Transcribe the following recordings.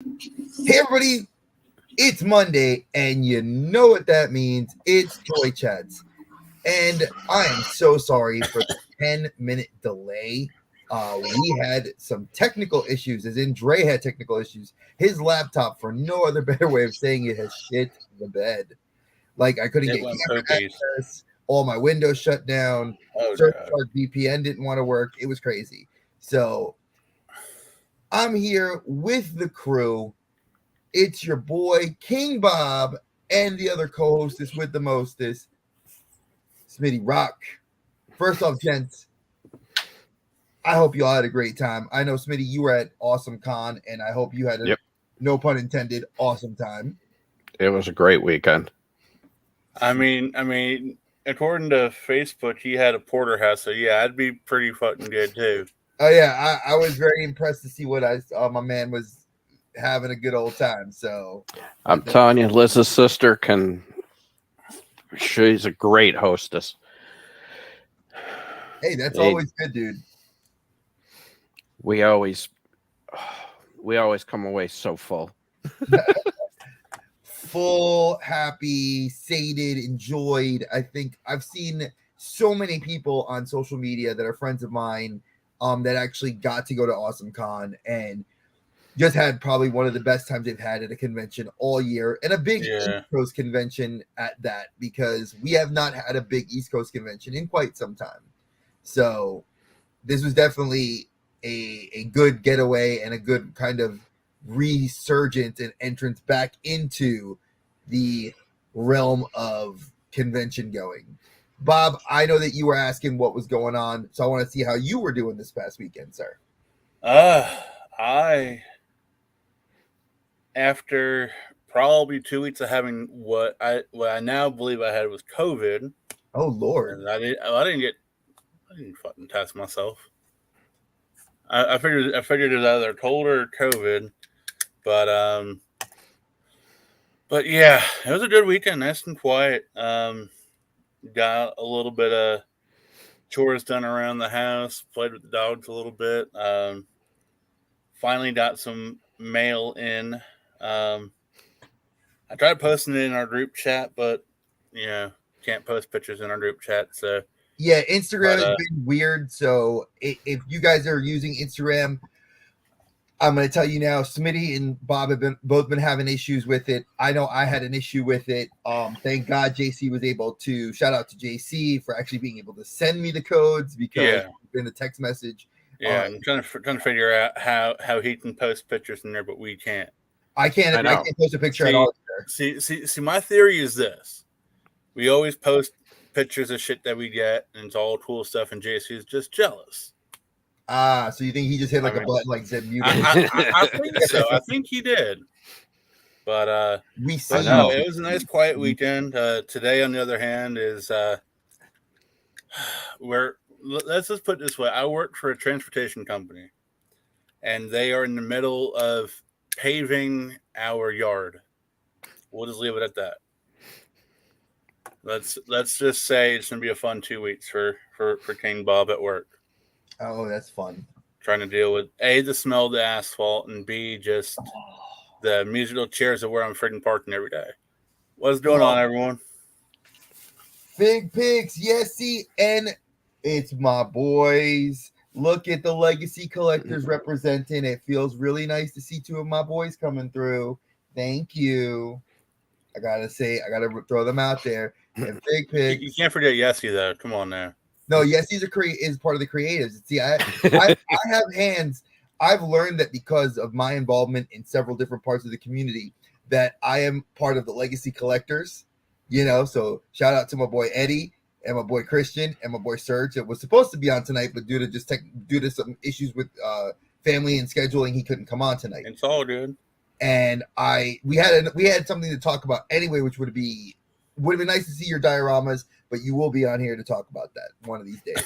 Hey everybody, it's Monday, and you know what that means. It's Toy Chats. And I am so sorry for the 10-minute delay. We had some technical issues, as in Dre had technical issues. His laptop, for no other better way of saying it, has shit the bed. Like, I couldn't It get went camera poopies. access, all my windows shut down, Oh, God. Surfshark VPN didn't want to work. It was crazy. So I'm here with the crew. It's your boy King Bob and the other co-hostess with the mostest, Smitty Rock. First off, gents, I hope you all had a great time. I know, Smitty, you were at Awesome Con, and I hope you had a, no pun intended, awesome time. It was a great weekend. I mean, according to Facebook, he had a porterhouse, so yeah, I'd be pretty fucking good too. Oh yeah, I was very impressed to see what I saw. My man was having a good old time. So I'm telling you, Liz's sister she's a great hostess. Hey, that's always good, dude. We always come away so full. Full, happy, sated, enjoyed. I think I've seen so many people on social media that are friends of mine that actually got to go to Awesome Con and just had probably one of the best times they've had at a convention all year, and a big East Coast convention at that, because we have not had a big East Coast convention in quite some time. So this was definitely a good getaway and a good kind of resurgence and entrance back into the realm of convention going. Bob, I know that you were asking what was going on, so I want to see how you were doing this past weekend, sir. After probably 2 weeks of having what I now believe I had was COVID. Oh Lord! And I didn't fucking test myself. I figured it was either cold or COVID, but yeah, it was a good weekend, nice and quiet. Got a little bit of chores done around the house, played with the dogs a little bit. Finally got some mail in. I tried posting it in our group chat, but can't post pictures in our group chat. So yeah, Instagram has been weird. So if you guys are using Instagram, I'm going to tell you now, Smitty and Bob have both been having issues with it. I know I had an issue with it. Thank God JC was able to, shout out to JC for actually being able to send me the codes, because it's been a text message. Yeah, I'm trying to figure out how he can post pictures in there, but we can't. I can't post a picture at all. See, my theory is this: we always post pictures of shit that we get, and it's all cool stuff, and JC is just jealous. So you think he just hit a button like said mute? I think so. I think he did. But no, it was a nice quiet weekend. Today, on the other hand, is let's just put it this way. I work for a transportation company, and they are in the middle of paving our yard. We'll just leave it at that. Let's just say it's gonna be a fun 2 weeks for King Bob at work. Oh, that's fun. Trying to deal with A, the smell of the asphalt, and B, just the musical chairs of where I'm freaking parking every day. What's going on, everyone? Big Pigs, Yesy, and it's my boys. Look at the Legacy Collectors representing. It feels really nice to see two of my boys coming through. Thank you. I gotta throw them out there. And Big Pigs. You can't forget Yesy though. Come on now. No, Yessy's is part of the creatives. See, I have hands. I've learned that because of my involvement in several different parts of the community, that I am part of the Legacy Collectors. So shout out to my boy Eddie and my boy Christian and my boy Serge. It was supposed to be on tonight, but due to some issues with family and scheduling, he couldn't come on tonight. It's all good. And we had something to talk about anyway, which would have been nice to see your dioramas, but you will be on here to talk about that one of these days.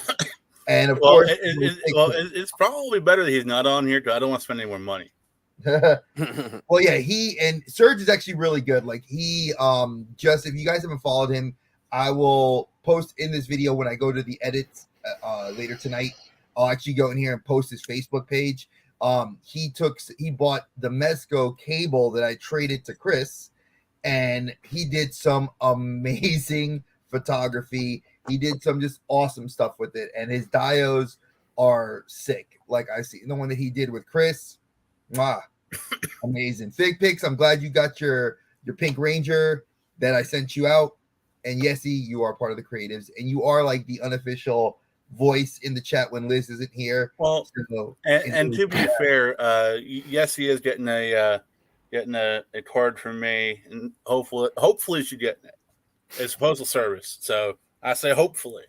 And of course, it's probably better that he's not on here because I don't want to spend any more money. Well, yeah, he and Serge is actually really good. Like he just, if you guys haven't followed him, I will post in this video when I go to the edits later tonight. I'll actually go in here and post his Facebook page. He bought the Mezco cable that I traded to Chris, and he did some amazing photography. He did some just awesome stuff with it, and his dios are sick. Like I see the one that he did with Chris, amazing. Fig pics. I'm glad you got your Pink Ranger that I sent you out. And Yesy, you are part of the creatives, and you are like the unofficial voice in the chat when Liz isn't here. Well, so, and to be fair, Yesy is getting a card from me, and hopefully she's getting it. It's postal service, so I say hopefully.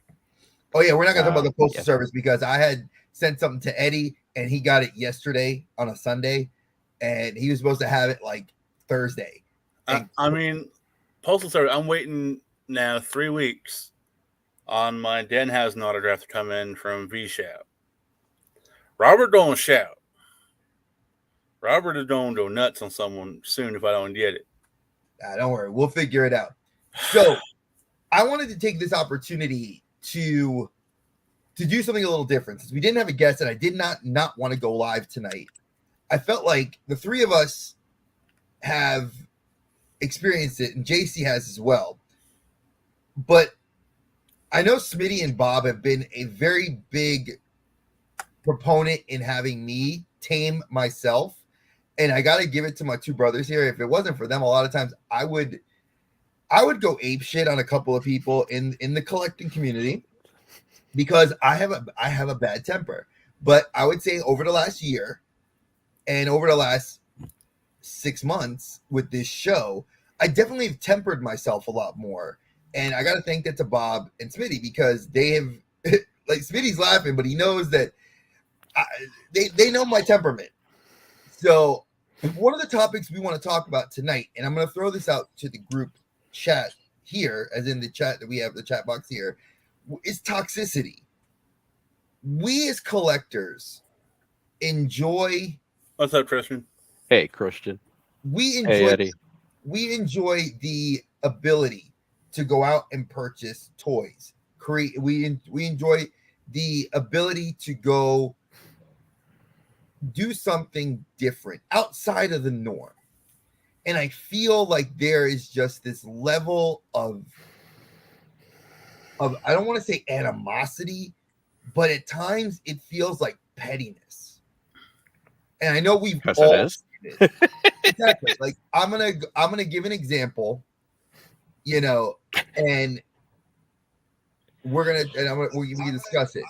Oh yeah, we're not gonna talk about the postal service because I had sent something to Eddie and he got it yesterday on a Sunday, and he was supposed to have it like Thursday. I mean, postal service. I'm waiting now 3 weeks on my Denhausen autograph to come in from V Shout. Robert don't shout. Robert is going to go nuts on someone soon if I don't get it. Don't worry, we'll figure it out. So I wanted to take this opportunity to do something a little different. Since we didn't have a guest and I did not want to go live tonight, I felt like the three of us have experienced it, and JC has as well. But I know Smitty and Bob have been a very big proponent in having me tame myself. And I got to give it to my two brothers here. If it wasn't for them, a lot of times I would go ape shit on a couple of people in the collecting community because I have a bad temper. But I would say over the last year and over the last 6 months with this show, I definitely have tempered myself a lot more. And I got to thank that to Bob and Smitty because they have, like, Smitty's laughing, but he knows that they know my temperament. So one of the topics we want to talk about tonight, and I'm going to throw this out to the group chat here, as in the chat that we have, the chat box here, is toxicity. We as collectors enjoy. What's up, Christian? Hey, Christian. We enjoy. Hey, Eddie. We enjoy the ability to go out and purchase toys. We enjoy the ability to go do something different outside of the norm. And I feel like there is just this level of I don't want to say animosity, but at times it feels like pettiness. And I know we've all seen it. Exactly. Like I'm gonna give an example, and we can discuss it.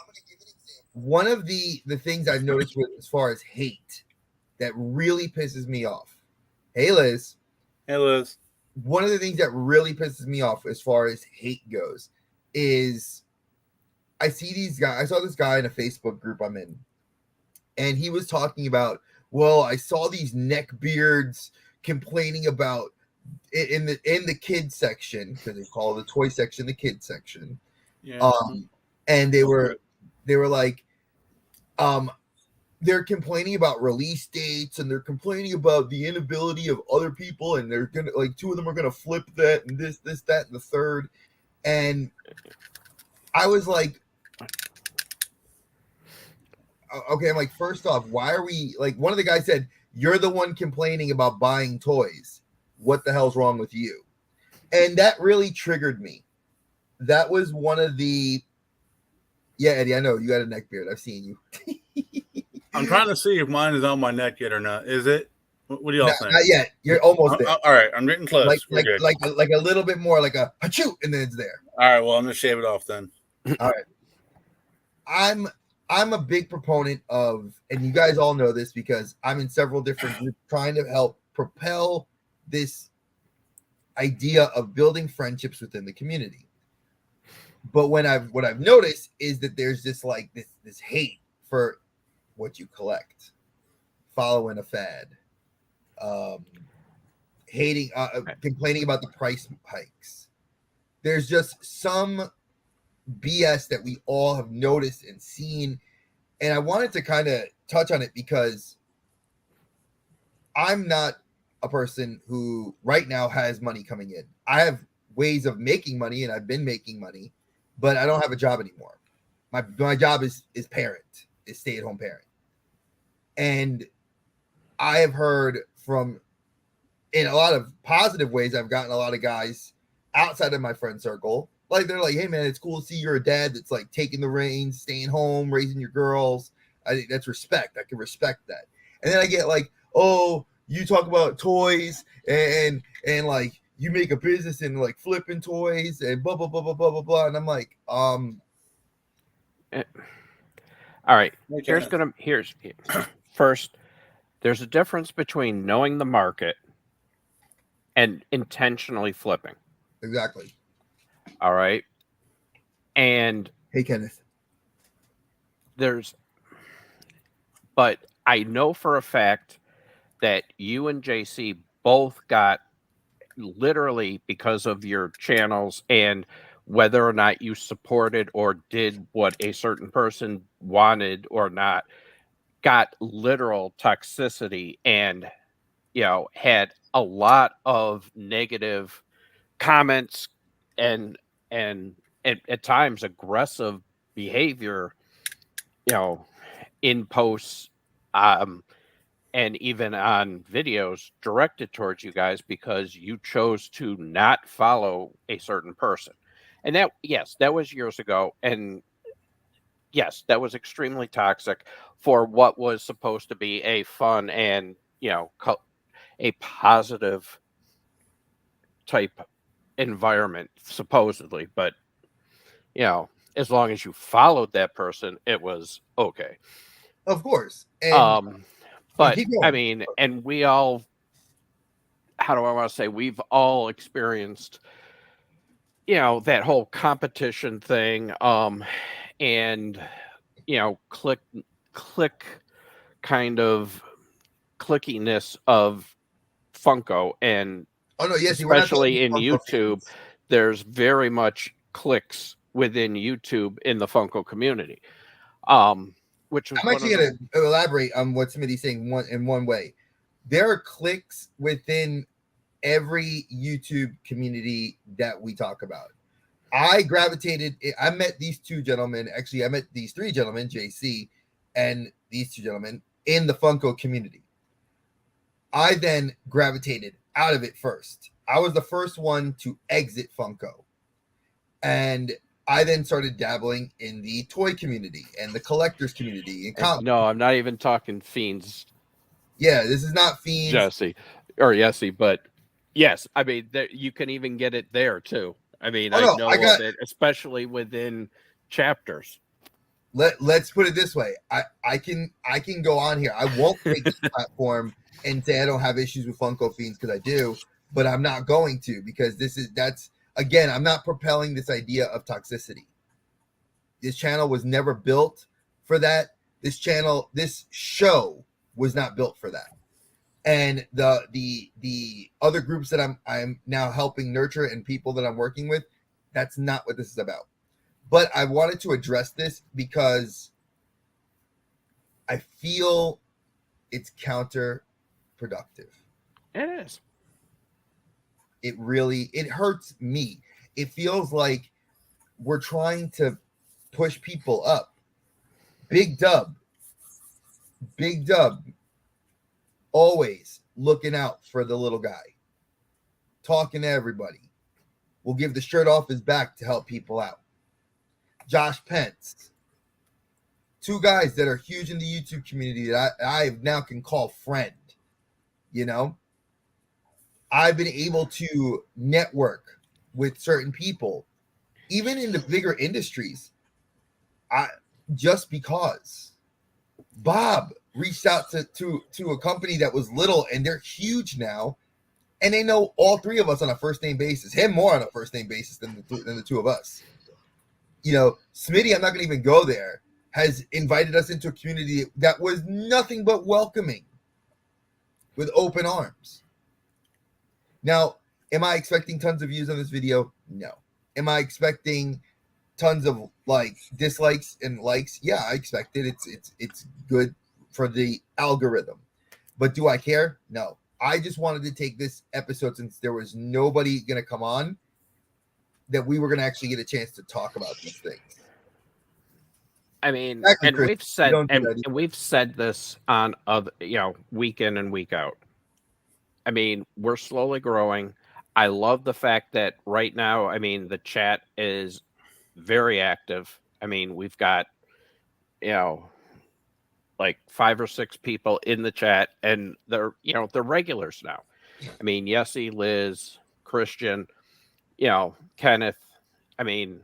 One of the things I've noticed with as far as hate that really pisses me off. Hey Liz. Hey Liz. One of the things that really pisses me off as far as hate goes is I see these guys. I saw this guy in a Facebook group I'm in, and he was talking about, well, I saw these neckbeards complaining about in the kids section, because they call the toy section the kids section. Yeah. And they were like, they're complaining about release dates, and they're complaining about the inability of other people, and they're gonna, like, two of them are gonna flip that and this, that, and the third. And I was like, okay, I'm like, first off, why are we, like, one of the guys said, you're the one complaining about buying toys. What the hell's wrong with you? And that really triggered me. That was one of the, yeah, Eddie, I know you got a neck beard. I've seen you. I'm trying to see if mine is on my neck yet or not. Is it? What do y'all think? Not yet. You're almost there. All right, I'm getting close. Like a little bit more, like a achoo, and then it's there. All right, well, I'm gonna shave it off then. All right. I'm a big proponent of, and you guys all know this because I'm in several different groups trying to help propel this idea of building friendships within the community. But what I've noticed is that there's this hate for what you collect, following a fad, hating, complaining about the price hikes. There's just some BS that we all have noticed and seen, and I wanted to kind of touch on it because I'm not a person who right now has money coming in. I have ways of making money, and I've been making money, but I don't have a job anymore. My job is stay-at-home parent. And I have heard from, in a lot of positive ways, I've gotten a lot of guys outside of my friend circle. Like, they're like, hey, man, it's cool to see you're a dad that's like taking the reins, staying home, raising your girls. I think that's respect. I can respect that. And then I get like, oh, you talk about toys and like you make a business in like flipping toys and blah, blah, blah, blah, blah, blah, blah. And I'm like, All right. Okay. Here's first, there's a difference between knowing the market and intentionally flipping. exactly. All right. And Hey, Kenneth. but I know for a fact that you and JC both got, literally because of your channels and whether or not you supported or did what a certain person wanted or not, got literal toxicity and, had a lot of negative comments and at times aggressive behavior, in posts, and even on videos directed towards you guys because you chose to not follow a certain person. And that, yes, that was years ago. And yes, that was extremely toxic for what was supposed to be a fun and, a positive type environment, supposedly. But, as long as you followed that person, it was okay. Of course. And But keep I going. mean, and we all, how do I want to say, we've all experienced, that whole competition thing, and, click kind of clickiness of Funko, and Oh, no, yes, we're not talking especially in Funko YouTube, fans. there's very much clicks within YouTube in the Funko community. Which was I'm one actually of going the, to elaborate on what Smitty's saying in one way. There are clicks within every YouTube community that we talk about. I met these two gentlemen. Actually, I met these three gentlemen, JC, and these two gentlemen in the Funko community. I then gravitated out of it first. I was the first one to exit Funko. And I then started dabbling in the toy community and the collectors community and comic. no, I'm not even talking Fiends, Yeah, this is not Fiends. Jesse or Yessie, but yes, I mean, you can even get it there too. I mean, Oh I no, I know got. of it, especially within chapters. Let's put it this way. I can go on here. I won't take this platform and say I don't have issues with Funko Fiends because I do, but I'm not going to because that's again, I'm not propelling this idea of toxicity. This channel was never built for that. This show was not built for that. And the other groups that I'm now helping nurture and people that I'm working with, that's not what this is about. But I wanted to address this because I feel it's counterproductive. It is. It hurts me. It feels like we're trying to push people up. Big Dub, always looking out for the little guy, talking to everybody. Will give the shirt off his back to help people out. Josh Pence, two guys that are huge in the YouTube community that I now can call friend. I've been able to network with certain people, even in the bigger industries. Just because Bob reached out to a company that was little and they're huge now, and they know all three of us on a first name basis. Him more on a first name basis than the two of us. Smitty, I'm not going to even go there, has invited us into a community that was nothing but welcoming with open arms. Now, am I expecting tons of views on this video? No. Am I expecting tons of dislikes and likes? Yeah, I expect it. It's good for the algorithm. But do I care? No. I just wanted to take this episode, since there was nobody going to come on, that we were going to actually get a chance to talk about these things. I mean, Exactly, and Chris. we've You said don't do and, that. and we've said this on other, week in and week out. I mean, we're slowly growing. I love the fact that right now, I mean, the chat is very active. I mean, we've got, you know, like 5 or 6 people in the chat, and they're regulars now. I mean, Yessie, Liz, Christian, Kenneth. I mean,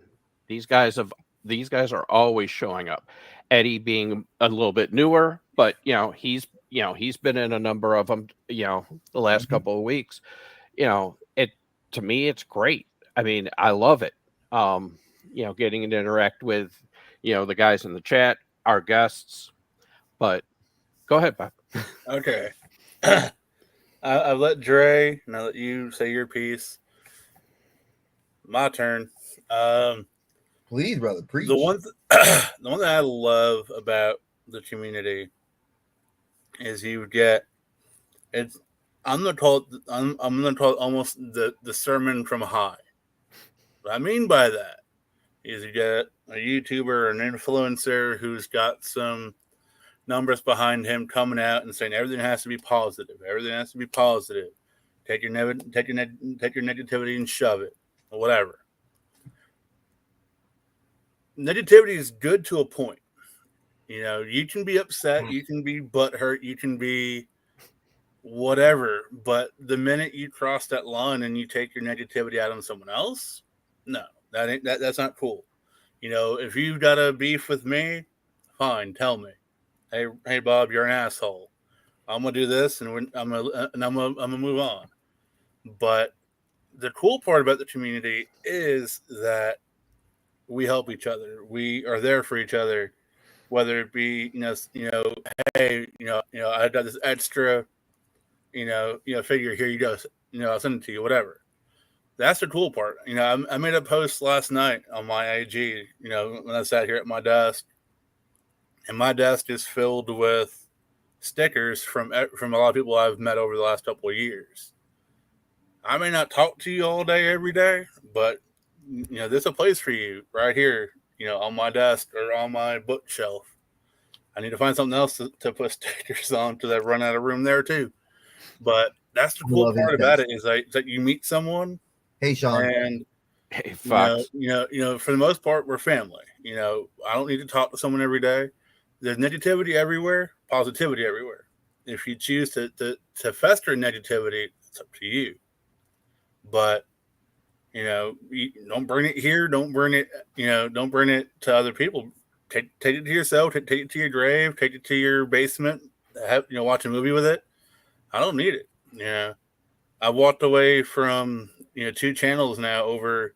these guys are always showing up. Eddie being a little bit newer, but he's been in a number of them, the last Mhm. couple of weeks. It to me it's great. I mean, I love it. Getting to interact with, the guys in the chat, our guests. But go ahead, Bob. Okay. I've let Dre, now that you say your piece, my turn. Um, Please, brother, the preach. one, the one that I love about the community is you get it's. I'm gonna call it almost the sermon from high. What I mean by that is you get a YouTuber or an influencer who's got some numbers behind him coming out and saying everything has to be positive. Everything has to be positive. Take your negativity and shove it, or whatever. Negativity is good to a point. You can be upset, you can be butthurt, you can be whatever, but the minute you cross that line and you take your negativity out on someone else, no, that's not cool. If you've got a beef with me, fine, tell me. Hey, Bob, you're an asshole. I'm gonna do this, and I'm gonna move on. But the cool part about the community is that we help each other. We are there for each other, whether it be hey, I got this extra, figure, here you go. I'll send it to you, whatever. That's the cool part. I made a post last night on my IG. When I sat here at my desk, and my desk is filled with stickers from a lot of people I've met over the last couple of years. I may not talk to you all day every day, but there's a place for you right here, on my desk or on my bookshelf. I need to find something else to put stickers on because I've run out of room there too. But that's the I cool love his part about desk. it is that you meet someone Hey, Sean. and Hey, Fox. for the most part we're family. I don't need to talk to someone every day. There's negativity everywhere, positivity everywhere. If you choose to fester negativity, it's up to you. But you don't bring it here. Don't bring it. Don't bring it to other people. Take it to yourself. Take it to your grave. Take it to your basement. Watch a movie with it. I don't need it. I've walked away from 2 channels now over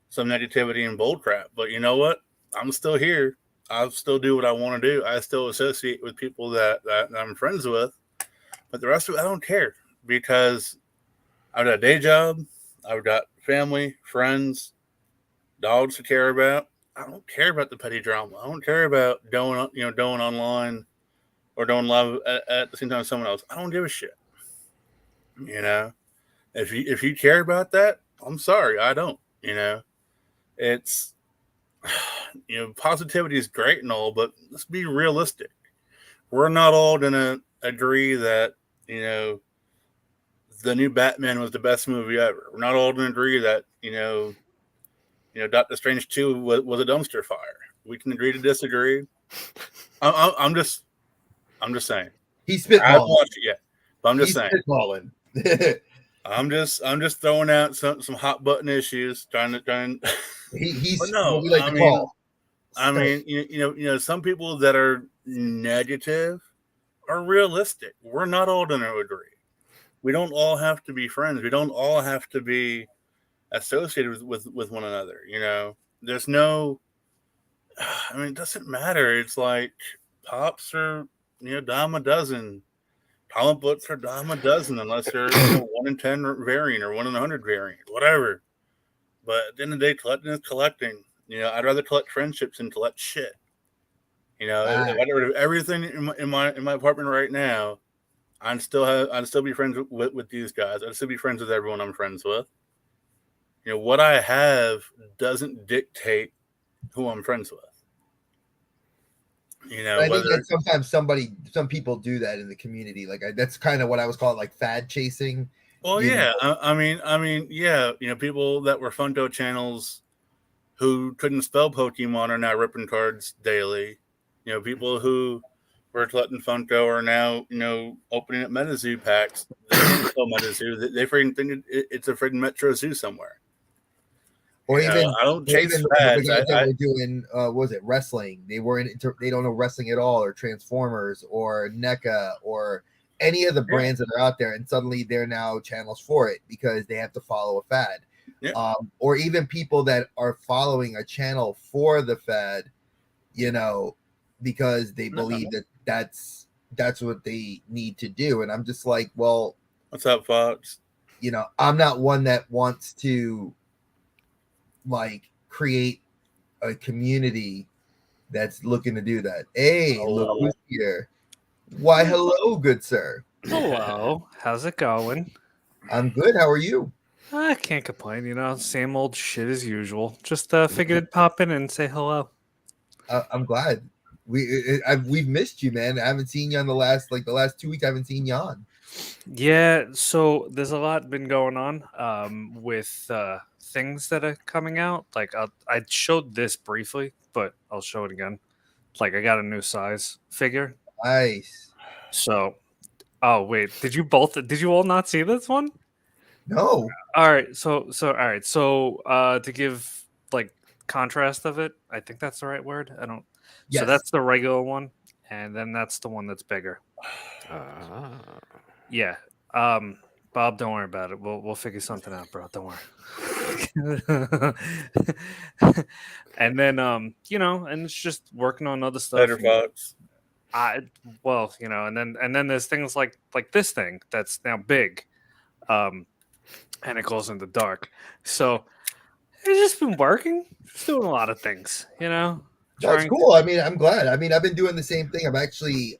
some negativity and bull crap. But you know what? I'm still here. I still do what I want to do. I still associate with people that I'm friends with. But the rest of it, I don't care because I've got a day job. I've got family, friends, dogs to care about. I don't care about the petty drama. I don't care about going online or going live at the same time as someone else. I don't give a shit. You know, if you care about that, I'm sorry, I don't. It's positivity is great and all, but let's be realistic. We're not all gonna agree that you know the new Batman was the best movie ever. We're not all gonna agree that Doctor Strange 2 was a dumpster fire. We can agree to disagree. I'm just saying. He's I haven't spitballing. watched it yet, but I'm just He's saying. spitballing. I'm just throwing out some hot button issues, trying. But He's what no, we like I to mean, call. some people that are negative are realistic. We're not all going to agree. We don't all have to be friends. We don't all have to be associated with one another. There's no. I mean, it doesn't matter. It's like pops are dime a dozen. Comic books are dime a dozen unless they're 1 in 10 variant or 1 in 100 variant, whatever. But at the end of the day, collecting is collecting. I'd rather collect friendships than collect shit. If I get rid of everything in my apartment right now, I'd still be friends with these guys. I'd still be friends with everyone I'm friends with. What I have doesn't dictate who I'm friends with. You But know, I think whether that sometimes some people do that in the community. Like that's kind of what I was calling like fad chasing. well, You know, yeah, yeah, you know, people that were Funko channels who couldn't spell Pokemon are now ripping cards daily. You know, people who were collecting Funko are now, you know, opening up MetaZoo packs. They can't spell MetaZoo. They freaking think it's a freaking Metro Zoo somewhere. or You know, even I don't or chase even the fads. guys that were doing what was it, wrestling? They weren't they don't know wrestling at all, or Transformers, or NECA, or any of the Yeah. brands that are out there, and suddenly they're now channels for it because they have to follow a fad. Yeah. Or even people that are following a channel for the fad, you know, because they believe that that's what they need to do. And I'm just like, well, What's up, Fox? you know, I'm not one that wants to like create a community that's looking to do that. Hey, look Hello. who's here. Why, hello, good sir. Hello, how's it going? I'm good. How are you? I can't complain, same old shit as usual. Just figured I'd pop in and say hello. I'm glad. We've missed you, man. I haven't seen you on the last 2 weeks. I haven't seen you on. Yeah, so there's a lot been going on with things that are coming out. Like I showed this briefly, but I'll show it again. Like I got a new size figure. Nice. So, oh wait, did you all not see this one? No. All right, all right, so to give like contrast of it, I think that's the right word. I don't. Yes. So that's the regular one, and then that's the one that's bigger. Yeah. Bob, don't worry about it. We'll figure something out, bro. Don't worry. And then and it's just working on other stuff. Better Fox. And then there's things like this thing that's now big. And it goes into dark. So it's just been working, just doing a lot of things, That's cool. I mean, I'm glad. I mean, I've been doing the same thing. I'm actually,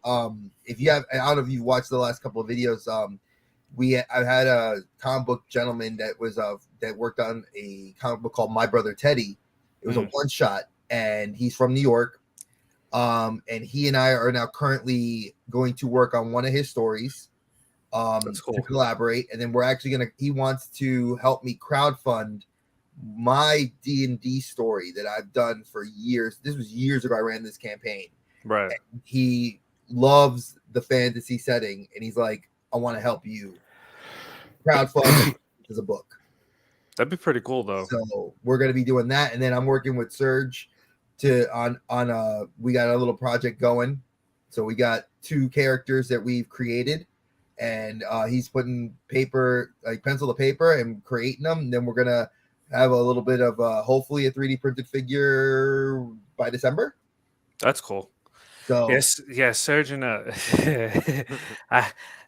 if you have, I don't know if you've watched the last couple of videos. I had a comic book gentleman that was that worked on a comic book called My Brother Teddy. It was a one shot, and he's from New York. And he and I are now currently going to work on one of his stories. That's cool. To collaborate, and then we're actually he wants to help me crowdfund my D&D story that I've done for years. This was years ago. I ran this campaign. Right. And he loves the fantasy setting, and he's like, I want to help you crowdfund as a book. That'd be pretty cool, though. So we're going to be doing that, and then I'm working with Surge on we got a little project going. So we got 2 characters that we've created, and he's putting pencil to paper and creating them. And then we're gonna have a little bit of hopefully a 3D printed figure by December. That's cool. So Serge and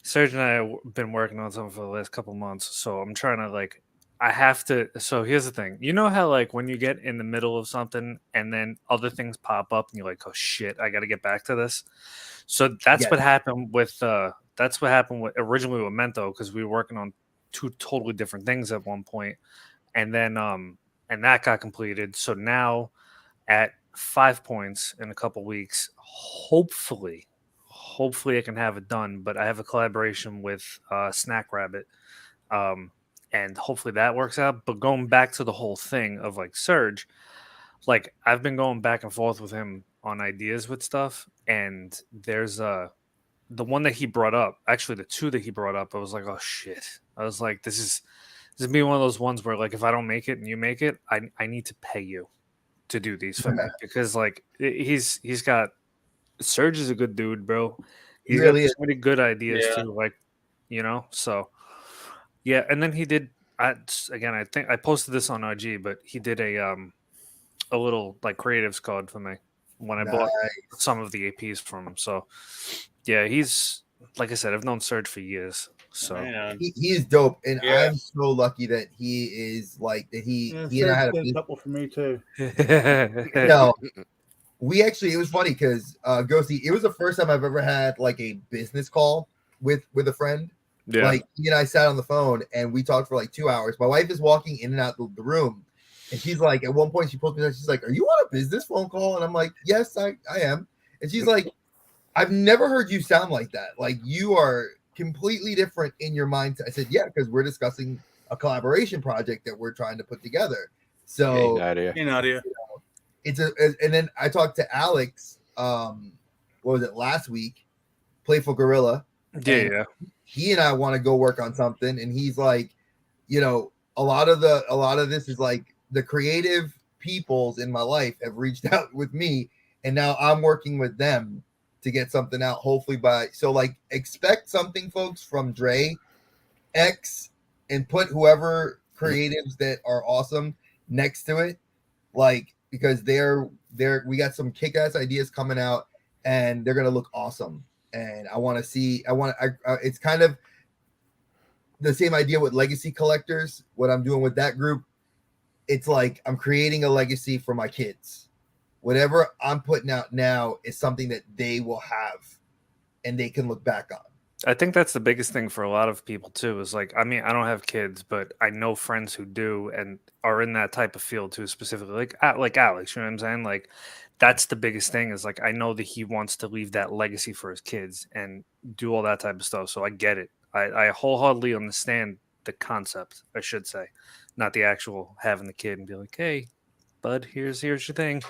Serge and I have been working on something for the last couple months. So I'm trying to I have to. So here's the thing. You know how when you get in the middle of something and then other things pop up and you're like, oh shit, I got to get back to this. So that's what happened with originally with Mento, because we were working on 2 totally different things at one point, and then and that got completed. So now at 5 points in a couple weeks, hopefully I can have it done. But I have a collaboration with Snack Rabbit, and hopefully that works out. But going back to the whole thing of Surge, I've been going back and forth with him on ideas with stuff, and there's the one that he brought up, actually the 2 that he brought up, I was like, oh shit. I was like, this is be one of those ones where if I don't make it and you make it, I need to pay you to do these for me, because he's got Surge is a good dude, bro. He's got so many good ideas too, so yeah. And then he did I think I posted this on RG, but he did a little creatives card for me when I bought some of the APs from him. So yeah, he's, like I said, I've known Surge for years. So he is dope, and I'm so lucky that he is he and I had a couple for me too. No, it was funny because Ghosty, it was the first time I've ever had a business call with a friend. Yeah. He and I sat on the phone and we talked for 2 hours. My wife is walking in and out the room, and she's at one point she pulls me aside, she's like, "Are you on a business phone call?" And I'm like, "Yes, I am." And she's like, I've never heard you sound like that. Like you are completely different in your mind. I said, yeah, because we're discussing a collaboration project that we're trying to put together. So Nadia. Hey, Nadia. and then I talked to Alex, what was it, last week, Playful Gorilla. Yeah. He and I want to go work on something. And he's like, you know, a lot of this is like the creative peoples in my life have reached out with me, and now I'm working with them to get something out, hopefully so like expect something, folks, from Dre X, and put whoever creatives that are awesome next to it, like, because we got some kick-ass ideas coming out and they're gonna look awesome. And I want to see, it's kind of the same idea with legacy collectors. What I'm doing with that group, it's like I'm creating a legacy for my kids. Whatever I'm putting out now is something that they will have and they can look back on. I think that's the biggest thing for a lot of people too, is like, I mean, I don't have kids, but I know friends who do and are in that type of field too, specifically like Alex, you know what I'm saying? Like, that's the biggest thing, is like, I know that he wants to leave that legacy for his kids and do all that type of stuff. So I get it. I wholeheartedly understand the concept, I should say, not the actual having the kid and be like, hey, bud, here's your thing.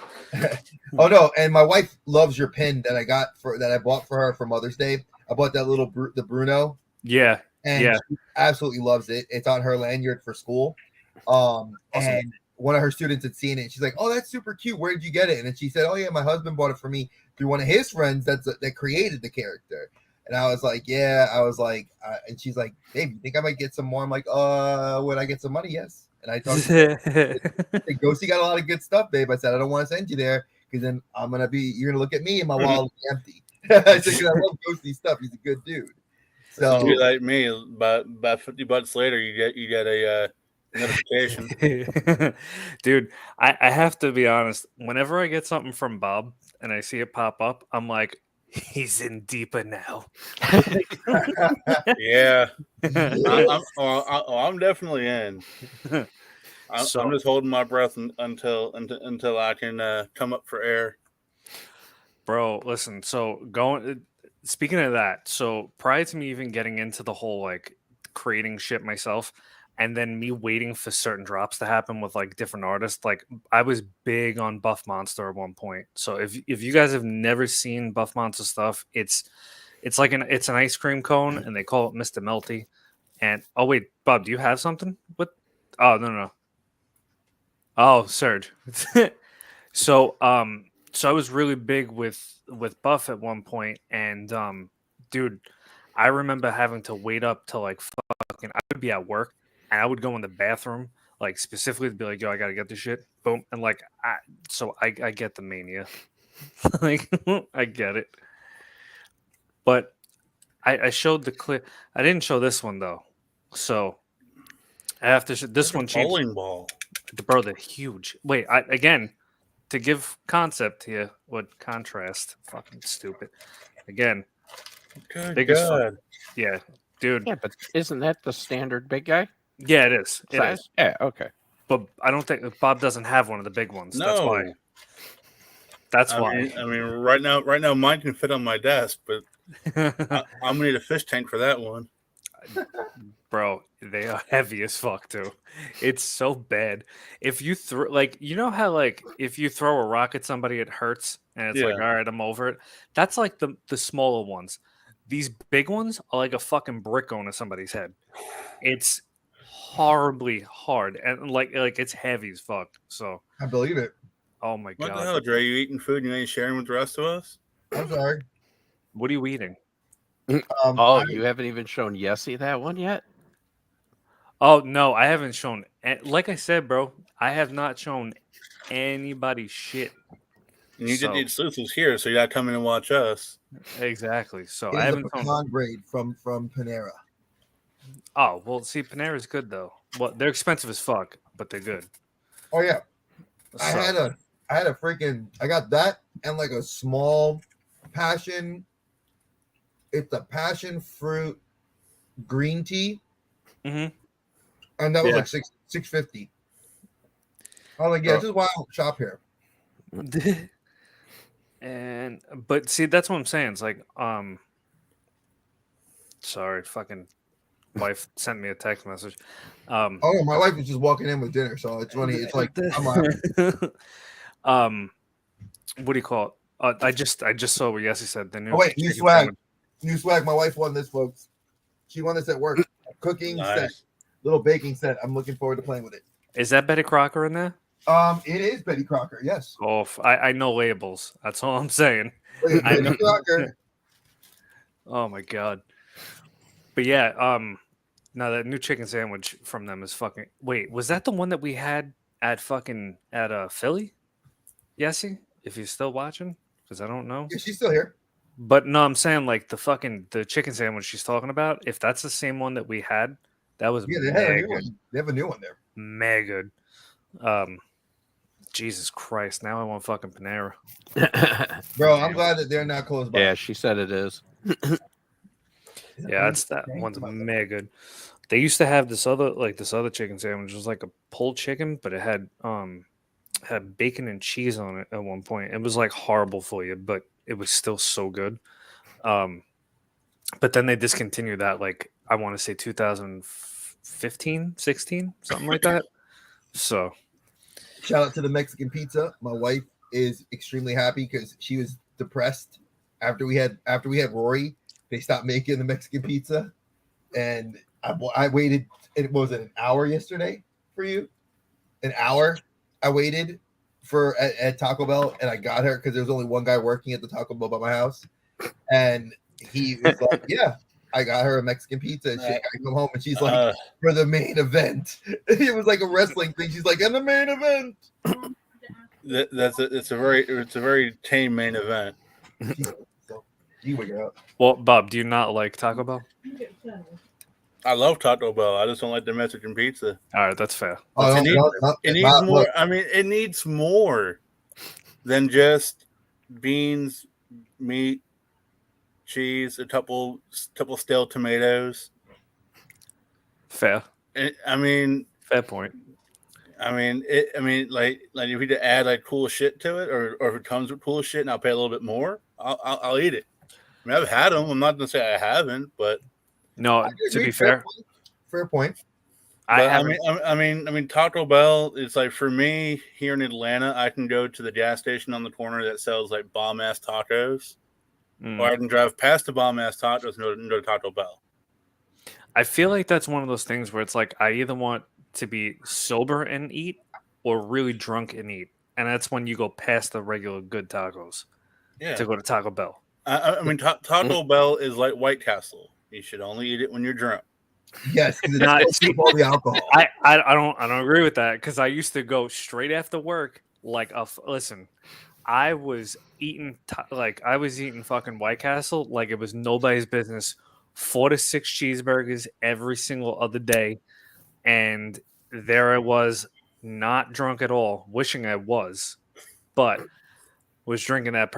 Oh no, and my wife loves your pin that I bought for her for Mother's Day. I bought that little the Bruno. Yeah. And Yeah. she absolutely loves it. It's on her lanyard for school. Awesome. And one of her students had seen it. And she's like, "Oh, that's super cute. Where did you get it?" And then she said, "Oh yeah, my husband bought it for me through one of his friends that created the character." And I was like, "Yeah." I was like, and she's like, "Babe, you think I might get some more?" I'm like, "Would I get some money?" Yes. And I talked to her. Ghosty got a lot of good stuff, babe. I said, "I don't want to send you there because then you're gonna look at me and my wallet will be empty." I said, "'Cause I love Ghosty stuff. He's a good dude." So Be like me, about $50 later, you get a notification. Dude, I have to be honest. Whenever I get something from Bob and I see it pop up, I'm like, he's in deeper now. Yeah, I'm definitely in. I'm just holding my breath until I can come up for air. Bro, listen. So speaking of that, so prior to me even getting into the whole like creating shit myself, and then me waiting for certain drops to happen with like different artists, like I was big on Buff Monster at one point. So if you guys have never seen Buff Monster stuff, it's like it's an ice cream cone, and they call it Mr. Melty. And oh wait, Bob, do you have something? What? Oh no. Oh, Serge. So I was really big with Buff at one point, and dude, I remember having to wait up till like fucking I would be at work and I would go in the bathroom like specifically to be like, yo, I gotta get this shit. Boom. And like I get the mania. Like I get it. But I showed the clip. I didn't show this one though. So I have to this one changed. Bowling ball. Bro, they're huge. Wait, again, to give concept here, what contrast? Fucking stupid. Again, Good biggest God. yeah, dude. Yeah, but isn't that the standard big guy Yeah, it is. It size? is. Yeah, okay. But I don't think Bob doesn't have one of the big ones. No. That's why. That's why. I mean, right now, mine can fit on my desk, but I'm gonna need a fish tank for that one. Bro, they are heavy as fuck too. It's so bad. If you throw like, you know how like if you throw a rock at somebody it hurts and it's like, Yeah. all right, I'm over it. That's like the smaller ones. These big ones are like a fucking brick on somebody's head. It's horribly hard and like it's heavy as fuck. So I believe it. oh my What god. the hell, Dre? You eating food and you ain't sharing with the rest of us? I'm sorry. What are you eating? You haven't even shown Yessie that one yet? Oh no, I haven't shown. Like I said, bro, I have not shown anybody shit. And you did need Sluices here, so you gotta come in and watch us. Exactly. So It I is a haven't shown. pecan braid from Panera. Oh well, see, Panera's good though. Well, they're expensive as fuck, but they're good. Oh yeah, I So- had a freaking. I got that and like a small passion. It's a passion fruit green tea, Mhm. and that was Yeah. like $6.50. I was like, yeah, this is why I don't shop here. But see, that's what I'm saying. It's like, sorry, fucking wife sent me a text message. Oh, my wife was just walking in with dinner, so it's funny. It's like I'm laughing. What do you call it? I just saw what Yessie said. The new Oh wait, new chicken swag. sandwich. New swag. My wife won this, folks. She won this at work. Cooking set, Nice. little baking set. I'm looking forward to playing with it. Is that Betty Crocker in there? It is Betty Crocker. Yes. Oh, I know labels. That's all I'm saying. Wait, I Betty know. Crocker. Oh my god. But yeah, now that new chicken sandwich from them is fucking. Wait, was that the one that we had at Philly? Yessie, if you're still watching, because I don't know. Yeah, she's still here. But no, I'm saying like the chicken sandwich she's talking about. If that's the same one that we had, that was Yeah, they have a mega new one. They have a new one there. mega good. Jesus Christ! Now I want fucking Panera. Bro, I'm glad that they're not close by. Yeah, she said it is. Yeah, that one's mega good. They used to have this other chicken sandwich. It was like a pulled chicken, but it had bacon and cheese on it at one point. It was like horrible for you, but it was still so good. But then they discontinued that, like, I want to say 2015, 16, something like that. So Shout out to the Mexican pizza. My wife is extremely happy because she was depressed after we had Rory. They stopped making the Mexican pizza, and I waited. It was an hour yesterday for you. An hour I waited for at Taco Bell, and I got her because there was only one guy working at the Taco Bell by my house, and he was like, "Yeah, I got her a Mexican pizza." And I come home, and she's like, "For the main event." It was like a wrestling thing. She's like, "In the main event." It's a very tame main event. So you figure out. well, Bob, do you not like Taco Bell? I love Taco Bell. I just don't like the Mexican pizza. All right, that's fair. Oh, It needs more. I mean, it needs more than just beans, meat, cheese, a couple stale tomatoes. Fair. I mean, Fair point. like if you to add like cool shit to it, or if it comes with cool shit, and I'll pay a little bit more, I'll eat it. I mean, I've had them. I'm not gonna say I haven't, but No, to be fair, fair point. I mean, Taco Bell is like, for me here in Atlanta, I can go to the gas station on the corner that sells like bomb ass tacos, or I can drive past the bomb ass tacos and go to Taco Bell. I feel like that's one of those things where it's like I either want to be sober and eat or really drunk and eat, and that's when you go past the regular good tacos to go to Taco Bell. I mean, Taco Bell is like White Castle. You should only eat it when you're drunk. Yes, because it's all the alcohol. I don't agree with that, because I used to go straight after work. Like, listen, I was eating fucking White Castle like it was nobody's business. 4 to 6 cheeseburgers every single other day, and there I was, not drunk at all, wishing I was, but was drinking that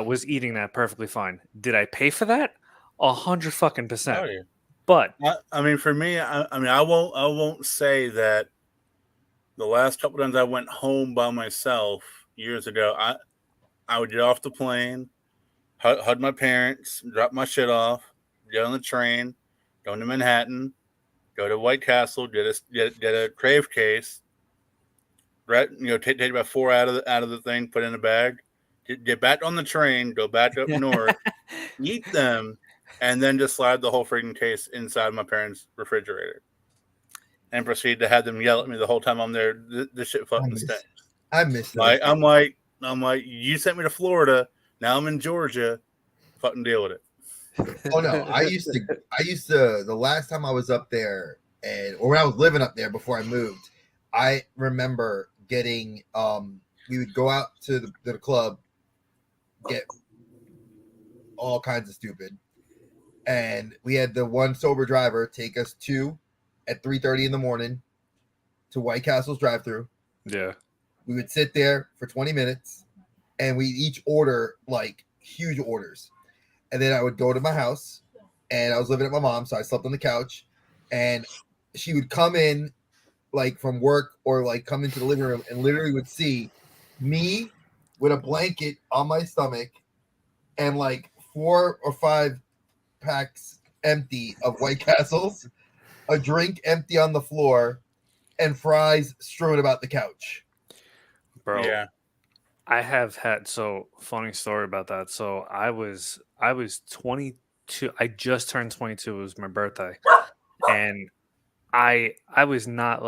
was eating that perfectly fine. Did I pay for that? 100%. Oh, yeah. But I mean, for me, I won't say that the last couple times I went home by myself years ago, I would get off the plane, hug my parents, drop my shit off, get on the train, go to Manhattan, go to White Castle, get a Crave case, right? Take about 4 out of the thing, put in a bag, get back on the train, go back up north, eat them, and then just slide the whole freaking case inside my parents' refrigerator, and proceed to have them yell at me the whole time I'm there. This shit fucking stinks. I miss that. Like, I'm like, you sent me to Florida. Now I'm in Georgia. Fucking deal with it. Oh no, I used to the last time I was up there, or when I was living up there before I moved, I remember getting we would go out to the club, get all kinds of stupid, and we had the one sober driver take us at 3:30 in the morning to White Castle's drive-thru. yeah, we would sit there for 20 minutes, and we each order like huge orders. And then I would go to my house, and I was living at my mom's, so I slept on the couch, and she would come in like from work or like come into the living room and literally would see me with a blanket on my stomach and like 4 or 5 packs empty of White Castles, a drink empty on the floor, and fries strewn about the couch. Bro, Yeah. I have had funny story about that. So I was 22. I just turned 22. It was my birthday, and I was not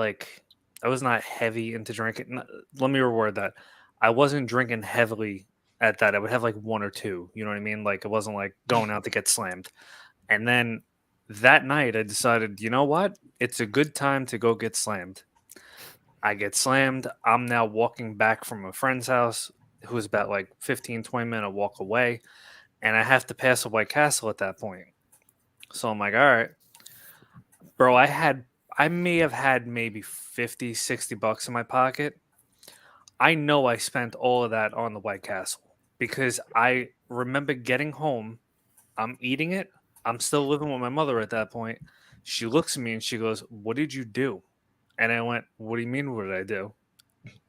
heavy into drinking. Let me reword that. I wasn't drinking heavily at that. I would have like 1 or 2. You know what I mean? Like it wasn't like going out to get slammed. And then that night, I decided, you know what? It's a good time to go get slammed. I get slammed. I'm now walking back from a friend's house who's about like 15, 20-minute walk away. And I have to pass a White Castle at that point. So I'm like, all right, bro, I may have had maybe 50, 60 bucks in my pocket. I know I spent all of that on the White Castle because I remember getting home. I'm eating it. I'm still living with my mother at that point. She looks at me and she goes, "What did you do?" And I went, "What do you mean, what did I do?"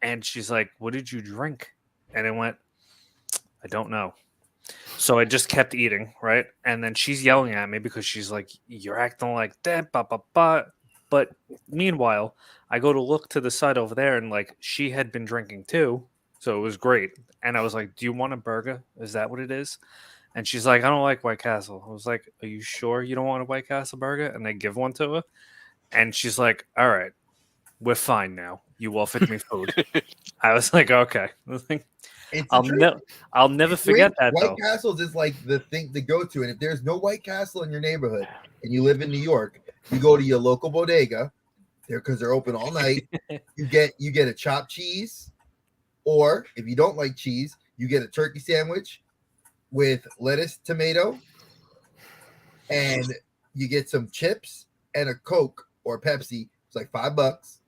And she's like, "What did you drink?" And I went, "I don't know." So I just kept eating, right? And then she's yelling at me because she's like, "You're acting like that, ba ba ba." But meanwhile, I go to look to the side over there, and like she had been drinking too, so it was great. And I was like, "Do you want a burger? Is that what it is?" And she's like, "I don't like White Castle." I was like, "Are you sure you don't want a White Castle burger?" And they give one to her, and she's like, "All right, we're fine now. You offered me food." I was like, "Okay." It's I'll never forget that White though. Castles is like the thing to go to, and if there's no White Castle in your neighborhood and you live in New York, you go to your local bodega there because they're open all night. You get a chopped cheese, or if you don't like cheese, you get a turkey sandwich with lettuce, tomato, and you get some chips and a Coke or Pepsi. It's like $5.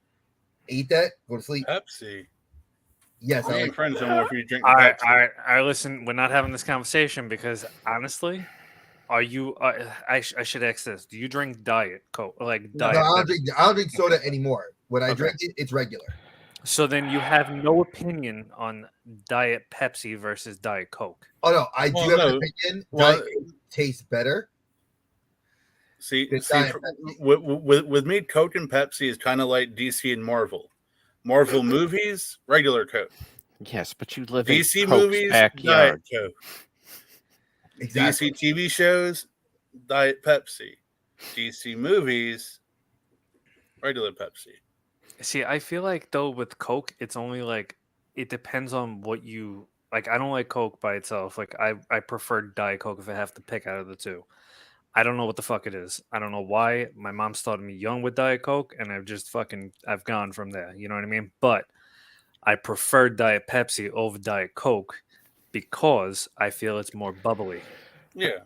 Eat that, go to sleep. Pepsi. Yes, We I ain't like friends no more if you drink All right, Pepsi. all right, all right. Listen, we're not having this conversation because honestly, are you? I should ask this: do you drink Diet Coke, like No, Diet? I don't drink soda anymore. When I Okay. drink it, it's regular. So then you have no opinion on Diet Pepsi versus Diet Coke. Oh no, I Well, do have no. an opinion. Well, Diet Coke tastes better. See, than Diet for, Pepsi. with me, Coke and Pepsi is kind of like DC and Marvel. Marvel movies, regular Coke. Yes, but you live DC in Coke's movies, backyard. Diet Coke. Exactly. DC TV shows, Diet Pepsi. DC movies, regular Pepsi. See, I feel like though with Coke, it's only like it depends on what you like. I don't like Coke by itself. Like I prefer Diet Coke if I have to pick out of the two. I don't know what the fuck it is. I don't know why. My mom started me young with Diet Coke, and I've gone from there. You know what I mean? But I prefer Diet Pepsi over Diet Coke because I feel it's more bubbly. Yeah.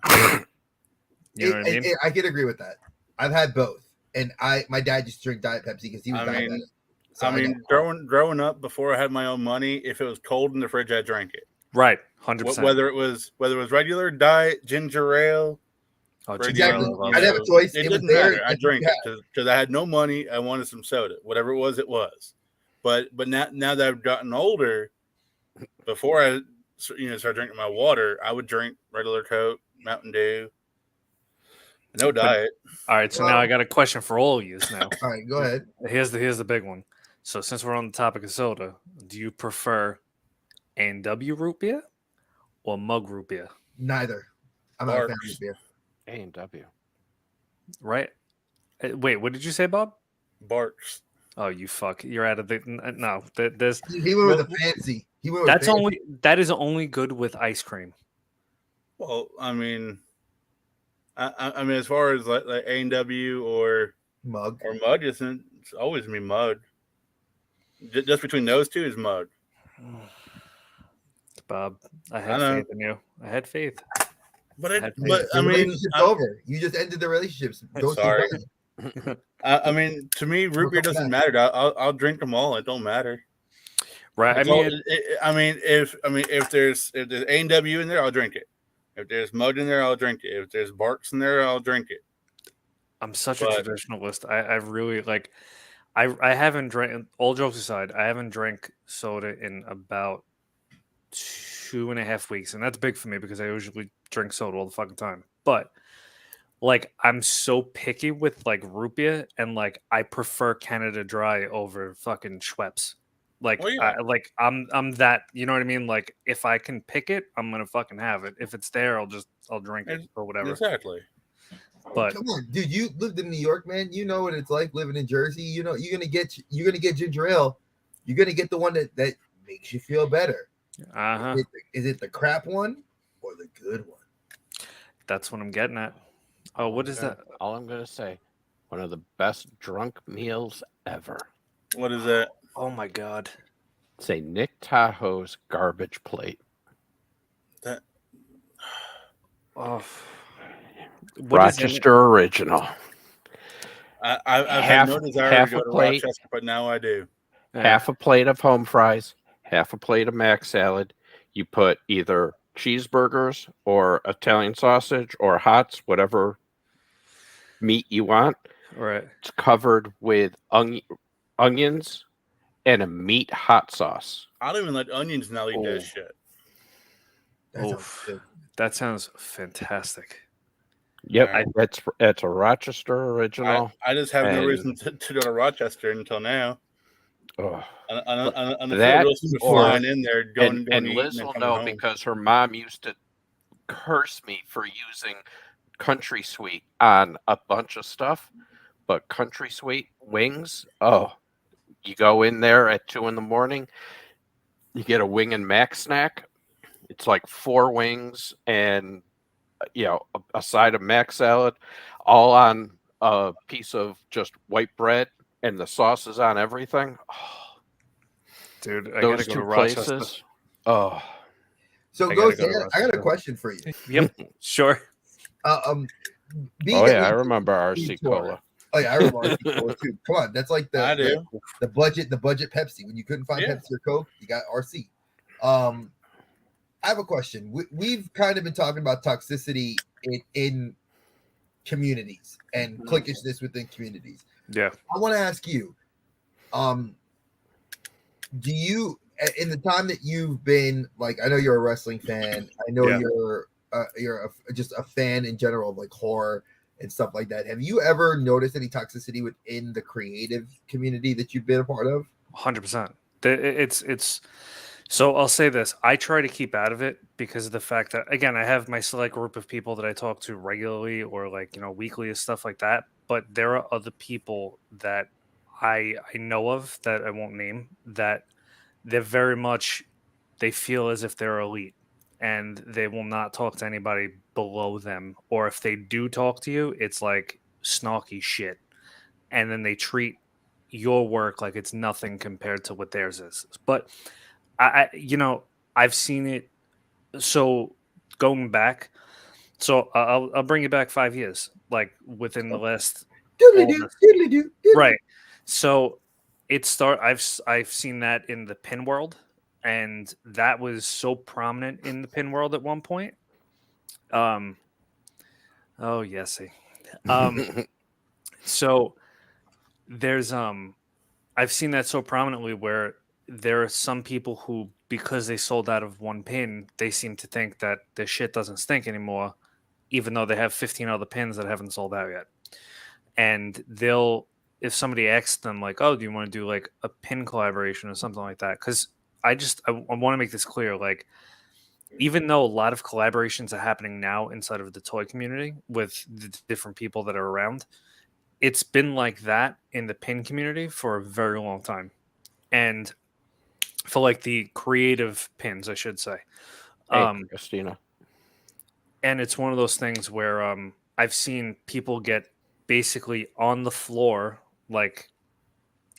You know what I mean? I can agree with that. I've had both, and my dad used to drink Diet Pepsi because he was I diabetic. mean, So growing up before I had my own money, if it was cold in the fridge, I drank it. Right, 100%. Whether it was regular diet, ginger ale, Oh, exactly. ginger ale, I didn't have a choice. It It was didn't there. matter. I drank it because I had no money. I wanted some soda. Whatever it was, it was. But now that I've gotten older, before I started drinking my water, I would drink regular Coke, Mountain Dew, no diet. All right, so now I got a question for all of you now. All right, go ahead. Here's the big one. So since we're on the topic of soda, do you prefer A&W root beer or mug root beer? Neither. I'm not a fan of Barks. beer. A&W. Right? Wait, what did you say, Bob? Barks. Oh, you fuck! You're out of the no. There's He went with the fancy. He went with that's fancy. that is only good with ice cream. Well, I mean, as far as like A&W or mug. it's always me mud. Just between those two is mud. Bob, I had know. faith in you. I had faith. But I The relationship's over. You just ended the relationships. Don't sorry. keep going. I mean, to me, root beer doesn't matter. I'll drink them all. It don't matter. Right. If there's A&W in there, I'll drink it. If there's mud in there, I'll drink it. If there's Barks in there, I'll drink it. I'm such a traditionalist. I really like. I haven't drank. All jokes aside, I haven't drank soda in about 2.5 weeks, and that's big for me because I usually drink soda all the fucking time. But like, I'm so picky with like root beer, and like I prefer Canada Dry over fucking Schweppes. Like, Well, yeah. I'm that, you know what I mean? Like, if I can pick it, I'm gonna fucking have it. If it's there, I'll drink it or whatever. Exactly. But come on, dude, you lived in New York, man. You know what it's like living in Jersey. You know you're gonna get ginger ale. You're gonna get the one that makes you feel better. Is it the crap one or the good one? That's what I'm getting at. Oh, what is that? All I'm gonna say, one of the best drunk meals ever. What is that? Oh my god. Say Nick Tahoe's garbage plate. That Oh. Rochester original. I've had no desire to go to Rochester, but now I do. Half a plate of home fries, half a plate of mac salad. You put either cheeseburgers or Italian sausage or hots, whatever meat you want. Right. It's covered with onions and a meat hot sauce. I don't even like onions now. Eat that shit. That sounds fantastic. Yep, that's a Rochester original. I just have no reason to go to Rochester until now. And that flying in there, going and Liz will know home. Because her mom used to curse me for using Country Sweet on a bunch of stuff, but Country Sweet wings, you go in there at 2 a.m, you get a wing and mac snack. It's like 4 wings and a side of mac salad, all on a piece of just white bread, and the sauce is on everything. Oh, dude, I gotta go to Rochester. Places. Oh, so Ghost, I got a question for you. Yep, sure. I remember RC Cola. Oh yeah, I remember RC Cola too. Come on, that's like the budget Pepsi. When you couldn't find Pepsi or Coke, you got RC. I have a question. We've kind of been talking about toxicity in communities and cliquishness within communities. Yeah. I want to ask you, do you, in the time that you've been, like, I know you're a wrestling fan. I know you're just a fan in general of like horror and stuff like that. Have you ever noticed any toxicity within the creative community that you've been a part of? 100%. It's. So I'll say this. I try to keep out of it because of the fact that, again, I have my select group of people that I talk to regularly or like, weekly and stuff like that. But there are other people that I know of that I won't name that they're very much, they feel as if they're elite and they will not talk to anybody below them. Or if they do talk to you, it's like snarky shit. And then they treat your work like it's nothing compared to what theirs is. But I've seen it. So going back, I'll bring it back 5 years, like within the last. Right. So I've seen that in the pin world, and that was so prominent in the pin world at one point. Oh yes. So there's I've seen that so prominently where there are some people who, because they sold out of one pin, they seem to think that their shit doesn't stink anymore, even though they have 15 other pins that haven't sold out yet. And if somebody asks them like, oh, do you want to do like a pin collaboration or something like that? Because I want to make this clear. Like, even though a lot of collaborations are happening now inside of the toy community with the different people that are around, it's been like that in the pin community for a very long time. And for like the creative pins, I should say. Christina. And it's one of those things where I've seen people get basically on the floor, like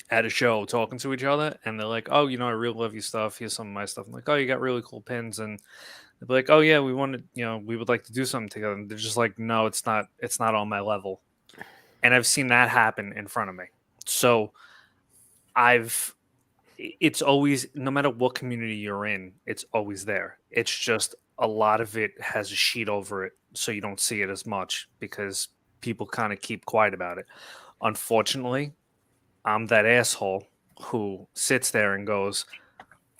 at a show, talking to each other, and they're like, oh, I really love your stuff. Here's some of my stuff. I'm like, oh, you got really cool pins. And they'll be like, oh yeah, we would like to do something together. And they're just like, no, it's not on my level. And I've seen that happen in front of me. So it's always, no matter what community you're in, it's always there. It's just a lot of it has a sheet over it, so you don't see it as much because people kind of keep quiet about it. Unfortunately, I'm that asshole who sits there and goes,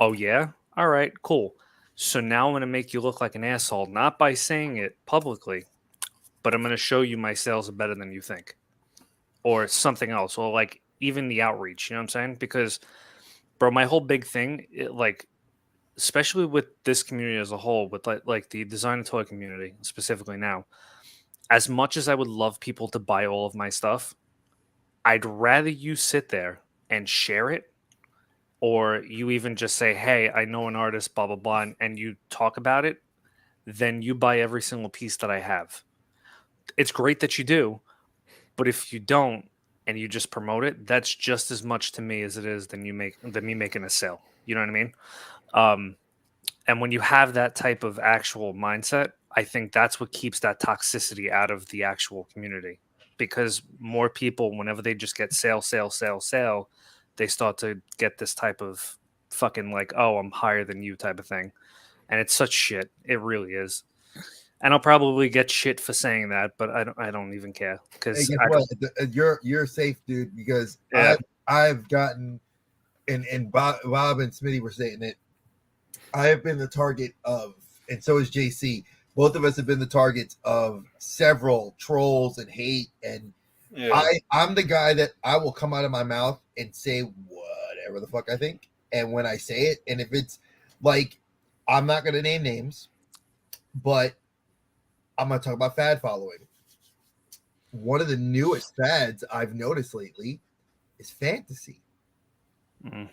oh yeah, all right, cool. So now I'm going to make you look like an asshole, not by saying it publicly, but I'm going to show you my sales are better than you think, or something else, or like even the outreach. You know what I'm saying? Because, bro, my whole big thing, like, especially with this community as a whole, with like the design and toy community specifically now, as much as I would love people to buy all of my stuff, I'd rather you sit there and share it, or you even just say, "Hey, I know an artist, blah blah blah," and you talk about it, than you buy every single piece that I have. It's great that you do, but if you don't and you just promote it, that's just as much to me as it is than me making a sale. You know what I mean? Um, and when you have that type of actual mindset, I think that's what keeps that toxicity out of the actual community. Because more people, whenever they just get sale, they start to get this type of fucking like, oh, I'm higher than you type of thing. And it's such shit. It really is. And I'll probably get shit for saying that, but I don't even care Hey, because guess what? You're safe, dude, because Yeah. I've gotten, and Bob and Smitty were saying it. I have been the target of, and so is JC. Both of us have been the targets of several trolls and hate, and Yeah. I'm the guy that I will come out of my mouth and say whatever the fuck I think, and when I say it, and if it's like, I'm not gonna name names, but I'm gonna talk about fad following. One of the newest fads I've noticed lately is fantasy. Mm.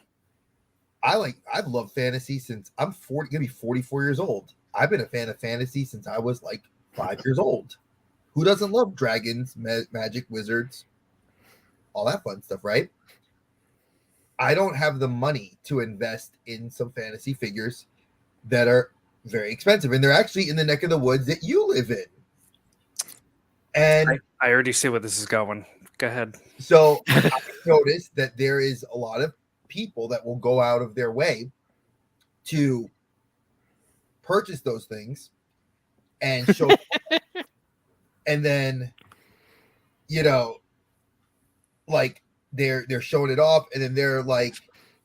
I've loved fantasy since I'm gonna be 44 years old. I've been a fan of fantasy since I was like 5 years old. Who doesn't love dragons, magic, wizards, all that fun stuff, right? I don't have the money to invest in some fantasy figures that are very expensive, and they're actually in the neck of the woods that you live in. And I already see where this is going. Go ahead. so I noticed that there is a lot of people that will go out of their way to purchase those things and show and then like they're showing it off, and then they're like,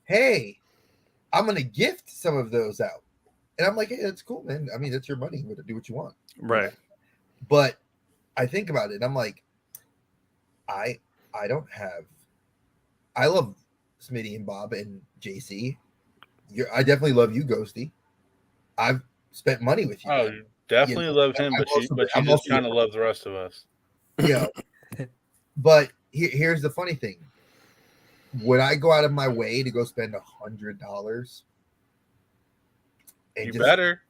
hey, I'm gonna gift some of those out. And I'm like, hey, that's cool, man. I mean, that's your money. Do what you want. Right. But I think about it, and I'm like, I love Smitty and Bob and JC. I definitely love you, Ghosty. I've spent money with you. Oh, man. definitely love him, but you just kind of love the rest of us. Yeah. But here's the funny thing. Would I go out of my way to go spend $100? You better.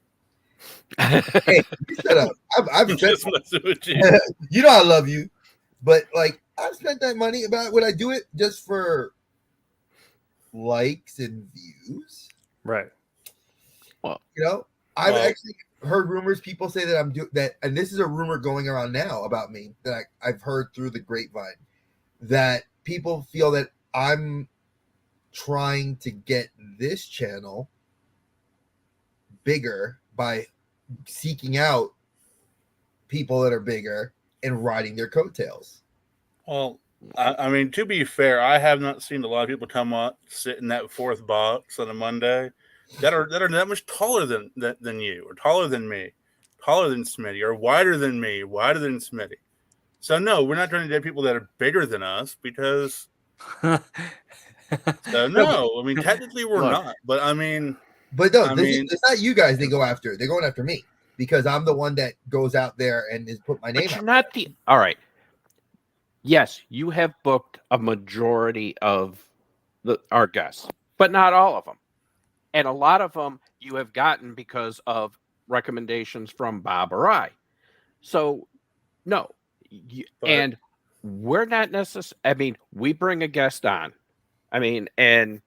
Hey, you shut up. I've spent, Just messing with you. you know I love you, but like I've spent that money. Would I do it just for likes and views? Right. Well, I've actually heard rumors. People say that I'm doing that, and this is a rumor going around now about me that I've heard through the grapevine, that people feel that I'm trying to get this channel bigger by seeking out people that are bigger and riding their coattails. Well, I mean, to be fair, I have not seen a lot of people come up, sit in that fourth box on a Monday that are that much taller than you, or taller than me, taller than Smitty, or wider than me, wider than Smitty. So no, we're not trying to get people that are bigger than us, because no, I mean, technically we're not, but I mean, it's not you guys they go after. They're going after me because I'm the one that goes out there and is put my name but out. you're not the all right. Yes, you have booked a majority of our guests, but not all of them. And a lot of them you have gotten because of recommendations from Bob or I. So, no. And we're not necessarily, I mean, we bring a guest on. I mean, and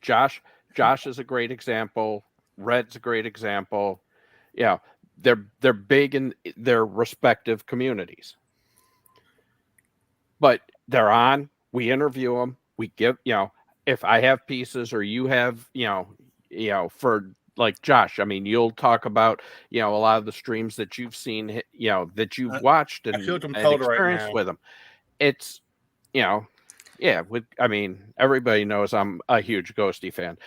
Josh is a great example. Red's a great example. Yeah, they're big in their respective communities. But they're on, we interview them, we give, if I have pieces or you have, for like Josh, I mean, you'll talk about, a lot of the streams that you've seen, that you've watched and experienced with them. It's, Yeah, I mean, everybody knows I'm a huge Ghosty fan.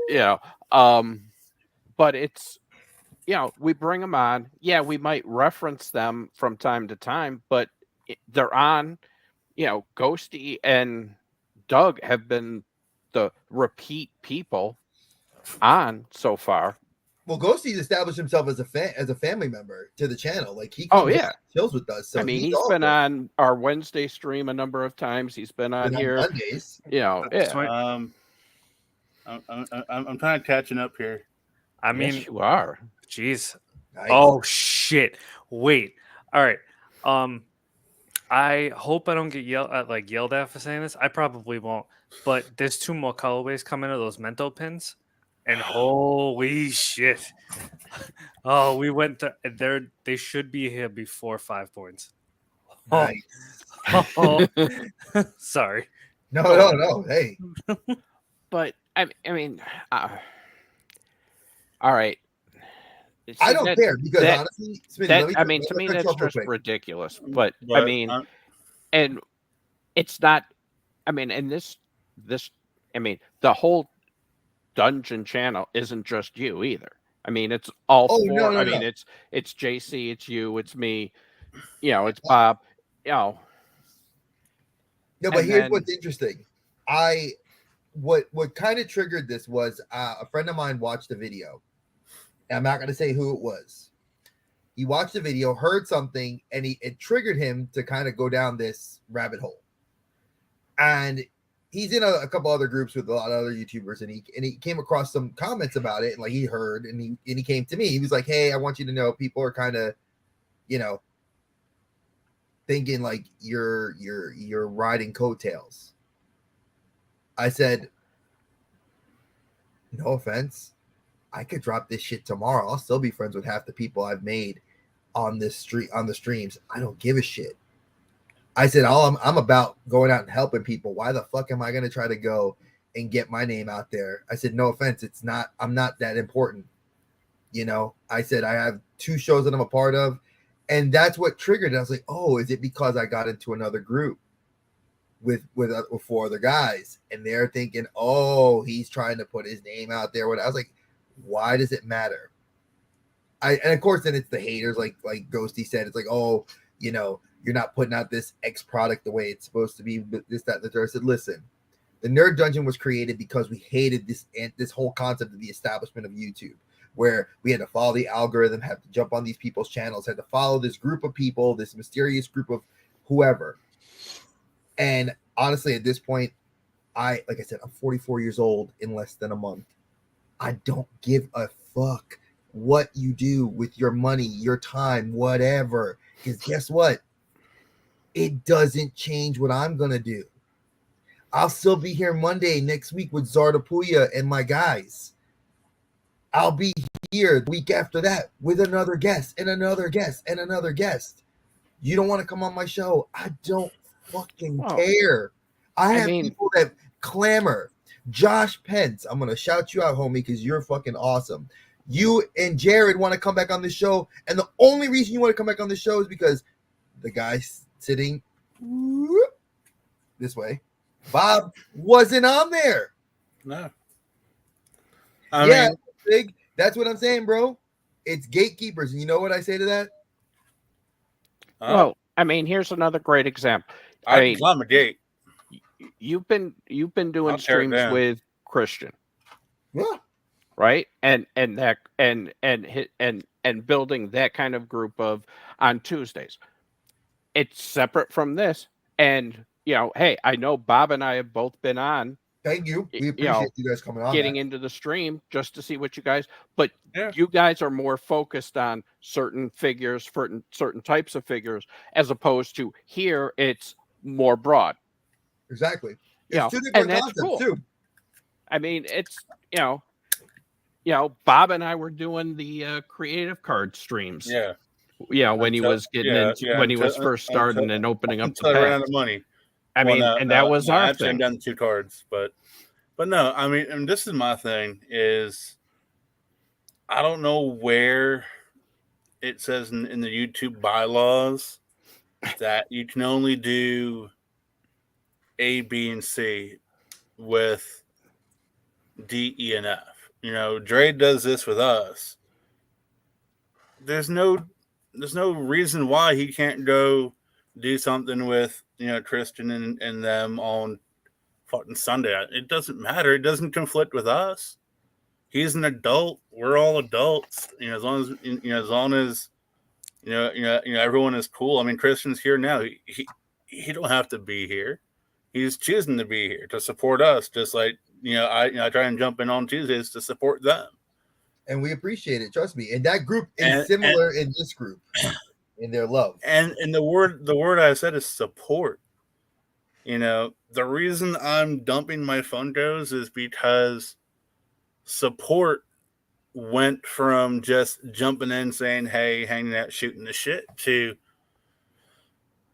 You know, but it's, we bring them on. Yeah, we might reference them from time to time, but they're on. Ghosty and Doug have been the repeat people on so far. Well, Ghosty's established himself as a family member to the channel. Like he Oh comes yeah, and chills with us. So I mean, he's he's been awesome. on our Wednesday stream a number of times. He's been on Been on here. Mondays. Yeah. I'm kind of catching up here. I mean, yes, you are. Jeez. Nice. Oh shit. Wait. All right. I hope I don't get yelled at for saying this. I probably won't. But there's 2 more colorways coming of those Mento pins. And holy shit. Oh, we went to they should be here before 5 points. Nice. Oh. Sorry. No. Hey. But I mean, all right. See, I don't care because honestly, Smitty, to me, that's just ridiculous. But But, I mean, and it's not. I mean, and this, I mean, the whole dungeon channel isn't just you either. I mean, it's all four. No, I mean, it's JC, it's you, it's me. It's Bob. No, but here's what's interesting. What kind of triggered this was a friend of mine watched a video. And I'm not going to say who it was. He watched the video, heard something, and it triggered him to kind of go down this rabbit hole. And he's in a couple other groups with a lot of other YouTubers, and he came across some comments about it, and like he heard, and he came to me. He was like, "Hey, I want you to know, people are kind of, thinking like you're riding coattails." I said, "No offense. I could drop this shit tomorrow. I'll still be friends with half the people I've made on the streams. I don't give a shit." I said, I'm about going out and helping people. Why the fuck am I going to try to go and get my name out there? I said, no offense. I'm not that important. I said, I have 2 shows that I'm a part of. And that's what triggered it. I was like, oh, is it because I got into another group with 4 other guys? And they're thinking, oh, he's trying to put his name out there. I was like, why does it matter? And of course, then it's the haters, like Ghosty said. It's like, oh, you're not putting out this X product the way it's supposed to be, but this, that, and the third. I said, listen, the Nerd Dungeon was created because we hated this whole concept of the establishment of YouTube, where we had to follow the algorithm, had to jump on these people's channels, had to follow this group of people, this mysterious group of whoever. And honestly, at this point, like I said, I'm 44 years old in less than a month. I don't give a fuck what you do with your money, your time, whatever. Because guess what? It doesn't change what I'm going to do. I'll still be here Monday next week with Zardapuya and my guys. I'll be here the week after that with another guest and another guest and another guest. You don't want to come on my show? I don't fucking care. I have people that clamor. Josh Pence, I'm going to shout you out, homie, because you're fucking awesome. You and Jared want to come back on the show, and the only reason you want to come back on the show is because the guy sitting this way, Bob, wasn't on there. No. I mean, big. That's what I'm saying, bro. It's gatekeepers, and you know what I say to that? Well, I mean, here's another great example. I mean, climb a gate. You've been doing streams with Christian, yeah, right? And building that kind of group on Tuesdays. It's separate from this, and hey, I know Bob and I have both been on. Thank you. We appreciate you guys coming on. Getting into the stream just to see what you guys, but you guys are more focused on certain figures, certain types of figures, as opposed to here it's more broad. Exactly. It's 2 different concepts cool. too. I mean, it's Bob and I were doing the creative card streams. Yeah. When he was getting into when he was first starting and opening up the ran out of money. I mean, and that was our thing. I've done 2 cards, but no, I mean, and this is my thing is I don't know where it says in the YouTube bylaws that you can only do A, B, and C with D, E, and F. Dre does this with us. There's no reason why he can't go do something with Tristan and them on fucking Sunday. It doesn't matter. It doesn't conflict with us. He's an adult. We're all adults. As long as everyone is cool. I mean, Tristan's here now. He don't have to be here. He's choosing to be here to support us, just like I try and jump in on Tuesdays to support them. And we appreciate it. Trust me. And that group is similar in this group in their love. And the word I said is support. The reason I'm dumping my Funkos is because support went from just jumping in saying, hey, hanging out, shooting the shit to,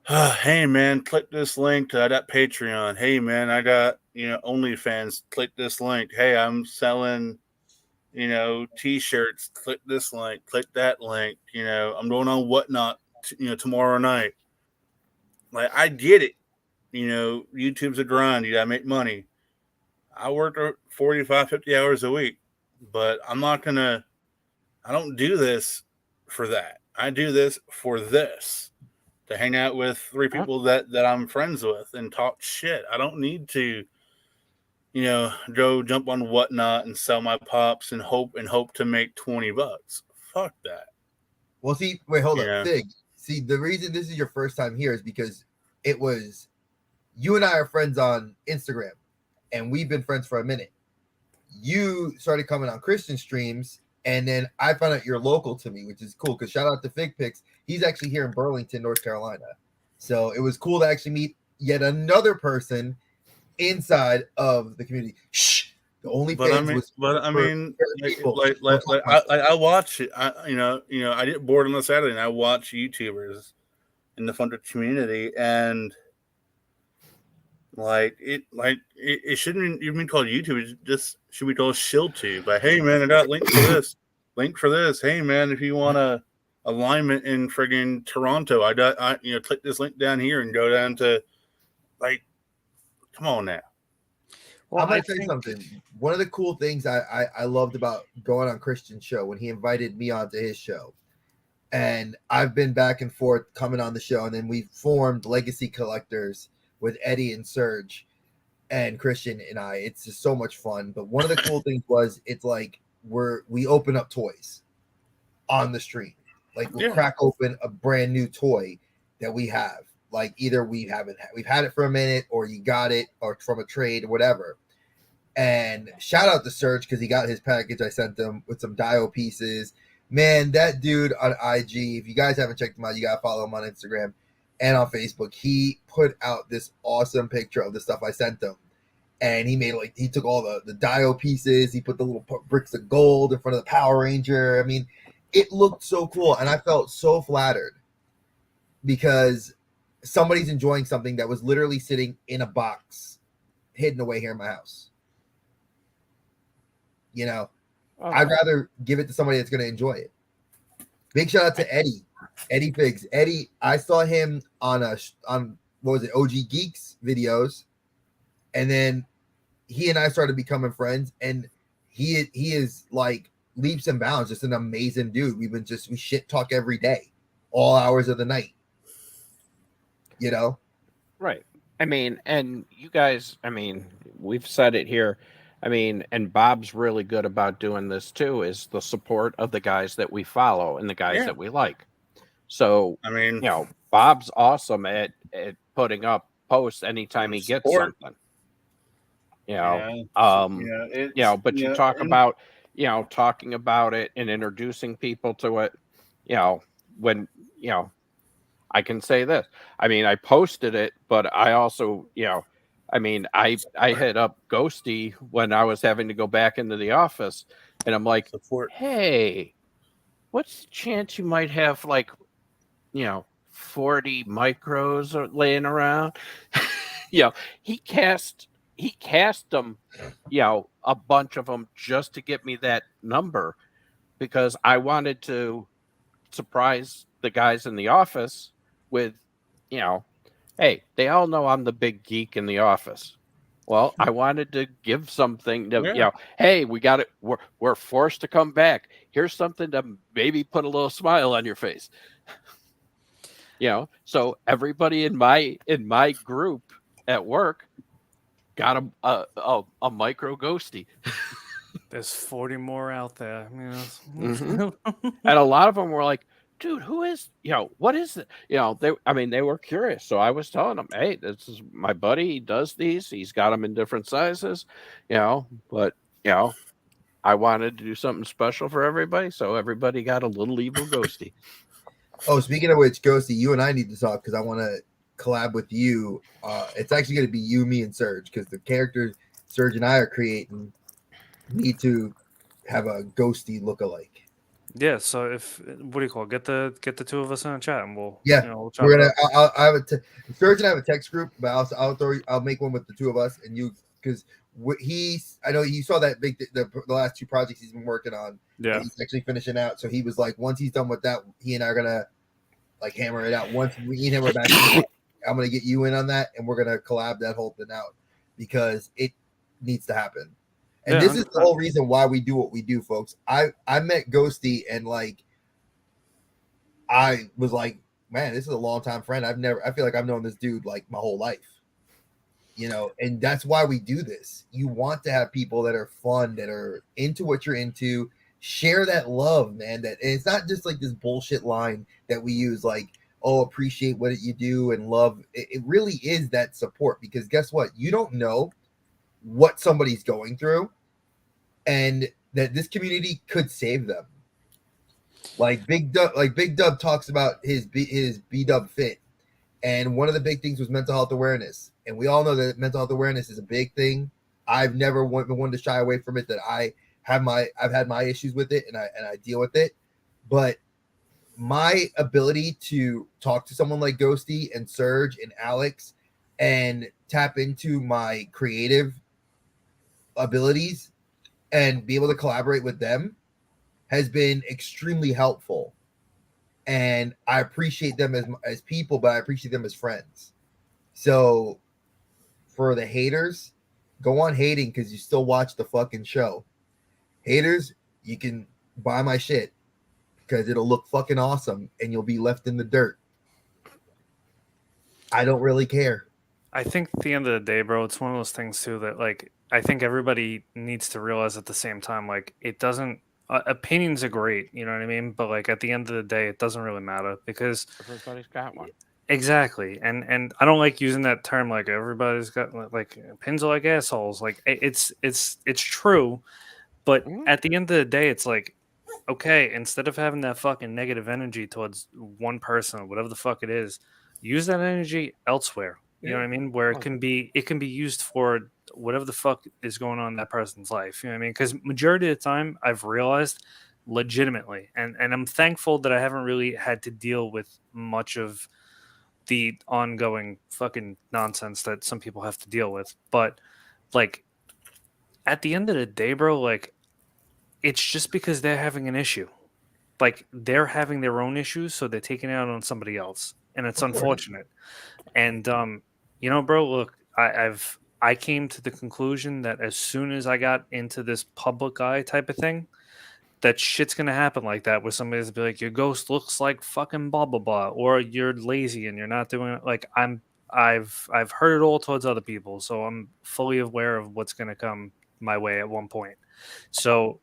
hey, man, click this link to that Patreon. Hey, man, I got, OnlyFans. Click this link. Hey, I'm selling, T-shirts. Click this link. Click that link. I'm going on Whatnot, tomorrow night. Like, I get it. YouTube's a grind. You got to make money. I work 45, 50 hours a week, but I don't do this for that. I do this for this. To hang out with 3 people that I'm friends with and talk shit. I don't need to, go jump on Whatnot and sell my pops and hope to make $20. Fuck that. Well, see, wait, hold up. Fig. See, the reason this is your first time here is because it was you and I are friends on Instagram, and we've been friends for a minute. You started coming on Christian streams, and then I found out you're local to me, which is cool. Because shout out to Fig Picks. He's actually here in Burlington, North Carolina. So it was cool to actually meet yet another person inside of the community. Shh. The only I watch it. I get bored on a Saturday and I watch YouTubers in the Thunder community, and it shouldn't even be called YouTube. It just should be called ShillTube. Like, hey man, I got link for this. Link for this. Hey man, if you want a alignment in friggin' Toronto, I click this link down here and go down to, like, come on now. Well, I'm gonna tell you something. One of the cool things I loved about going on Christian's show when he invited me onto his show, and I've been back and forth coming on the show, and then we formed Legacy Collectors with Eddie and Serge and Christian and I. It's just so much fun. But one of the cool things was it's like we open up toys on the stream. Like we'll crack open a brand new toy that we have. Like either we've had it for a minute, or you got it, or from a trade or whatever. And shout out to Serge because he got his package I sent him with some Dio pieces. Man, that dude on IG, if you guys haven't checked him out, you gotta follow him on Instagram and on Facebook. He put out this awesome picture of the stuff I sent him. And he took all the Dio pieces, he put the little bricks of gold in front of the Power Ranger. I mean, it looked so cool, and I felt so flattered because somebody's enjoying something that was literally sitting in a box hidden away here in my house. I'd rather give it to somebody that's going to enjoy it. Big shout out to Eddie Figs. Eddie, I saw him on what was it, OG Geeks videos, and then he and I started becoming friends, and he is like leaps and bounds, just an amazing dude. We shit talk every day, all hours of the night. Right. I mean, and you guys, I mean, we've said it here. I mean, and Bob's really good about doing this too, is the support of the guys that we follow and the guys that we like. So, I mean, Bob's awesome at putting up posts anytime he gets something. But you talk about, talking about it and introducing people to it, when, I can say this. I mean, I posted it, but I also, I mean, I hit up Ghosty when I was having to go back into the office, and I'm like, hey, what's the chance you might have 40 micros laying around? He cast them, a bunch of them just to get me that number because I wanted to surprise the guys in the office with you know, hey, they all know I'm the big geek in the office. Well, I wanted to give something to, Yeah. hey, we got it. We're forced to come back. Here's something to maybe put a little smile on your face. So everybody in my group at work got a micro ghosty. There's 40 more out there. Mhm. And a lot of them were like, dude, who is, what is it? They were curious. So I was telling them, hey, this is my buddy. He does these. He's got them in different sizes, but, I wanted to do something special for everybody. So everybody got a little evil ghosty. Oh, speaking of which, Ghosty, you and I need to talk because I want to collab with you. It's actually going to be you, me, and Serge because the characters Serge and I are creating need to have a Ghosty look-alike. Yeah, so what do you call it? Get the two of us in a chat and we'll we'll chop we're it gonna. up. I have Serge and I have a text group, but I'll make one with the two of us and you because I know you saw that the last two projects he's been working on. Yeah, He's actually finishing out. So he was like, once he's done with that, he and I are gonna like hammer it out. Once me and him are back, I'm gonna get you in on that, and we're gonna collab that whole thing out because it needs to happen. And this is the whole reason why we do what we do, folks. I met Ghosty and like I was like, man, this is a long time friend. I feel like I've known this dude like my whole life. And that's why we do this. You want to have people that are fun, that are into what you're into, share that love, man. And it's not just like this bullshit line that we use, like, oh, appreciate what you do and love. It really is that support because guess what? You don't know what somebody's going through, and that this community could save them. Like Big Dub talks about his B Dub Fit. And one of the big things was mental health awareness. And we all know that mental health awareness is a big thing. I've never been one to shy away from it, that I've had my issues with it and I deal with it. But my ability to talk to someone like Ghosty and Serge and Alex and tap into my creative abilities and be able to collaborate with them has been extremely helpful. And I appreciate them as people, but I appreciate them as friends. So for the haters, go on hating because you still watch the fucking show. Haters, you can buy my shit because it'll look fucking awesome and you'll be left in the dirt. I don't really care. I think at the end of the day, bro, it's one of those things too that like I think everybody needs to realize at the same time, like it doesn't. Opinions are great, you know what I mean, but like at the end of the day, it doesn't really matter because Everybody's got one. exactly, and I don't like using that term like everybody's got like opinions are like assholes. Like it's true, but at the end of the day, it's like okay, instead of having that fucking negative energy towards one person or whatever the fuck it is, use that energy elsewhere. You know what I mean? Where it can be used for whatever the fuck is going on in that person's life. You know what I mean? Because majority of the time, I've realized legitimately, and I'm thankful that I haven't really had to deal with much of the ongoing fucking nonsense that some people have to deal with. But like at the end of the day, bro, like it's just because they're having an issue. Like they're having their own issues, so they're taking it out on somebody else, and it's unfortunate. And bro, look, I came to the conclusion that as soon as I got into this public eye type of thing, that shit's gonna happen like that, where somebody's be like, your ghost looks like fucking blah blah blah, or you're lazy and you're not doing it. Like I've heard it all towards other people, so I'm fully aware of what's gonna come my way at one point. So,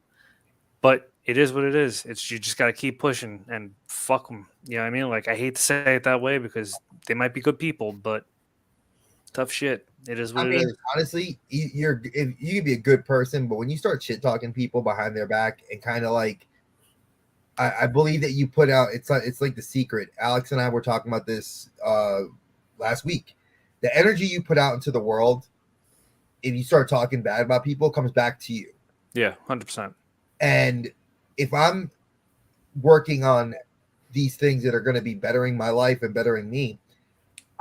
but it is what it is. It's you just gotta keep pushing and fuck them. You know what I mean? Like I hate to say it that way because they might be good people, but tough shit. It is what it is. Honestly, you can be a good person, but when you start shit talking people behind their back and kind of like, I believe that you put out, it's like The Secret. Alex and I were talking about this last week. The energy you put out into the world, if you start talking bad about people, comes back to you. Yeah, 100%. And if I'm working on these things that are going to be bettering my life and bettering me,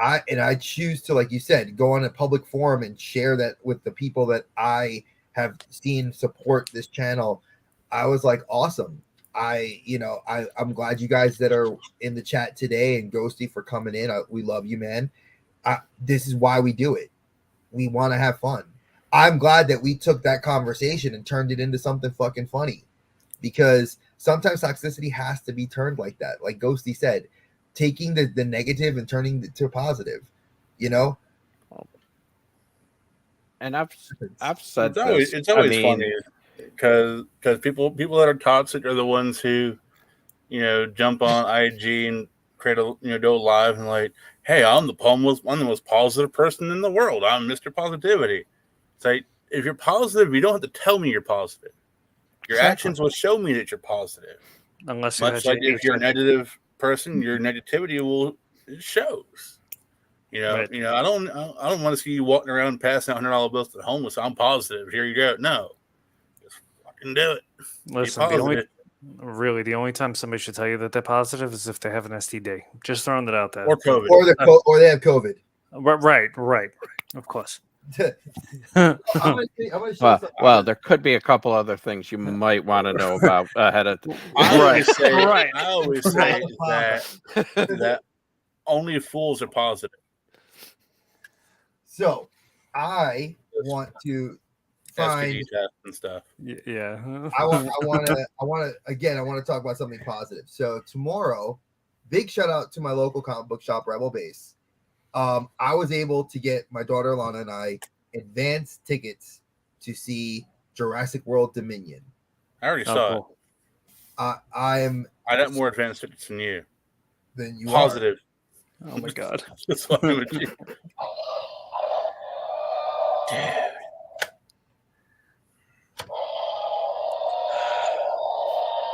I choose to, like you said, go on a public forum and share that with the people that I have seen support this channel. I was like, awesome. I'm glad you guys that are in the chat today, and Ghosty for coming in. We love you, man. This is why we do it. We want to have fun. I'm glad that we took that conversation and turned it into something fucking funny, because sometimes toxicity has to be turned like that. Like Ghosty said, taking the negative and turning it to positive, you know? And I've said it's always funny because people that are toxic are the ones who, jump on IG and create go live and like, hey, I'm the most positive person in the world. I'm Mr. Positivity. It's like, if you're positive, you don't have to tell me you're positive. Your actions will show me that you're positive. Unless you much like if you're a negative person, your negativity it shows. Right. I don't want to see you walking around passing out $100 bills to the homeless. I'm positive. Here you go. No, just fucking do it. Listen, the only time somebody should tell you that they're positive is if they have an STD. Just throwing that out there. Or COVID. Or they have COVID. Right. Of course. I'm gonna show well, there could be a couple other things you might want to know about ahead of. I always say that only fools are positive. So, I want to find STD tests and stuff. Yeah. I want to talk about something positive. So tomorrow, big shout out to my local comic book shop, Rebel Base. I was able to get my daughter Lana and I advance tickets to see Jurassic World Dominion. I already saw it. I got more advanced tickets than you. Than you positive. Are. Oh my god. That's why I'm with you. Dude.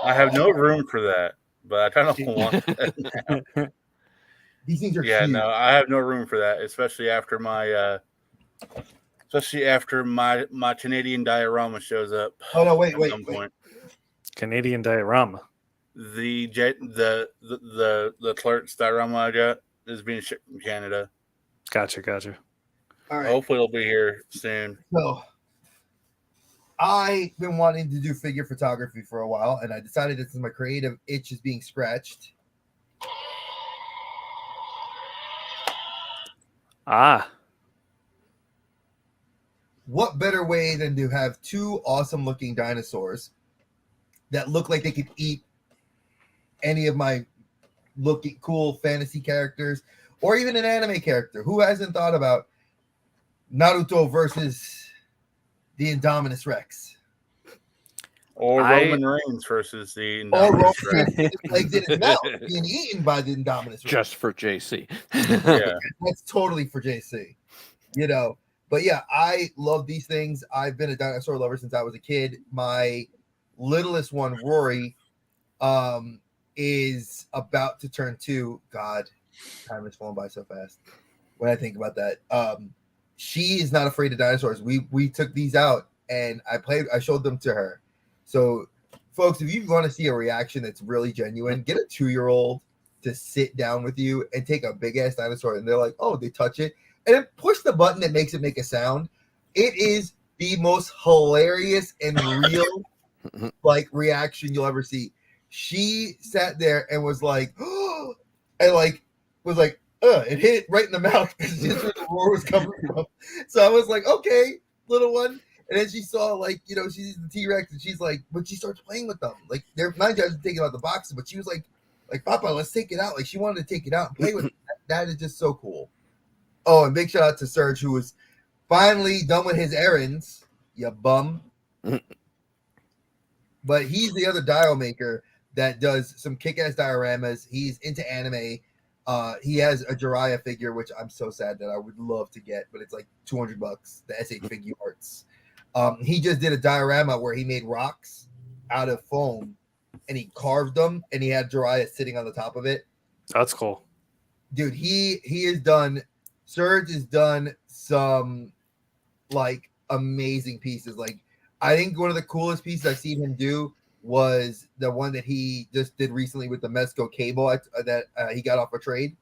I have no room for that, but I kind of want that now. These things are huge. No, I have no room for that, especially after my Canadian diorama shows up. Oh no, wait. Canadian diorama. The Clerks diorama I got is being shipped from Canada. Gotcha. All right. Hopefully it'll be here soon. So I've been wanting to do figure photography for a while, and I decided that since my creative itch is being scratched. What better way than to have two awesome looking dinosaurs that look like they could eat any of my looking cool fantasy characters, or even an anime character? Who hasn't thought about Naruto versus the Indominus Rex? Or Roman Reigns versus the Indominus Rex. Legs in his mouth being eaten by the Indominus Rex. Just for JC. Yeah. That's totally for JC. But yeah, I love these things. I've been a dinosaur lover since I was a kid. My littlest one, Rory, is about to turn 2. God, time is falling by so fast when I think about that. She is not afraid of dinosaurs. We took these out and I showed them to her. So folks, if you want to see a reaction that's really genuine, get a 2-year-old to sit down with you and take a big ass dinosaur, and they're like, oh, they touch it and then push the button that makes it make a sound. It is the most hilarious and real reaction you'll ever see. She sat there and was like, oh, and was like, it hit right in the mouth because just where the roar was coming from. So I was like, okay, little one. And then she saw she's the T-Rex, and she's like, but she starts playing with them. Like, they're mind you, I was taking out the boxes, but she was like, Papa, let's take it out. Like, she wanted to take it out and play with it. That is just so cool. Oh, and big shout out to Serge, who was finally done with his errands. You bum. But he's the other dial maker that does some kick-ass dioramas. He's into anime. He has a Jiraiya figure, which I'm so sad that I would love to get, but it's like $200. The S8 Figure Arts. He just did a diorama where he made rocks out of foam, and he carved them, and he had Jiraiya sitting on the top of it. That's cool, dude. He is done. Serge has done some amazing pieces. Like, I think one of the coolest pieces I've seen him do was the one that he just did recently with the Mezco cable that he got off a trade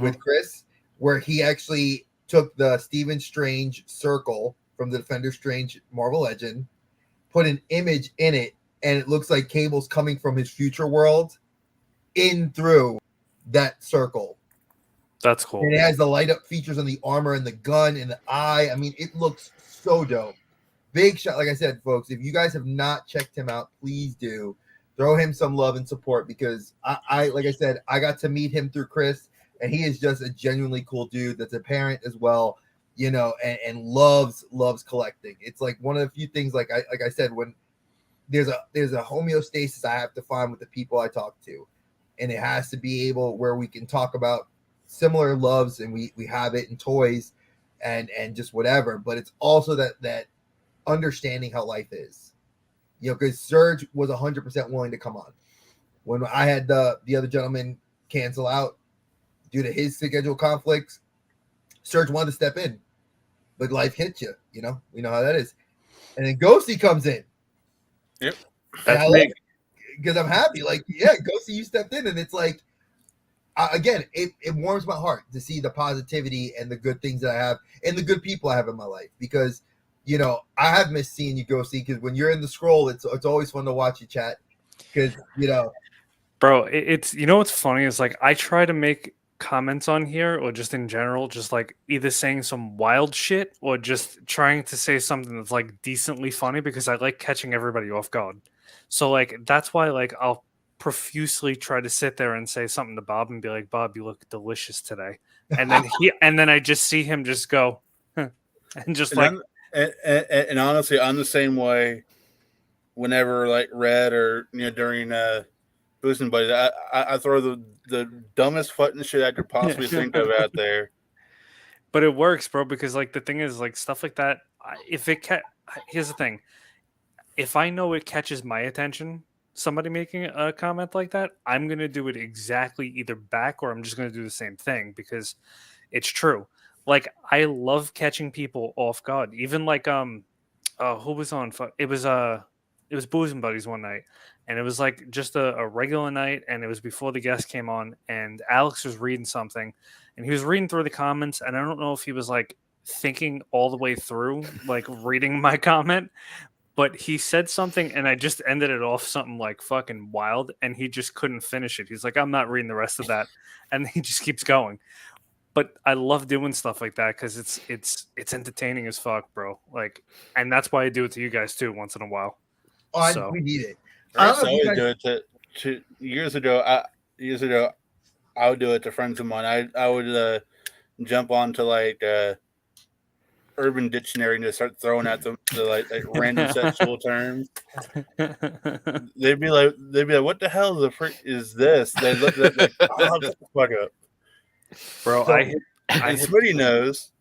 with Chris, where he actually took the Stephen Strange circle from the Defender Strange Marvel Legend, put an image in it, and it looks like Cable's coming from his future world in through that circle. That's cool. And it has the light up features on the armor and the gun and the eye. I mean, it looks so dope. Big shot. Like I said, folks, if you guys have not checked him out, please do. Throw him some love and support, because I like I said, I got to meet him through Chris, and he is just a genuinely cool dude that's a parent as well, you know, and loves collecting. It's like one of the few things, like I said, when there's a homeostasis I have to find with the people I talk to, and it has to be able where we can talk about similar loves, and we have it in toys and just whatever, but it's also that understanding how life is. You know, because Serge was 100% willing to come on. When I had the other gentleman cancel out due to his schedule conflicts, Serge wanted to step in, but life hits you. You know, we know how that is. And then Ghosty comes in. Yep, That's big. Because I'm happy. Like, yeah, Ghosty, you stepped in, and it's like, again, it warms my heart to see the positivity and the good things that I have and the good people I have in my life, because. You know, I have missed seeing you, Ghosty, because when you're in the scroll, it's always fun to watch you chat. Because, you know, Bro, it's you know what's funny is like I try to make comments on here or just in general, just like either saying some wild shit or just trying to say something that's like decently funny, because I like catching everybody off guard. So like that's why like I'll profusely try to sit there and say something to Bob and be like, Bob, you look delicious today. And then I just see him just go and just like and honestly, I'm the same way. Whenever like Red or during boosting buddies, I throw the dumbest fucking shit I could possibly think of out there. But it works, bro, because like the thing is like stuff like that. Here's the thing: if I know it catches my attention, somebody making a comment like that, I'm gonna do it exactly either back or I'm just gonna do the same thing, because it's true. Like I love catching people off guard. Even like who was on? It was Booze and Buddies one night, and it was like just a regular night, and it was before the guest came on, and Alex was reading something, and he was reading through the comments, and I don't know if he was like thinking all the way through, like reading my comment, but he said something, and I just ended it off something like fucking wild, and he just couldn't finish it. He's like, I'm not reading the rest of that, and he just keeps going. But I love doing stuff like that because it's entertaining as fuck, bro. Like, and that's why I do it to you guys too once in a while. we need it. I always do it to years ago. I would do it to friends of mine. I would jump onto like Urban Dictionary and just start throwing out the like random sexual terms. They'd be like, "What the hell is this?" They look like, "Oh, shut the fuck up." Bro, so, I Smitty knows.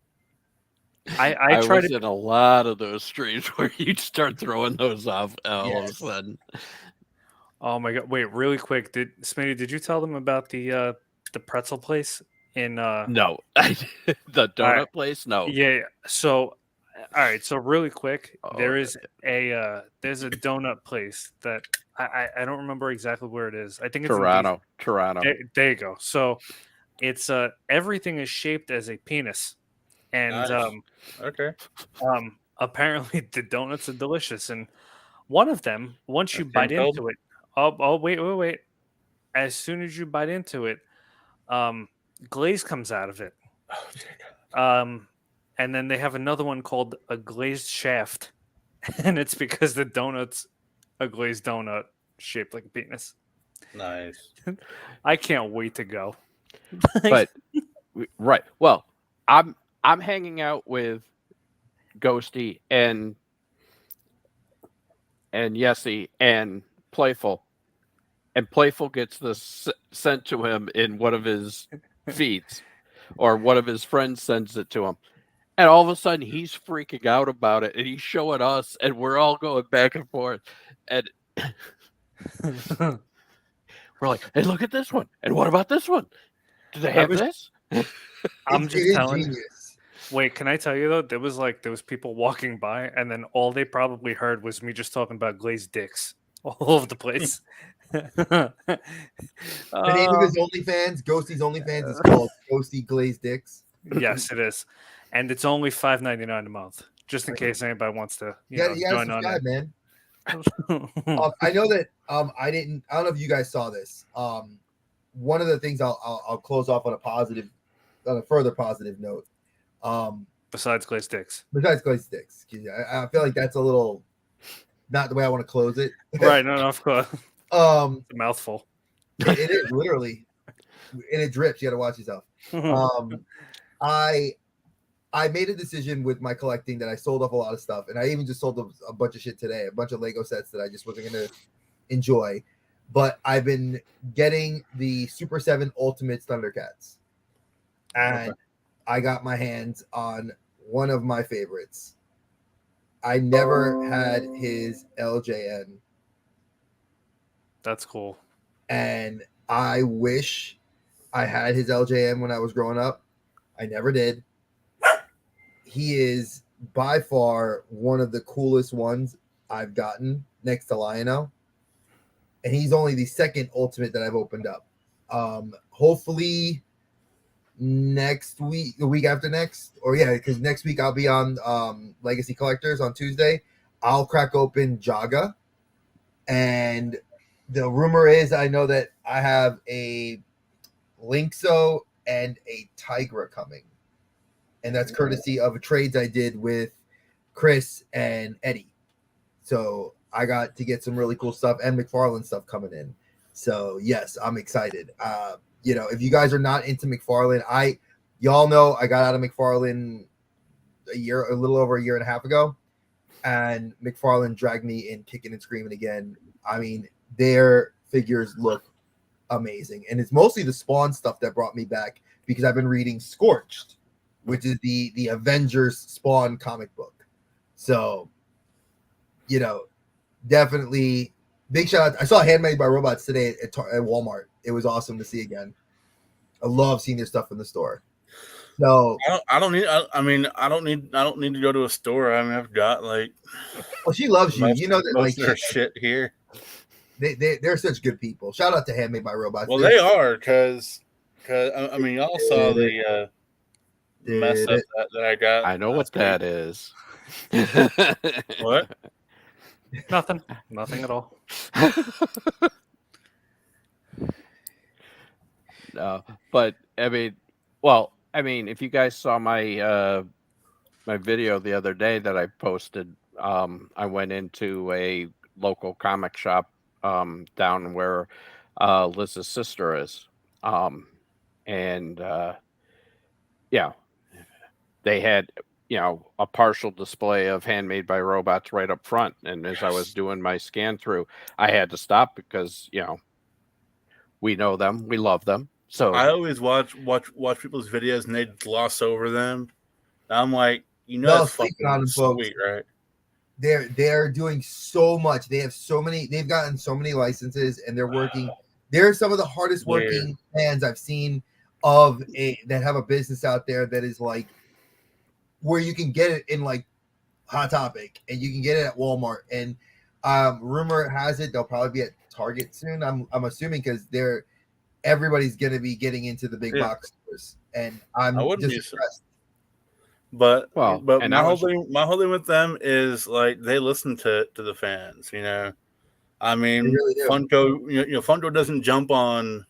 I tried in a lot of those streams where you start throwing those off all of a sudden. Oh my god! Wait, really quick, Smitty? Did you tell them about the pretzel place in? No, the donut place. No. Yeah. So, all right. So really quick, there's a donut place that I don't remember exactly where it is. I think it's Toronto. There you go. So. It's everything is shaped as a penis, and nice. Okay. Apparently the donuts are delicious, and one of them, once you bite into it, wait, as soon as you bite into it, glaze comes out of it, and then they have another one called a glazed shaft, and it's because the donut's a glazed donut shaped like a penis. Nice. I can't wait to go. But right, well, I'm hanging out with Ghosty and Yessie and Playful gets this sent to him in one of his feeds, or one of his friends sends it to him, and all of a sudden he's freaking out about it, and he's showing us, and we're all going back and forth, and we're like, "Hey, look at this one, and what about this one? Do they have this?" I'm just telling you. Wait, can I tell you though? There was people walking by, and then all they probably heard was me just talking about glazed dicks all over the place. The name of his OnlyFans, Ghosty's OnlyFans, is called Ghosty Glazed Dicks. Yes, it is, and it's only $5.99 a month, just in case anybody wants to join on it. Man. I know that I don't know if you guys saw this. One of the things I'll close off on a further positive note. Besides clay sticks. Besides clay sticks, I feel like that's a little not the way I want to close it. Right, no, of course. Um, It's a mouthful. it is literally, and it drips. You got to watch yourself. I made a decision with my collecting that I sold off a lot of stuff, and I even just sold a bunch of shit today, a bunch of Lego sets that I just wasn't going to enjoy. But I've been getting the Super 7 Ultimates Thundercats, and I got my hands on one of my favorites. I never had his LJN. That's cool. And I wish I had his LJN when I was growing up. I never did. He is by far one of the coolest ones I've gotten next to Lionel. And he's only the second Ultimate that I've opened up. Hopefully next week, the week after next, or yeah, because next week I'll be on Legacy Collectors on Tuesday. I'll crack open Jaga. And the rumor is I know that I have a Linkso and a Tigra coming. And that's courtesy of trades I did with Chris and Eddie. So I got to get some really cool stuff and McFarlane stuff coming in. So yes, I'm excited. If you guys are not into McFarlane, y'all know I got out of McFarlane a little over a year and a half ago, and McFarlane dragged me in kicking and screaming again. I mean, their figures look amazing, and it's mostly the Spawn stuff that brought me back because I've been reading Scorched, which is the Avengers Spawn comic book. So, definitely big shout out. I saw Handmade by Robots today at Walmart. It was awesome to see again. I love seeing their stuff in the store. So I don't need to go to a store. I mean, I've got like. Well, she loves you. You know that, most of their shit here. They're such good people. Shout out to Handmade by Robots. Well, they are because I mean, y'all saw the mess up that I got. I know what that is. What? Nothing at all. No, but I mean, if you guys saw my my video the other day that I posted, I went into a local comic shop down where Liz's sister is, and they had a partial display of Handmade by Robots right up front, and as I was doing my scan through, I had to stop because we know them, we love them. So I always watch people's videos and they gloss over them. I'm like, it's fucking on them, sweet, folks. Right? They're doing so much. They have so many. They've gotten so many licenses, and they're working. They're some of the hardest working fans I've seen that have a business out there that is like where you can get it in like Hot Topic, and you can get it at Walmart. And rumor has it they'll probably be at Target soon. I'm assuming because everybody's going to be getting into the big box stores, and I wouldn't just impressed. But my whole thing with them is like they listen to the fans. I mean, really Funko. Funko doesn't jump on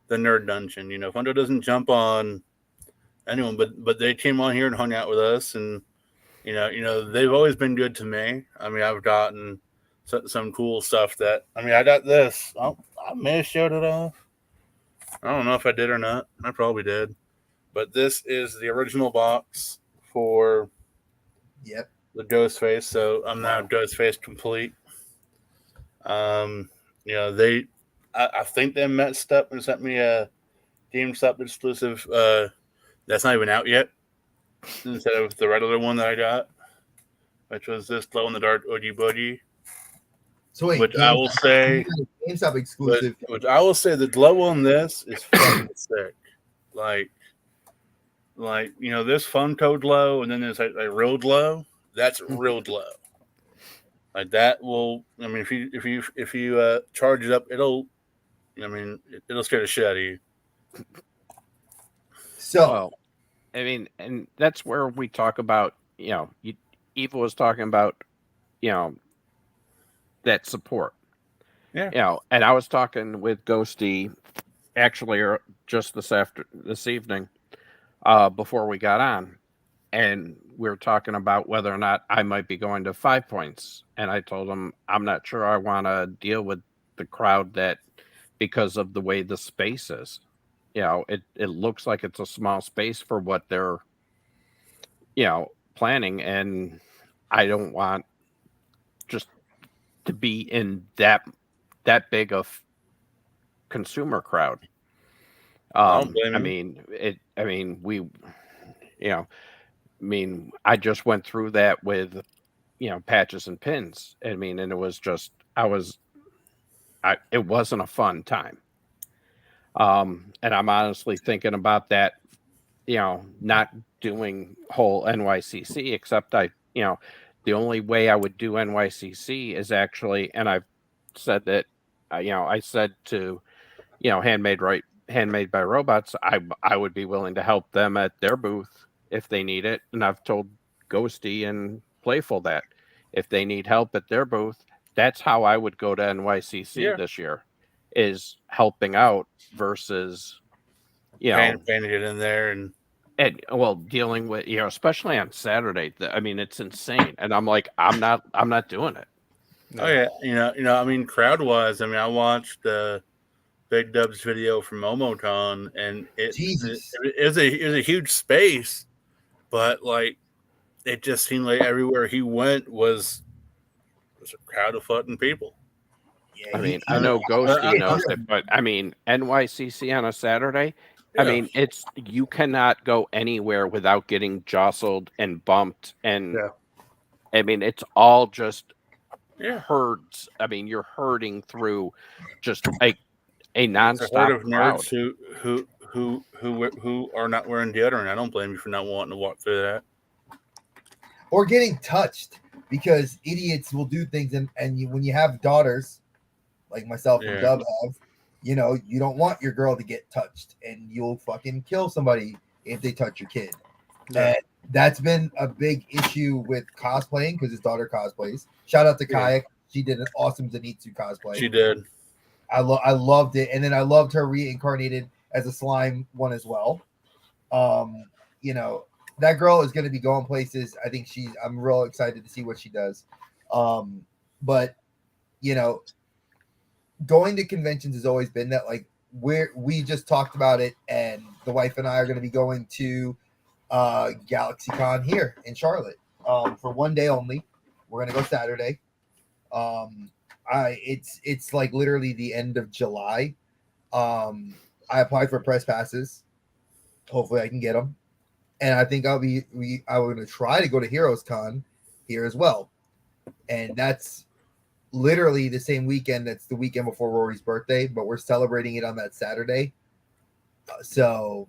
the Nerd Dungeon. Funko doesn't jump on anyone, but they came on here and hung out with us, and they've always been good to me. I mean, I've gotten some cool stuff that I got this. I may have showed it off. I don't know if I did or not. I probably did. But this is the original box for the Ghostface. So I'm now Ghostface complete. I think they messed up and sent me a GameStop exclusive that's not even out yet instead of the regular one that I got, which was this glow in the dark Oogie Boogie. So wait, which I will say GameStop exclusive. Which I will say the glow on this is fucking sick. Like this Funko glow, and then there's like real glow. That's real glow. Like that will. I mean, if you charge it up, it'll scare the shit out of you. So, and that's where we talk about. Eva was talking about, that support. Yeah. You know, and I was talking with Ghosty actually just this evening before we got on, and we were talking about whether or not I might be going to 5 Points, and I told him I'm not sure I want to deal with the crowd that because of the way the space is. You know, it looks like it's a small space for what they're, you know, planning, and I don't want just to be in that big of consumer crowd. I don't blame I you. mean, we, you know, I mean, I just went through that with, you know, patches and pins. I mean, and it was just, it wasn't a fun time. And I'm honestly thinking about that, you know, not doing whole NYCC, except you know, the only way I would do NYCC is actually, and I've said that, you know, I said to, you know, Handmade by Robots, I would be willing to help them at their booth if they need it. And I've told Ghosty and Playful that if they need help at their booth, that's how I would go to NYCC this year, is helping out versus, you know, Painting it in there and well, dealing with, you know, especially on Saturday. I mean, it's insane. And I'm like, I'm not doing it. oh yeah, I mean, crowd wise, I mean, I watched Big Dub's video from MomoCon, and it is a huge space, but like it just seemed like everywhere he went was a crowd of fucking people. I mean, I know Ghosty knows it, but I mean, NYCC on a Saturday, I mean, it's, you cannot go anywhere without getting jostled and bumped, and I mean, it's all just herds. I mean, you're herding through just a nonstop it's a herd of crowd. nerds who are not wearing deodorant. I don't blame you for not wanting to walk through that. Or getting touched, because idiots will do things, and when you have daughters like myself and Dub have, you know, you don't want your girl to get touched, and you'll fucking kill somebody if they touch your kid. And that's been a big issue with cosplaying, because his daughter cosplays. Shout out to Kayak. She did an awesome Zenitsu cosplay. She did. I loved it. And then I loved her reincarnated as a slime one as well. You know, that girl is going to be going places. I think I'm real excited to see what she does. But, you know, going to conventions has always been that, like, we just talked about it, and the wife and I are going to be going to GalaxyCon here in Charlotte for one day only. We're going to go Saturday. It's like literally the end of July. I applied for press passes. Hopefully I can get them. And I think I'm going to try to go to Heroes Con here as well. And that's literally the same weekend. That's the weekend before Rory's birthday, but we're celebrating it on that Saturday. So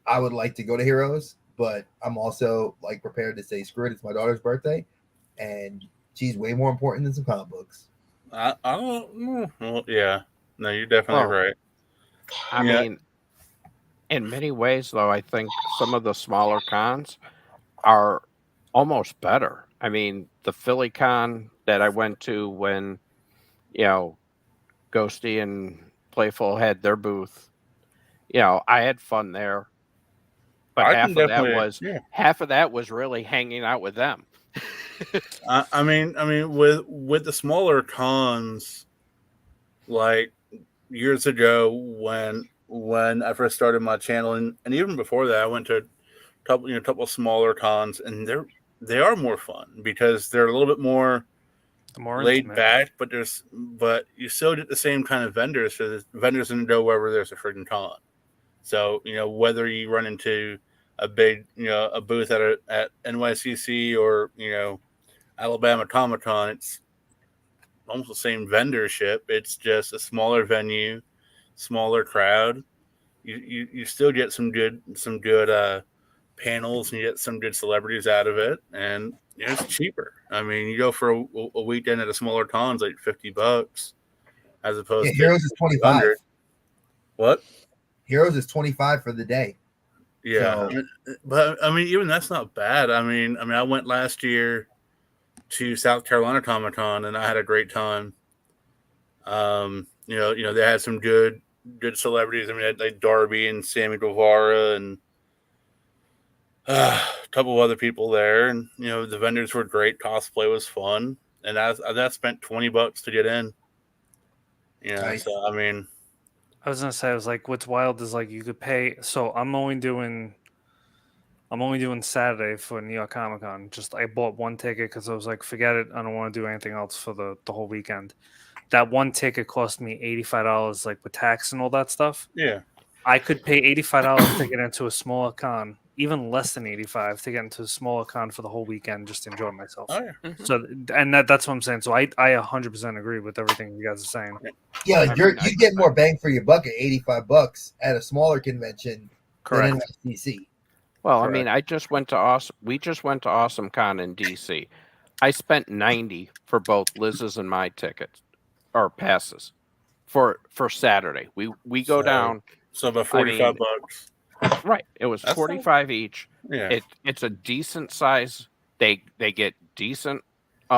I would like to go to Heroes, but I'm also like prepared to say, screw it, it's my daughter's birthday, and she's way more important than some comic books. I don't know. Well, yeah. No, you're definitely right. I mean, in many ways, though, I think some of the smaller cons are almost better. I mean, the Philly Con that I went to when, you know, Ghosty and Playful had their booth, you know, I had fun there. But half of that was really hanging out with them. I mean, with the smaller cons, like years ago when I first started my channel, and even before that, I went to a couple of smaller cons, and they are more fun because they're a little bit more laid intimate. Back, but you still get the same kind of vendors. So the vendors in the know wherever there's a freaking con. So, you know, whether you run into a big, you know, a booth at NYCC or, you know, Alabama Comic-Con, it's almost the same vendorship. It's just a smaller venue, smaller crowd. You still get some good panels, and you get some good celebrities out of it, and you know, it's cheaper. I mean, you go for a weekend at a smaller con, it's like $50 as opposed to Heroes is $25. What? Heroes is $25 for the day. Yeah, so. But I mean, even that's not bad. I mean, I went last year. to South Carolina Comic Con, and I had a great time. They had some good celebrities. I mean, like Darby and Sammy Guevara and a couple of other people there, and the vendors were great. Cosplay was fun, and I spent $20 to get in. Nice. So I mean, I was gonna say, I was like, what's wild is like you could pay. So I'm only doing Saturday for New York Comic Con. Just I bought one ticket because I was like, forget it, I don't want to do anything else for the whole weekend. That one ticket cost me $85, like with tax and all that stuff. yeah. I could pay $85 to get into a smaller con, even less than 85 to get into a smaller con for the whole weekend, just to enjoy myself. Oh yeah. Mhm. So, and that's what I'm saying. So I 100% agree with everything you guys are saying. Yeah, I mean, you get more bang for your buck at $85 at a smaller convention Correct. than NYCC. Well, I Correct. mean, we just went to Awesome Con in DC. I spent $90 for both Liz's and my tickets or passes for Saturday. We go down. So about I mean, $45. right. It was That's 45 each. Yeah. It's a decent size. They get decent They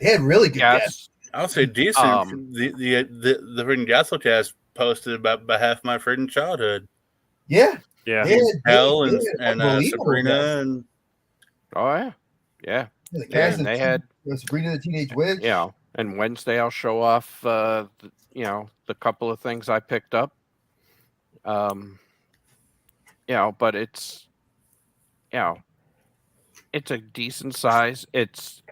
had really good guests. guests. I'll say decent. The freaking Gasolcast posted about half my freaking childhood. Yeah. Yeah. They had Hell they had and unbelievable Sabrina guests. and Oh yeah. Yeah. The Yeah, cast of they had Sabrina the Teenage Witch. and Wednesday I'll show off the couple of things I picked up. But it's it's a decent size. It's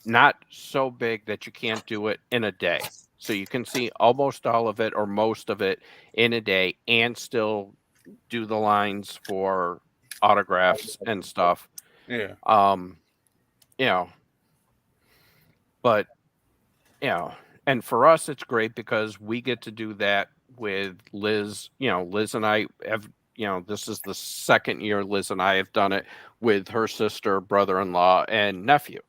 not so big that you can't do it in a day. So you can see almost all of it or most of it in a day and still do the lines for autographs and stuff. yeah. But and for us it's great because we get to do that with Liz. Liz and I have, this is the second year Liz and I have done it with her sister, brother-in-law, and nephew.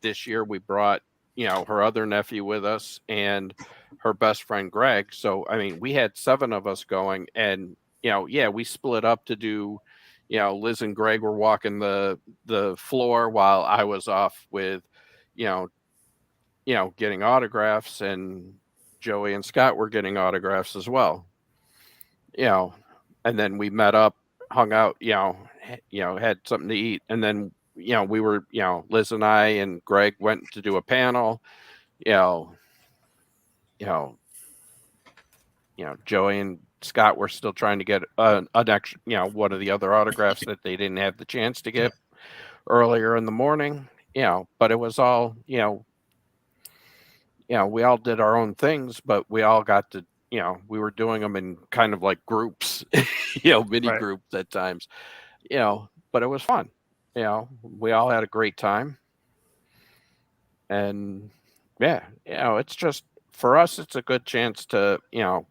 This year we brought, her other nephew with us and her best friend Greg. So I mean, we had 7 of us going, and we split up to do, Liz and Greg were walking the floor while I was off with, getting autographs, and Joey and Scott were getting autographs as well. And then we met up, hung out, had something to eat, and then we were, Liz and I and Greg went to do a panel. Joey and Scott were still trying to get an extra, one of the other autographs that they didn't have the chance to get earlier in the morning. But it was all, we all did our own things, but we all got to, we were doing them in kind of like groups, mini Right. groups at times, but it was fun. We all had a great time. And it's just, for us, it's a good chance to,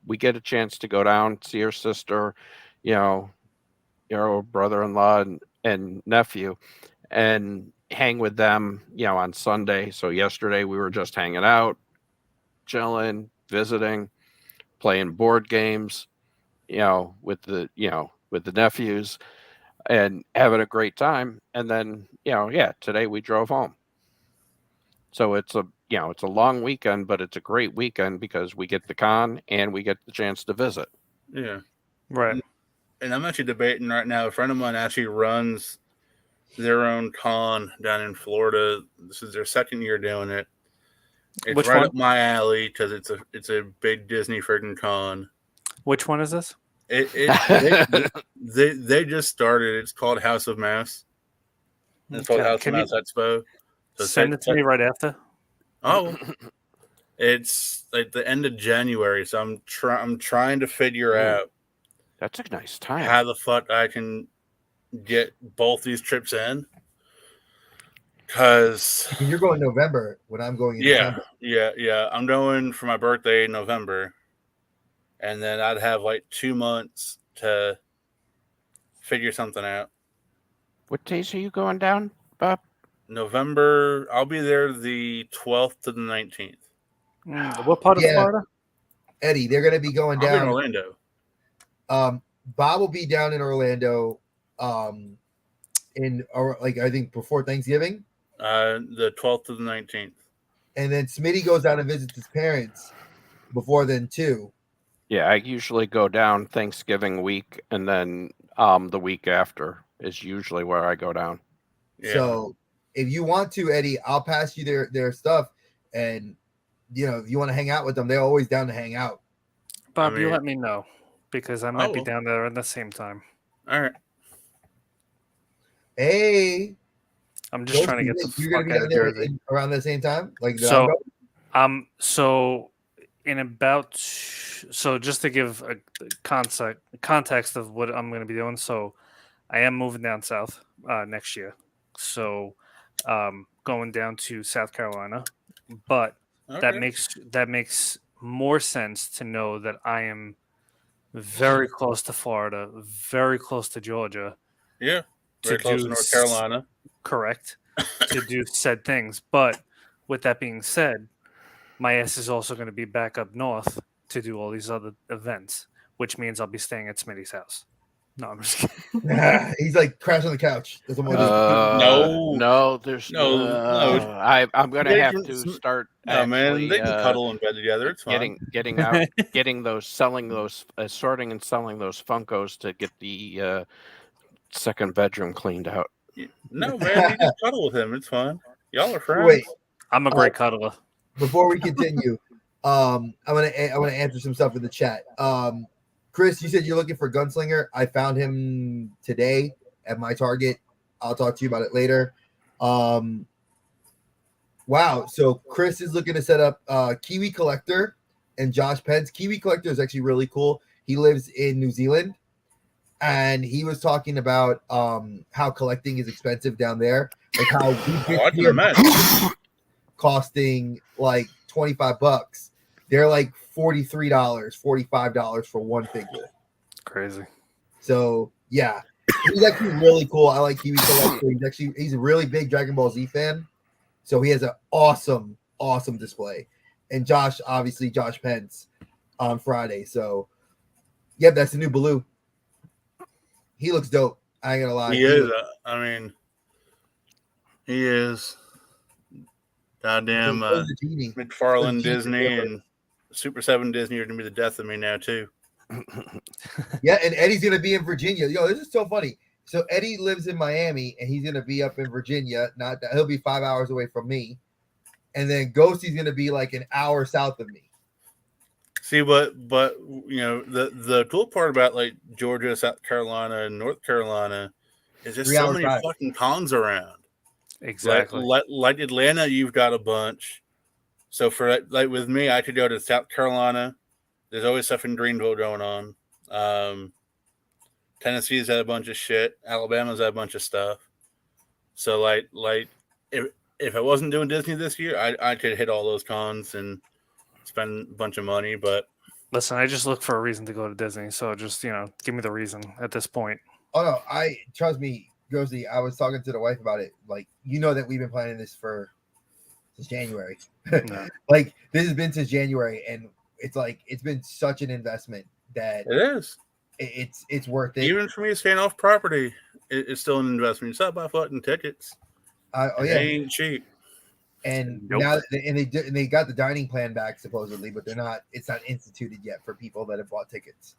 we get a chance to go down, see her sister, your brother-in-law and nephew, and hang with them, on Sunday. So yesterday we were just hanging out, chilling, visiting, playing board games, with the nephews and having a great time. And then, today we drove home. So it's a long weekend, but it's a great weekend because we get the con and we get the chance to visit. Yeah. Right. And I'm actually debating right now. A friend of mine actually runs their own con down in Florida. This is their second year doing it. It's Which right one? up my alley because it's a big Disney freaking con. Which one is this? They just started. It's called House of Mouse. It's called Okay. House Can of Mouse Expo. So Send it to me right after. Oh, it's like the end of January, so I'm trying to figure out That's a nice time. how the fuck I can get both these trips in. Because You're going November when I'm going in December. Yeah. I'm going for my birthday in November, and then I'd have like 2 months to figure something out. What days are you going down, Bob? November, I'll be there the 12th to the 19th. What part of Yeah. Florida? Eddie, they're going to be going I'll be in down. Orlando. Bob will be down in Orlando. in, or like I think before Thanksgiving, The 12th to the 19th. and then Smitty goes down and visits his parents before then too. Yeah, I usually go down Thanksgiving week, and then the week after is usually where I go down. Yeah. So if you want to, Eddie, I'll pass you their stuff, and if you want to hang out with them, they're always down to hang out. Bob, I you mean- let me know because I might be Oh. down there at the same time. All right. Hey, I'm just trying to get the you're fuck gonna be out down of there Jersey. around the same time, like So, so in about, so just to give a context of what I'm going to be doing. So, I am moving down south next year. So, going down to South Carolina, but that makes more sense to know that I am very close to Florida, very close to Georgia. Yeah. Very close to North Carolina. Correct. To do said things. But with that being said, my ass is also going to be back up north to do all these other events, which means I'll be staying at Smitty's house. No, I'm just kidding. he's like crashing on the couch. That's what I'm gonna do. No, there's No. I'm gonna They have can- to start No, man. actually They can cuddle in bed together. It's fine. getting out, getting those, selling those, sorting and selling those Funkos to get the second bedroom cleaned out. No, man. You just cuddle with him. It's fine. Y'all are friends. Wait, I'm a great cuddler. before we continue, I want to answer some stuff in the chat. Chris, you said you're looking for Gunslinger. I found him today at my Target. I'll talk to you about it later. Wow. So Chris is looking to set up Kiwi Collector and Josh Pence. Kiwi Collector is actually really cool. He lives in New Zealand, and he was talking about how collecting is expensive down there. Like how I can imagine. costing like $25. They're like $43, $45 for one figure. Crazy. So yeah, he's actually really cool. I like Kiwi Collector. He's a really big Dragon Ball Z fan. So he has an awesome display. And Josh Pence on Friday. So yeah, that's the new Baloo. He looks dope. I ain't gonna lie. He is. He is. Goddamn the genie. McFarlane The genie Disney river. and Super 7 Disney are gonna be the death of me now too. Yeah, and Eddie's gonna be in Virginia. Yo, this is so funny. So Eddie lives in Miami, and he's gonna be up in Virginia. Not that he'll be 5 hours away from me, and then Ghosty's gonna be like an hour south of me. See, but the cool part about like Georgia, South Carolina, and North Carolina is there's 3 so hours many drive. fucking cons around. Exactly. Like Atlanta, you've got a bunch. So for like with me, I could go to South Carolina. There's always stuff in Greenville going on. Tennessee's had a bunch of shit. Alabama's had a bunch of stuff. So like if I wasn't doing Disney this year, I could hit all those cons and spend a bunch of money. But Listen, I just look for a reason to go to Disney. So just, give me the reason at this point. Oh no, trust me, Ghosty. I was talking to the wife about it. Like, that we've been planning this since January. No. Like, this has been since January, and it's like it's been such an investment that it is. It's worth it. Even for me staying off property, it's still an investment. You stop by fucking tickets. Oh It yeah, ain't cheap. and Nope. now they got the dining plan back supposedly, but it's not instituted yet for people that have bought tickets.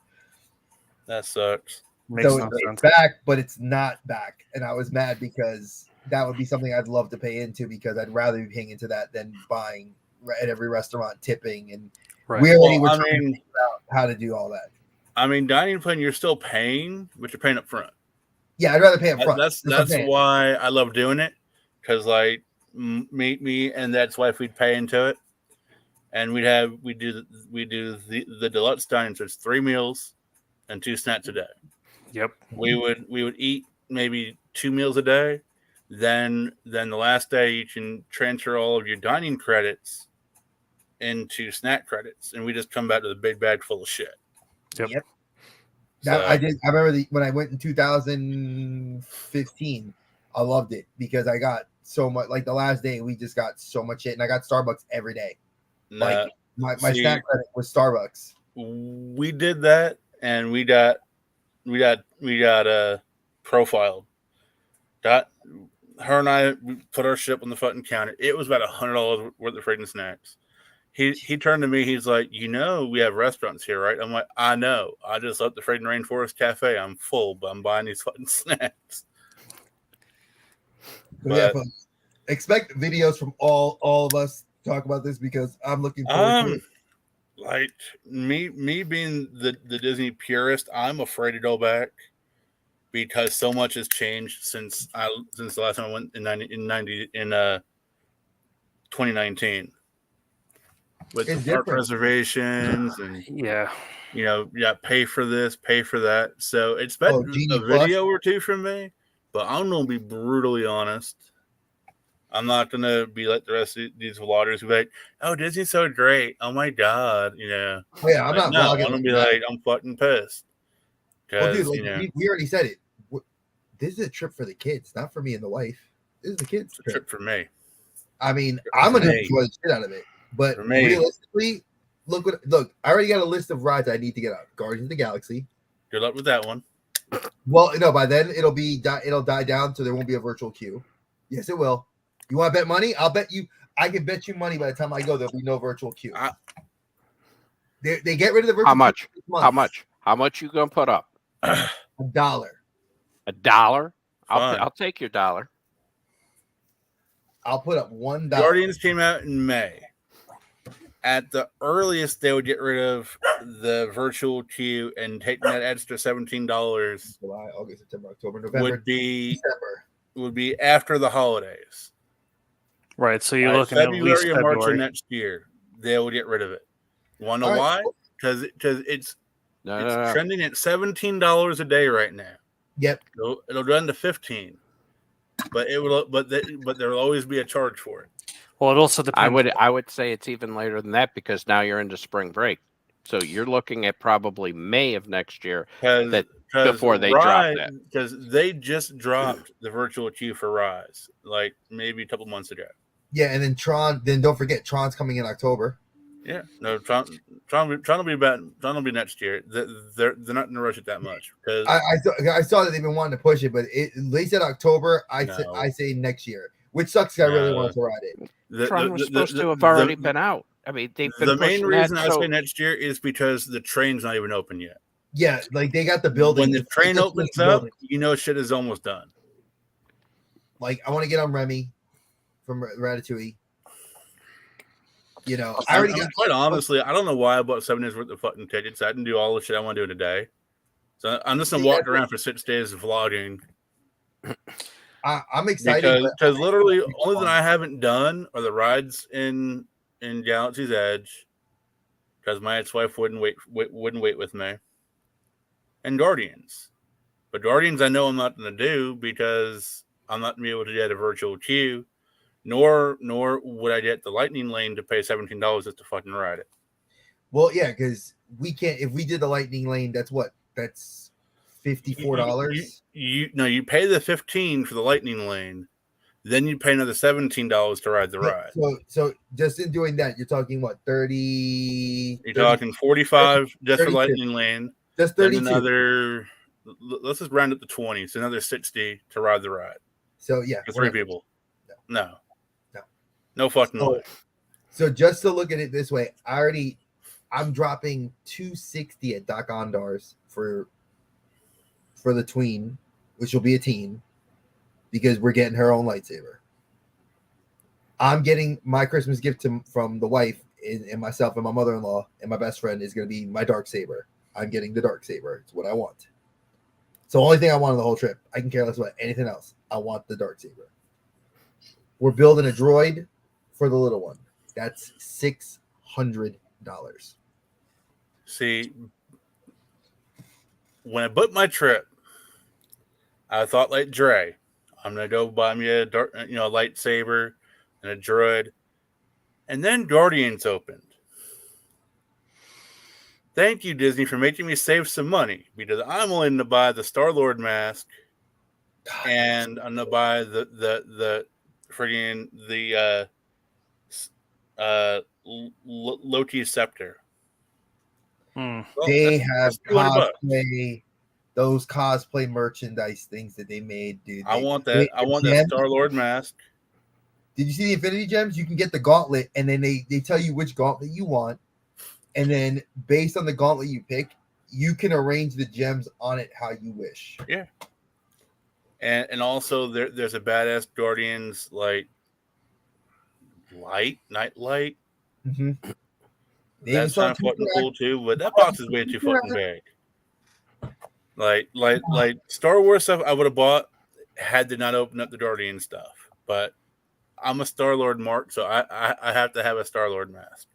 That sucks. Makes So no it's sense. back, but it's not back, and I was mad because that would be something I'd love to pay into, because I'd rather be paying into that than buying at every restaurant, tipping, and Right. we already were Well, trying to figure out how to do all that. I mean, dining plan you're still paying, but you're paying up front. Yeah, I'd rather pay up front. That's what I'm saying. why I love doing it, because like me and that's wife we'd pay into it, and we do the deluxe dining, so it's 3 meals and 2 snacks a day. Yep. We would eat maybe 2 meals a day. Then the last day you can transfer all of your dining credits into snack credits, and we just come back with a big bag full of shit. Yep. Now, I remember when I went in 2015, I loved it because I got so much. Like the last day, we just got so much shit, and I got Starbucks every day. Like my snack credit was Starbucks. We did that, and we got profiled. Her and I put our ship on the fucking counter. It was about $100 worth of freaking snacks. He turned to me. He's like, we have restaurants here, right? I'm like, I know. I just left the freaking Rainforest Cafe. I'm full, but I'm buying these fucking snacks. So yeah, folks, expect videos from all of us talk about this because I'm looking forward to it. Like me being the Disney purist, I'm afraid to go back because so much has changed since the last time I went in 2019 with It's the park different. reservations and pay for this, pay for that. So expect Genie a video or two from me, but I'm gonna be brutally honest. I'm not gonna be like the rest of these vloggers who be like, "Oh, Disney's so great! Oh my god!" Oh yeah, I'm not vlogging. I'm gonna be like, I'm fucking pissed. Well, dude, we already said it. This is a trip for the kids, not for me and the wife. This is the kids' trip for me. I mean, I'm gonna enjoy the shit out of it, but realistically, look. I already got a list of rides I need to get out. Guardians of the Galaxy. Good luck with that one. Well, no, by then it'll die down, so there won't be a virtual queue. Yes, it will. You want to bet money? I'll bet you. I can bet you money by the time I go, there'll be no virtual queue. They get rid of the virtual. How much? How much you gonna put up? $1. $1? I'll take your $1. I'll put up $1. Guardians came out in May. At the earliest, they would get rid of the virtual queue and take that extra $17. July, August, September, October, November would be after the holidays. Right. So you're looking February at least or February. March of next year. They will get rid of it. You want to know why? Because it's trending at $17 a day right now. Yep. It'll run to $15, but there will always be a charge for it. Well, it also depends. I would say it's even later than that because now you're into spring break, so you're looking at probably May of next year before they drop that. Because they just dropped the virtual queue for Rise, like maybe a couple months ago. Yeah, and then Tron. Then don't forget Tron's coming in October. Yeah, no, Tron will be next year. They're not going to rush it that much because I saw that they've been wanting to push it, but they said October. I say next year, which sucks. I really wanted to ride it. Tron was supposed to have already been out. I mean, they've been. The main reason I say next year is because the train's not even open yet. Yeah, like they got the building. When the train opens up, shit is almost done. Like I want to get on Remy from Ratatouille. Quite honestly, I don't know why I bought 7 days worth of fucking tickets. I didn't do all the shit I want to do in a day. So I'm just gonna walk around for 6 days vlogging. I'm excited because literally only thing I haven't done are the rides in Galaxy's Edge because my ex-wife wouldn't wait with me, and Guardians. But Guardians I know I'm not going to do because I'm not going to be able to get a virtual queue, nor would I get the Lightning Lane to pay $17 just to fucking ride it. Well, yeah, because we can't. If we did the Lightning Lane, that's $54. You pay the $15 for the Lightning Lane, then you pay another $17 to ride the ride. So just in doing that, you're talking what 30? You're talking $45 just for Lightning Lane. Just 32. Another. Let's just round up to 20. So another 60 to ride the ride. So yeah, for 3 people. No fucking way. So just to look at it this way, I'm dropping $260 at Doc Ondar's for the tween, which will be a teen, because we're getting her own lightsaber. I'm getting my Christmas gift from the wife and myself and my mother-in-law and my best friend is going to be my dark saber. I'm getting the dark saber. It's what I want. It's the only thing I want on the whole trip. I can care less about anything else. I want the dark saber. We're building a droid for the little one. That's $600. See, when I booked my trip, I thought like Dre, I'm gonna go buy me a lightsaber and a droid, and then Guardians opened. Thank you, Disney, for making me save some money because I'm willing to buy the Star-Lord mask, and I'm gonna buy the Loki's scepter. They have cosplay those cosplay merchandise things that they made, dude. I want that. they- I want the that gems- Star-Lord mask. Did you see the Infinity Gems? You can get the gauntlet, and then they tell you which gauntlet you want, and then based on the gauntlet you pick, you can arrange the gems on it how you wish. Yeah. And also there's a badass Guardians like night light. Mm-hmm. That's kind of fucking cool too, but that box is way too fucking big. Like Star Wars stuff I would have bought had to not open up the Guardian stuff. But I'm a Star-Lord mark, so I have to have a Star-Lord mask.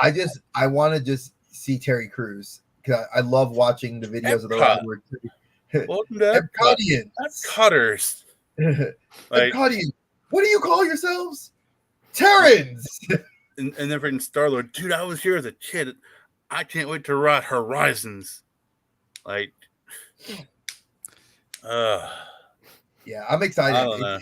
I want to just see Terry Crews because I love watching the videos of the Epcot. word. Welcome to Epcotians. Cutters. Like, Epcotians. What do you call yourselves? Terrans. and then freaking Star-Lord, dude, I was here as a kid. I can't wait to ride Horizons. Like, yeah, I'm excited. I don't know.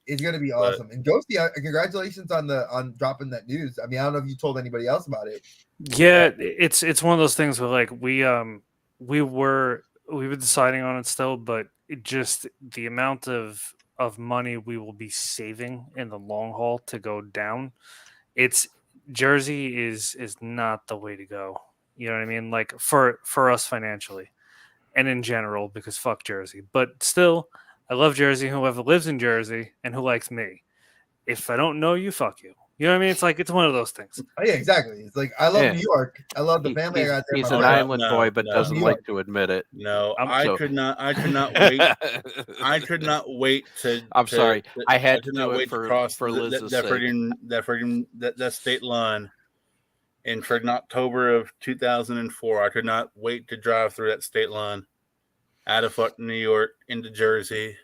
It's gonna be awesome. And Ghosty, congratulations on dropping that news. I mean, I don't know if you told anybody else about it. Yeah, it's one of those things where like we were deciding on it still, but it just the amount of money we will be saving in the long haul to go down. It's Jersey is not the way to go. You know what I mean? Like for us financially and in general, because fuck Jersey. But still, I love Jersey. Whoever lives in Jersey and who likes me. If I don't know you, fuck you. You know what I mean? It's like it's one of those things. Oh, yeah, exactly. It's like I love Yeah. New York. I love the family I got there. He's my an wife. island boy, but doesn't New like York. to admit it. No, I'm I so- could not wait. I could not wait to. I'm sorry. I had could to not do it wait to for cross Liz's that sake. friggin' that state line in friggin' October of 2004. I could not wait to drive through that state line out of fucking New York into Jersey.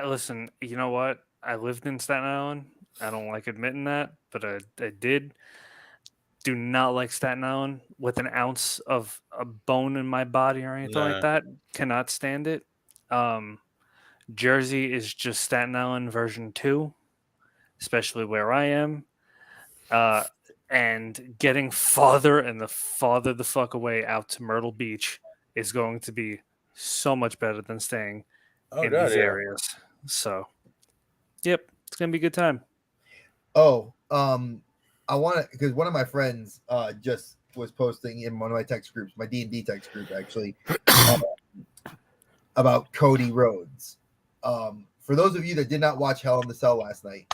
Listen, you know what? I lived in Staten Island. I don't like admitting that, but I did. Do not like Staten Island with an ounce of a bone in my body or anything No. like that. Cannot stand it. Jersey is just Staten Island version 2, especially where I am. And getting farther and farther the fuck away out to Myrtle Beach is going to be so much better than staying in these areas. So, yep, it's gonna be a good time. Oh, I want to because one of my friends just was posting in one of my text groups, my D&D text group actually, about Cody Rhodes. For those of you that did not watch Hell in the Cell last night,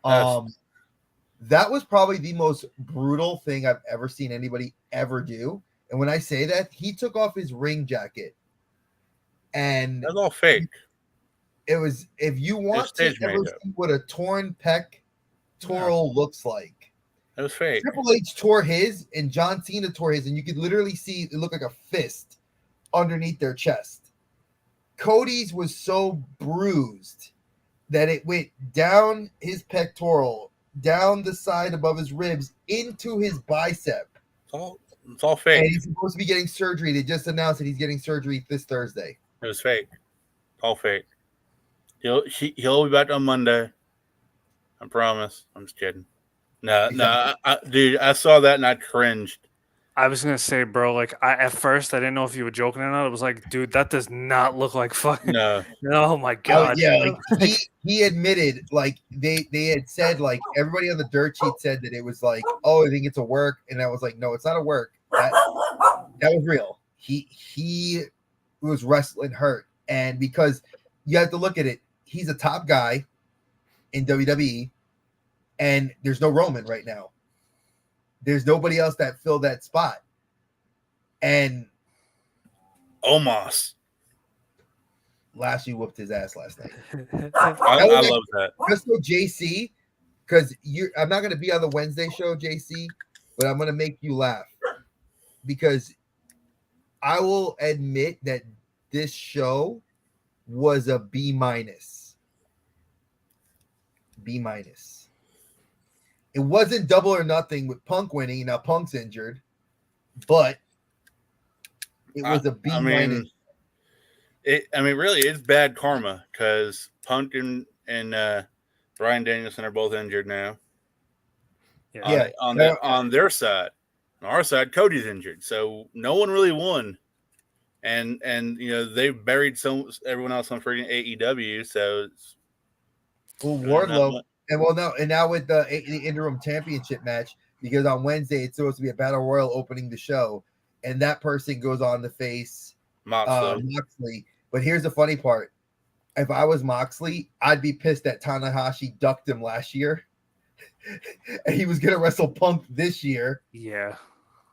that was probably the most brutal thing I've ever seen anybody ever do. And when I say that, he took off his ring jacket, and That's all fake. it was, if you want to stage ever makeup. see what a torn pectoral looks like, It was fake. Triple H tore his and John Cena tore his, and you could literally see it looked like a fist underneath their chest. Cody's was so bruised that it went down his pectoral, down the side above his ribs, into his bicep. It's all fake. And he's supposed to be getting surgery. They just announced that he's getting surgery this Thursday. It was fake. All fake. He'll be back on Monday. I promise. I'm just kidding. No, dude, I saw that and I cringed. I was gonna say, bro, like at first I didn't know if you were joking or not. It was like, dude, that does not look like fucking. No. Oh my god. Yeah, like, he admitted, like they had said, like everybody on the dirt sheet said that it was like, oh, I think it's a work, and I was like, no, it's not a work. That was real. He was wrestling hurt, and because you have to look at it, he's a top guy in WWE, and there's no Roman right now. There's nobody else that filled that spot. And Omos. Lashley whooped his ass last night. I love that. Just so JC, because I'm not going to be on the Wednesday show, JC, but I'm going to make you laugh. Because I will admit that this show was a B-. B-. It wasn't Double or Nothing with Punk winning. Now Punk's injured, but it was a B-. I mean, really, it's bad karma because Punk and Bryan Danielson are both injured now. Yeah. On their side. On our side, Cody's injured, so no one really won. And they've buried everyone else on freaking AEW, so it's Well, really not Wardlow, much. and now with the interim championship match, because on Wednesday it's supposed to be a battle royal opening the show, and that person goes on to face Moxley. But here's the funny part: if I was Moxley, I'd be pissed that Tanahashi ducked him last year, and he was gonna wrestle Punk this year. Yeah.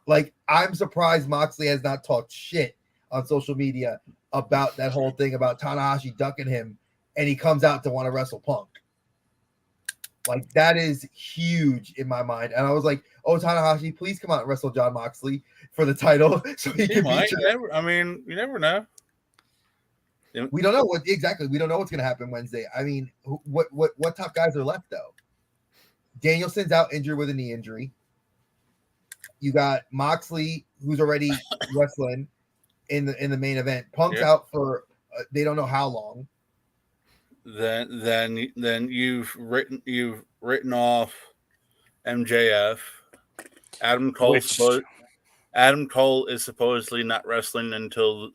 Like, I'm surprised Moxley has not talked shit on social media about that whole thing about Tanahashi ducking him, and he comes out to want to wrestle Punk. Like, that is huge in my mind. And I was like, oh, Tanahashi, please come out and wrestle John Moxley for the title so he can beat you. You never know. We don't know we don't know what's gonna happen Wednesday. I mean, what top guys are left though? Danielson's out injured with a knee injury. You got Moxley, who's already wrestling in the main event. Punk's out for they don't know how long. Then you've written off MJF. Adam Cole is supposedly not wrestling until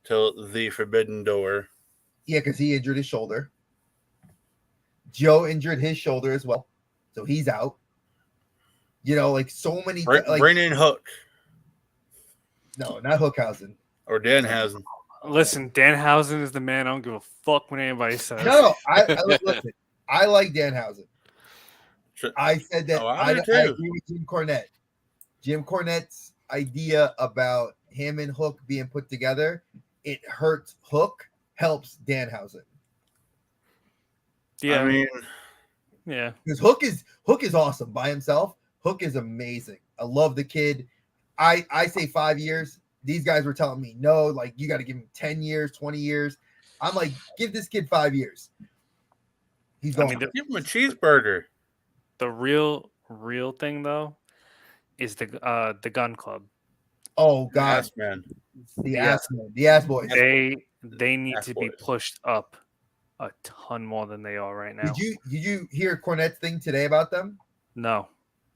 the Forbidden Door. Yeah, because he injured his shoulder. Joe injured his shoulder as well, so he's out. Like so many. Bring in Hook. No, not Hookhausen or Danhausen. Listen, Danhausen is the man. I don't give a fuck when anybody says. No, listen. I like Danhausen. I said that I agree with Jim Cornette. Jim Cornette's idea about him and Hook being put together, it hurts Hook, helps Danhausen. Yeah, I mean, yeah, because Hook is awesome by himself. Hook is amazing. I love the kid. I say 5 years. These guys were telling me, no, like, you got to give him 10 years, 20 years. I'm like, give this kid 5 years. He's going. Give him a cheeseburger. The real thing though is the Gun Club. Oh God, the ass boys. They need to be pushed up a ton more than they are right now. Did you hear Cornette's thing today about them? No.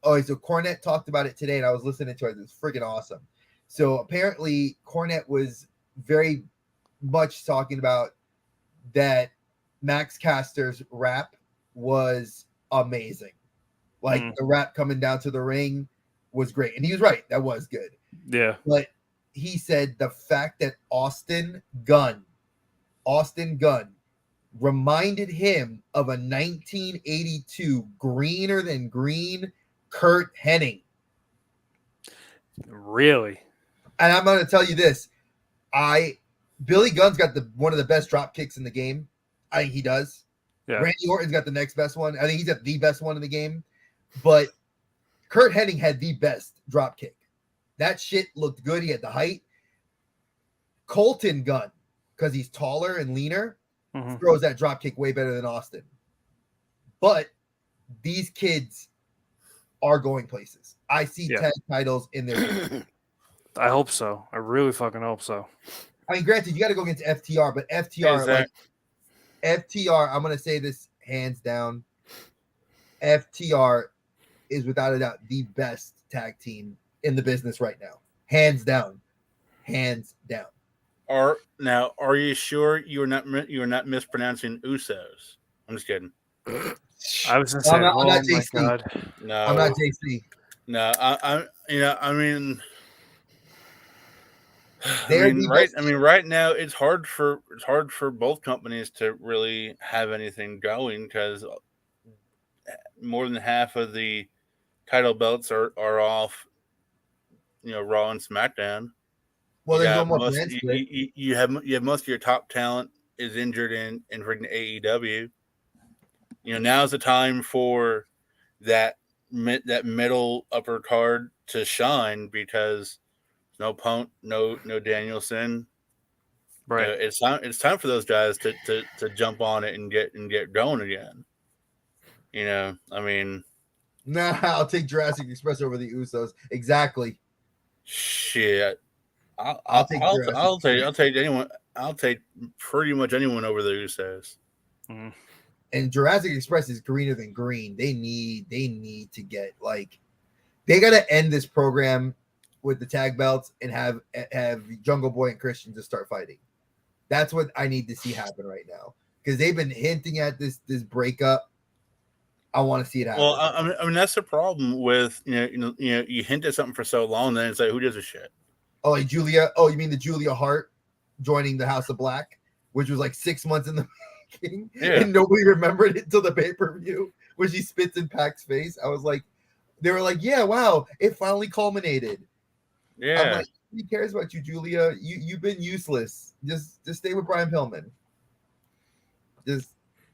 Oh, so Cornette talked about it today, and I was listening to it. It's freaking awesome. So apparently, Cornette was very much talking about that Max Caster's rap was amazing. Like, the rap coming down to the ring was great. And he was right. That was good. Yeah. But he said the fact that Austin Gunn reminded him of a 1982 greener than green Kurt Hennig. Really? And I'm going to tell you this. Billy Gunn's got one of the best drop kicks in the game. I think he does. Yeah. Randy Orton's got the next best one. I think he's got the best one in the game. But Kurt Hennig had the best drop kick. That shit looked good. He had the height. Colton Gunn, because he's taller and leaner, throws that drop kick way better than Austin. But these kids are going places. I see tag titles in there. I hope so. I really fucking hope so. I mean, granted, you got to go against FTR, but FTR, I'm going to say this hands down. FTR is without a doubt the best tag team in the business right now. Hands down. Are you sure you're not mispronouncing Usos? I'm just kidding. I was gonna say, I'm not my JC. God. No, I'm not JC. No, I mean, right now it's hard for both companies to really have anything going because more than half of the title belts are off. Raw and SmackDown. Well, there's no more brands. You have most of your top talent is injured in freaking AEW. Now's the time for that middle upper card to shine because no Punk, no Danielson. Right. It's time for those guys to jump on it and get going again. I mean, nah, I'll take Jurassic Express over the Usos. Exactly. Shit. I'll take anyone. I'll take pretty much anyone over the Usos. Mm. And Jurassic Express is greener than green. They need to get They got to end this program with the tag belts and have Jungle Boy and Christian just start fighting. That's what I need to see happen right now, because they've been hinting at this breakup. I want to see it happen. Well, I mean that's the problem with you hint at something for so long, then it's like, who gives a shit? Oh, like Julia. Oh, you mean the Julia Hart joining the House of Black, which was like 6 months in the making, and nobody remembered it until the pay-per-view when she spits in Pac's face. I was like, they were like, yeah, wow, it finally culminated. Yeah. I'm like, who cares about you, Julia? You've been useless. Just stay with Brian Pillman. Just,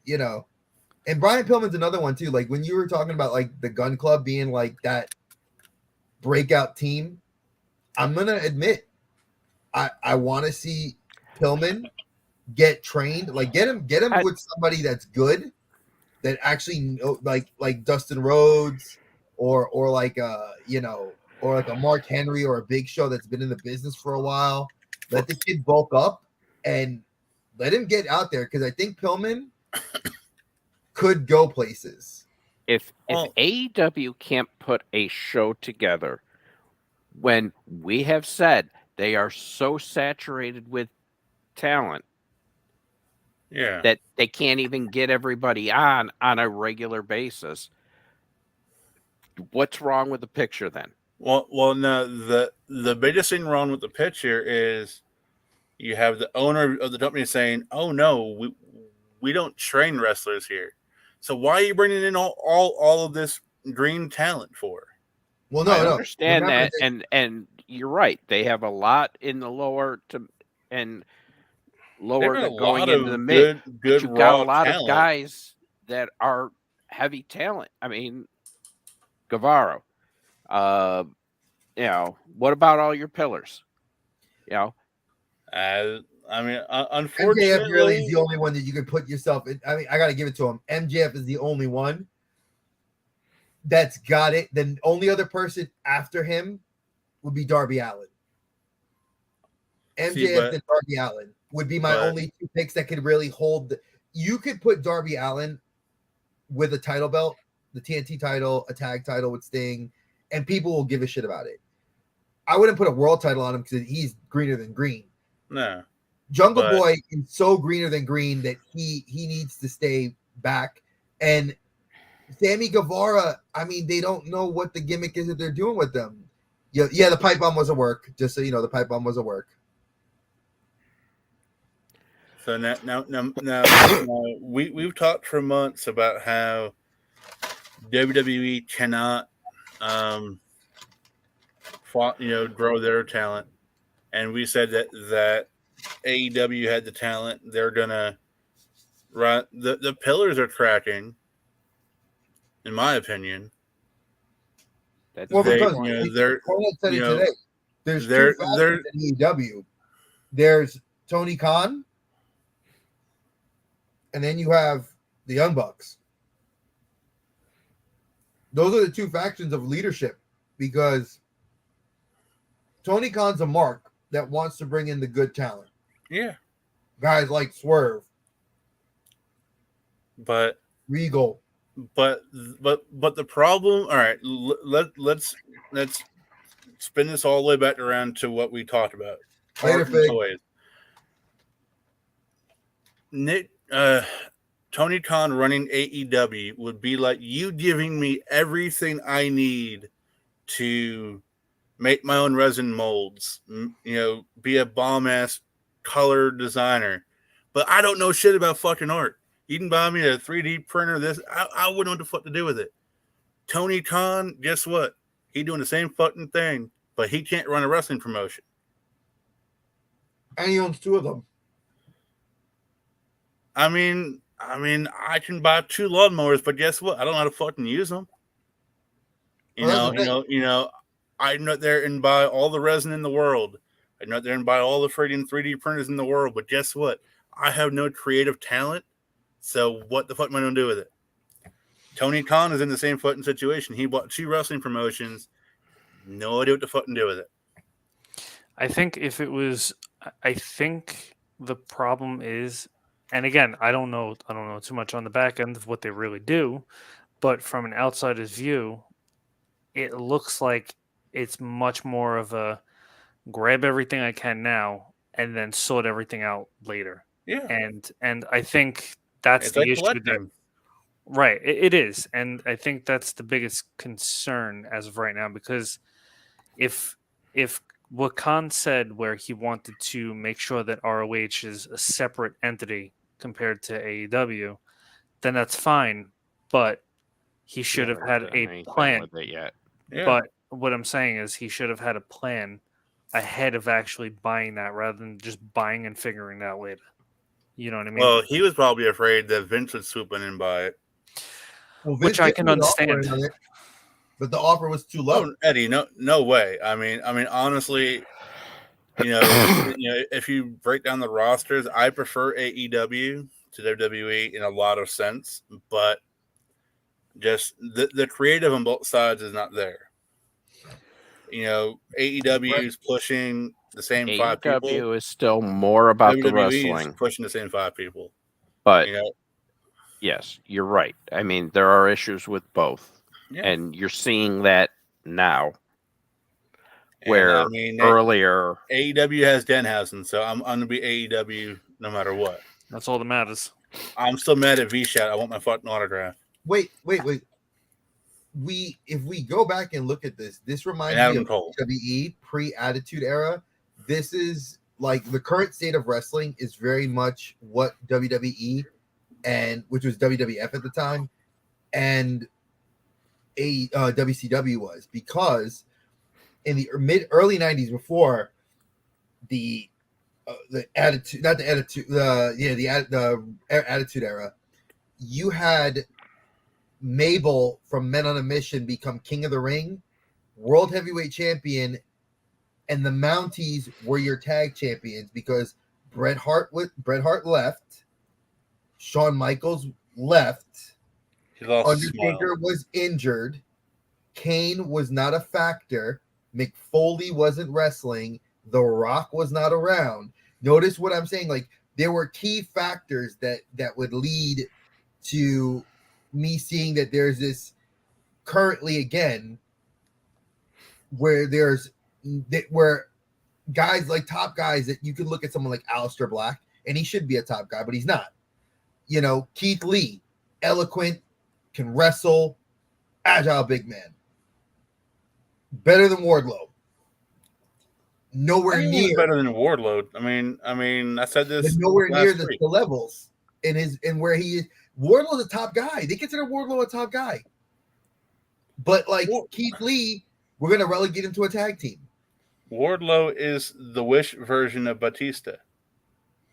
and Brian Pillman's another one too. Like when you were talking about like the Gun Club being like that breakout team, I'm gonna admit, I want to see Pillman get trained, like get him with somebody that's good, that actually know, like Dustin Rhodes or like or like a Mark Henry or a Big Show that's been in the business for a while. Let the kid bulk up and let him get out there, because I think Pillman could go places. If AEW can't put a show together, when we have said they are so saturated with talent, that they can't even get everybody on a regular basis, what's wrong with the picture then? Well, no. The biggest thing wrong with the picture is you have the owner of the company saying, "Oh no, we don't train wrestlers here. So why are you bringing in all of this green talent for?" Well, no, I understand that, and you're right. They have a lot in the lower to going into the mid. But you've got a lot of guys that are heavy talent. I mean, Guevara. What about all your pillars? I mean, unfortunately, MJF really is the only one that you can put yourself in. I mean, I got to give it to him. MJF is the only one that's got it. The only other person after him would be Darby Allin. MJF and Darby Allin would be my only two picks that could really hold. You could put Darby Allin with a title belt, the TNT title, a tag title with Sting, and people will give a shit about it. I wouldn't put a world title on him because he's greener than green. No. Jungle Boy is so greener than green that he needs to stay back. And Sammy Guevara, I mean, they don't know what the gimmick is that they're doing with them. Yeah, the pipe bomb was a work. Just so you know, the pipe bomb was a work. So now we've talked for months about how WWE cannot grow their talent, and we said that AEW had the talent. They're gonna run. The pillars are cracking, in my opinion. Well, because they're today. There's two factions in AEW. There's Tony Khan, and then you have the Young Bucks. Those are the two factions of leadership, because Tony Khan's a mark that wants to bring in the good talent. Yeah. Guys like Swerve. But Regal. But the problem, all right, let's spin this all the way back around to what we talked about. Tony Khan running AEW would be like you giving me everything I need to make my own resin molds, be a bomb-ass color designer, but I don't know shit about fucking art. You can buy me a 3D printer. I wouldn't know what the fuck to do with it. Tony Khan, guess what? He doing the same fucking thing, but he can't run a wrestling promotion. And he owns two of them. I mean, I can buy 2 lawnmowers, but guess what? I don't know how to fucking use them. I can go there and buy all the resin in the world. I can go there and buy all the freaking 3D printers in the world, but guess what? I have no creative talent. So what the fuck am I going to do with it? Tony Khan is in the same fucking situation. He bought 2 wrestling promotions. No idea what to fucking do with it. I think the problem is, and again, I don't know too much on the back end of what they really do, but from an outsider's view, it looks like it's much more of a grab everything I can now and then sort everything out later. Yeah, And I think that's it's the like issue that collecting. right, it is. And I think that's the biggest concern as of right now, because if what Khan said, where he wanted to make sure that ROH is a separate entity compared to AEW, then that's fine. But he should have haven't had done a anything plan. with it yet. Yeah. But what I'm saying is he should have had a plan ahead of actually buying that, rather than just buying and figuring it out later. You know what I mean? Well, he was probably afraid that Vince would swoop in and buy it. Well, Which I can put an offer understand. in on it, but the offer was too low. Oh, Eddie, no way. I mean, honestly, if you break down the rosters, I prefer AEW to WWE in a lot of sense, but just the creative on both sides is not there. AEW is pushing the same 5 people. AEW is still more about the WWE is wrestling, pushing the same 5 people. but yes, you're right. I mean, there are issues with both, and you're seeing that now. Where earlier AEW has Denhausen, so I'm going to be AEW no matter what. That's all that matters. I'm still mad at V-Shot. I want my fucking autograph. Wait. If we go back and look at this reminds me of WWE pre-Attitude Era. This is like the current state of wrestling is very much what WWE and which was WWF at the time and WCW was, because in the early 90s, before the attitude era, you had Mabel from Men on a Mission become King of the Ring, World Heavyweight Champion, and the Mounties were your tag champions, because Bret Hart left, Shawn Michaels left, Undertaker was injured, Kane was not a factor, Mick Foley wasn't wrestling, The Rock was not around. Notice what I'm saying? Like, there were key factors that would lead to me seeing that there's this currently again where where guys like top guys that you can look at someone like Aleister Black, and he should be a top guy, but he's not. Keith Lee, eloquent, can wrestle, agile big man. Better than Wardlow. Nowhere near better than Wardlow. I mean, I said this. Nowhere near the levels in where he is. Wardlow's a top guy. They consider Wardlow a top guy. But like Keith Lee, we're gonna relegate him to a tag team. Wardlow is the Wish version of Batista.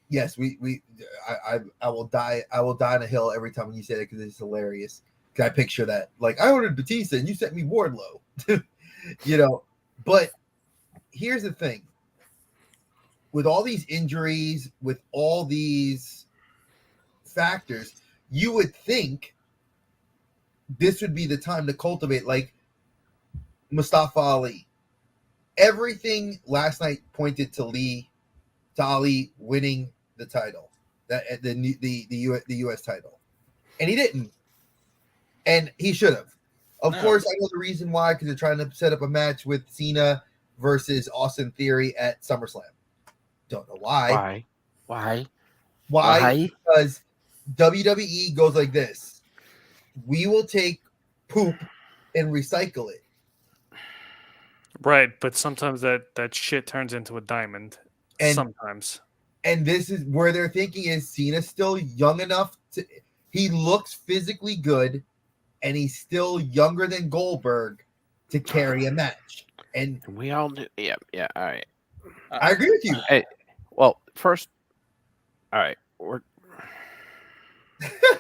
Yes, I will die. I will die on a hill every time when you say that, because it's hilarious. I picture that. Like, I ordered Batista and you sent me Wardlow. But here's the thing. With all these injuries, with all these factors, you would think this would be the time to cultivate, like Mustafa Ali. Everything last night pointed to Ali winning the title, the U.S. title, and he didn't, and he should have. Of course, I know the reason why, because they're trying to set up a match with Cena versus Austin Theory at SummerSlam. Don't know why. Why? Because WWE goes like this: we will take poop and recycle it. Right, but sometimes that shit turns into a diamond. Sometimes. And this is where they're thinking is Cena's still young enough to. He looks physically good, and he's still younger than Goldberg to carry a match. And we all do. Yeah. All right. I agree with you. Hey, well, first, all right.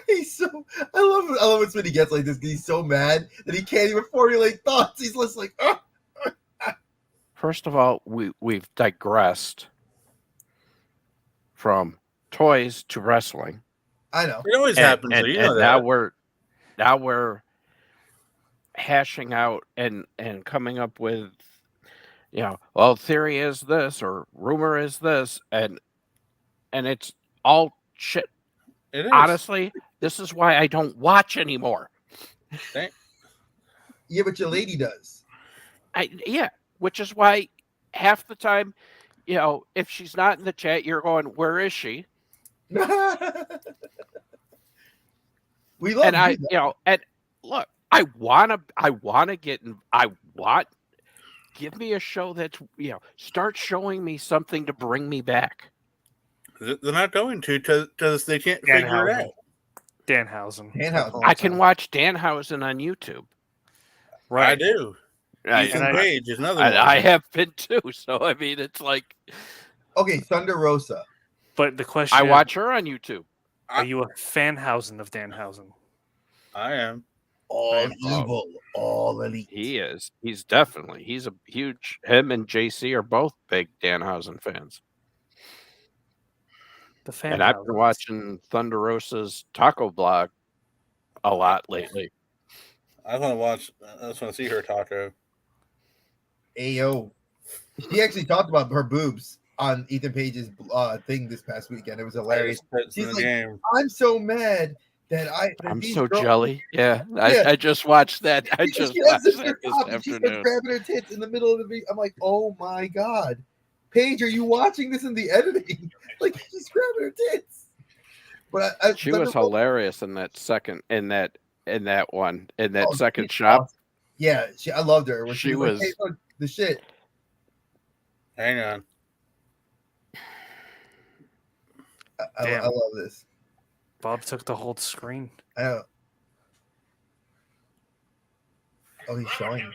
He's so. I love it when he gets like this, because he's so mad that he can't even formulate thoughts. He's just like, oh. First of all, we've digressed from toys to wrestling. I know it always happens. And, you know and that. now we're hashing out and coming up with, well, theory is this or rumor is this, and it's all shit. It is. Honestly, this is why I don't watch anymore. Yeah, but your lady does. Which is why half the time, if she's not in the chat, you're going, "Where is she?" We love And I, you. and look, give me a show that's, start showing me something to bring me back. They're not going to because they can't figure it out. Danhausen. Danhausen. I can watch Danhausen on YouTube. I do. Ethan and Page is another one. I have been too. So I mean, it's like, okay, Thunder Rosa. But the question I is, watch her on YouTube. are you a Fanhausen of Danhausen? I am. All evil, all elite. He is. He's definitely. He's a huge. Him and JC are both big Danhausen fans. The Fanhausen. And I've been watching Thunder Rosa's taco blog a lot lately. I just want to see her taco. Ayo. She actually talked about her boobs on Ethan Page's thing this past weekend. It was hilarious. She's like, I'm so mad that I'm so jelly. Yeah, I just watched that. I just watched that this afternoon. She starts grabbing her tits in the middle of the video. I'm like, oh my god, Paige, are you watching this in the editing? Like, she's grabbing her tits. But she was hilarious in that second second shop. Awesome. Yeah, I loved her. When she was like, hey, look, the shit. Hang on. I love this. Bob took the whole screen. I know. Oh, he's showing.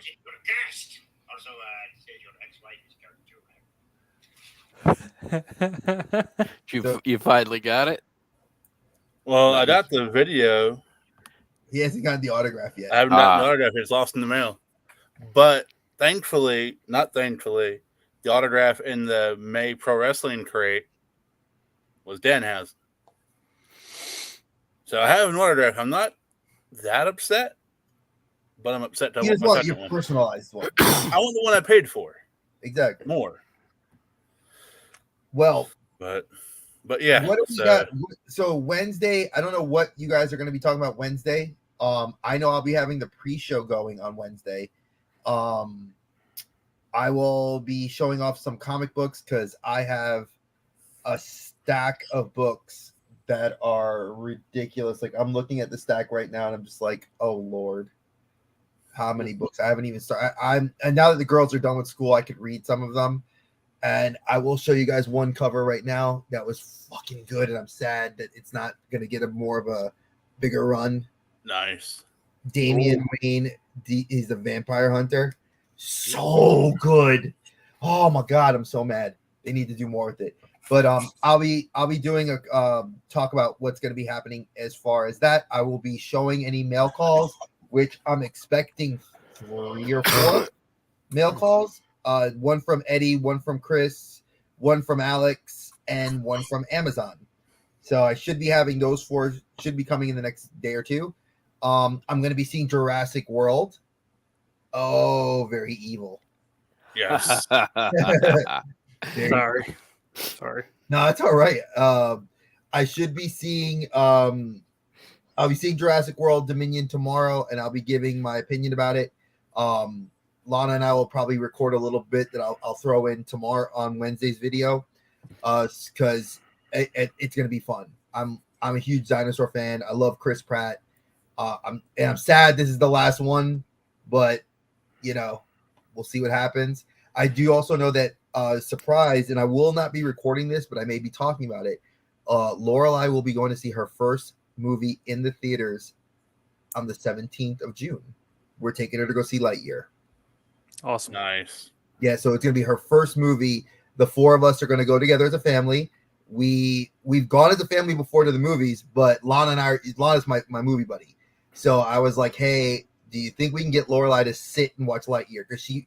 You finally got it? Well, I got the video. He hasn't gotten the autograph yet. I haven't gotten the autograph. It's lost in the mail. But not thankfully, the autograph in the May Pro Wrestling crate was Danhausen. So I have an autograph. I'm not that upset, but I'm upset to want your personalized one. I want the one I paid for. Exactly. More. Well, but yeah. What do we got? So Wednesday, I don't know what you guys are going to be talking about Wednesday. I know I'll be having the pre-show going on Wednesday. I will be showing off some comic books because I have a stack of books that are ridiculous. Like, I'm looking at the stack right now and I'm just like, oh Lord, how many books? I haven't even started. And now that the girls are done with school, I could read some of them. And I will show you guys one cover right now that was fucking good. And I'm sad that it's not going to get more of a bigger run. Nice. Damian Wayne, he's the vampire hunter. So good. Oh my God, I'm so mad. They need to do more with it. But I'll be doing a talk about what's going to be happening as far as that. I will be showing any mail calls, which I'm expecting 3 or 4 mail calls. One from Eddie, one from Chris, one from Alex, and one from Amazon. So I should be having those 4 should be coming in the next day or two. I'm going to be seeing Jurassic World. Oh, very evil. Yes. Sorry. No, it's all right. I should be seeing I'll be seeing Jurassic World Dominion tomorrow, and I'll be giving my opinion about it. Lana and I will probably record a little bit that I'll throw in tomorrow on Wednesday's video, because it's gonna be fun. I'm a huge dinosaur fan. I love Chris Pratt. I'm sad this is the last one, but we'll see what happens. I do also know that surprise, and I will not be recording this, but I may be talking about it. Lorelai will be going to see her first movie in the theaters on the 17th of June. We're taking her to go see Lightyear. Awesome. Nice. Yeah, so it's going to be her first movie. The 4 of us are going to go together as a family. We've gone as a family before to the movies, but Lana's my movie buddy. So I was like, hey, do you think we can get Lorelai to sit and watch Lightyear? Because she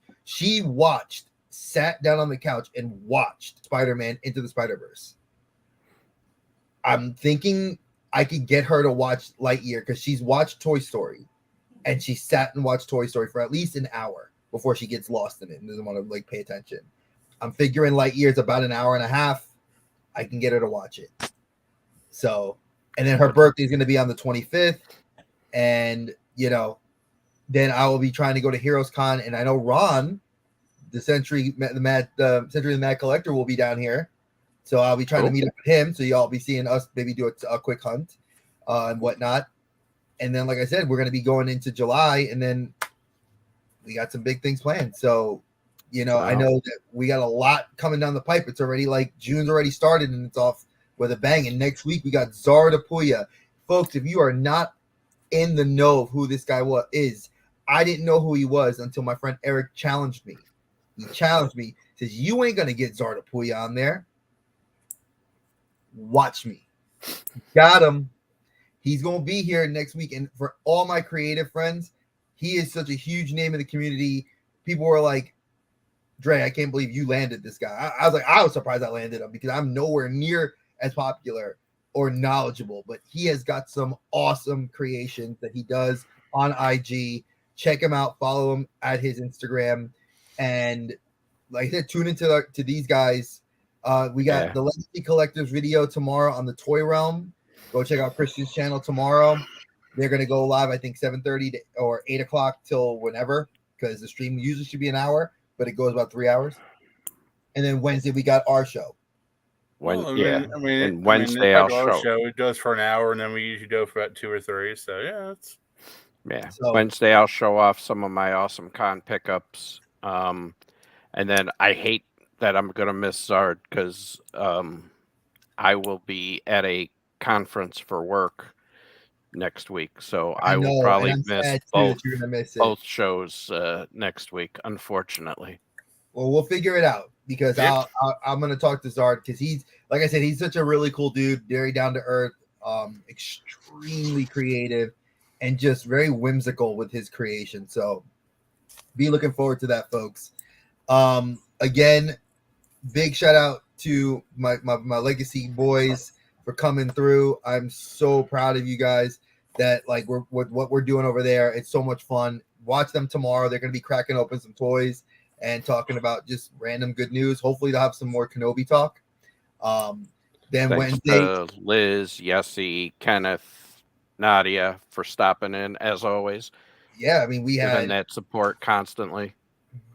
sat down on the couch and watched Spider-Man Into the Spider-Verse. I'm thinking I could get her to watch Lightyear because she's watched Toy Story, and she sat and watched Toy Story for at least an hour before she gets lost in it and doesn't want to pay attention. I'm figuring Lightyear is about an hour and a half. I can get her to watch it. So, and then her birthday is going to be on the 25th, and then I will be trying to go to Heroes Con, and I know Ron, the Century of the Mad Collector, will be down here. So I'll be trying to meet up with him. So y'all be seeing us maybe do a quick hunt and whatnot. And then, like I said, we're going to be going into July, and then we got some big things planned. So, I know that we got a lot coming down the pipe. It's already like June's already started, and it's off with a bang. And next week we got Zara Puya. Folks, if you are not in the know of who this guy is, I didn't know who he was until my friend Eric challenged me. He challenged me, says, "You ain't going to get Zara Puya on there. Watch me." Got him. He's going to be here next week. And for all my creative friends, he is such a huge name in the community. People were like, "Dre, I can't believe you landed this guy." I was surprised I landed him because I'm nowhere near as popular or knowledgeable, but he has got some awesome creations that he does on IG. Check him out. Follow him at his Instagram. And like I said, tune into these guys. We got the Legacy Collectors video tomorrow on the Toy Realm. Go check out Christian's channel tomorrow. They're going to go live, I think, 7:30 or 8 o'clock till whenever, because the stream usually should be an hour, but it goes about 3 hours. And then Wednesday, we got our show. And Wednesday our show. It goes for an hour, and then we usually go for about 2 or 3. So, So, Wednesday, I'll show off some of my awesome con pickups. And then I hate that I'm going to miss Zard because I will be at a conference for work next week. So I will probably miss both shows next week, unfortunately. Well, we'll figure it out because I'm going to talk to Zard because he's, like I said, he's such a really cool dude, very down to earth, extremely creative, and just very whimsical with his creation. So be looking forward to that, folks. Again, big shout out to my Legacy boys for coming through. I'm so proud of you guys that like what we're doing over there. It's so much fun. Watch them tomorrow. They're going to be cracking open some toys and talking about just random good news. Hopefully they'll have some more Kenobi talk. Then Thanks Wednesday, to Liz, Yessie, Kenneth, Nadia for stopping in as always. Yeah, I mean we had that support constantly.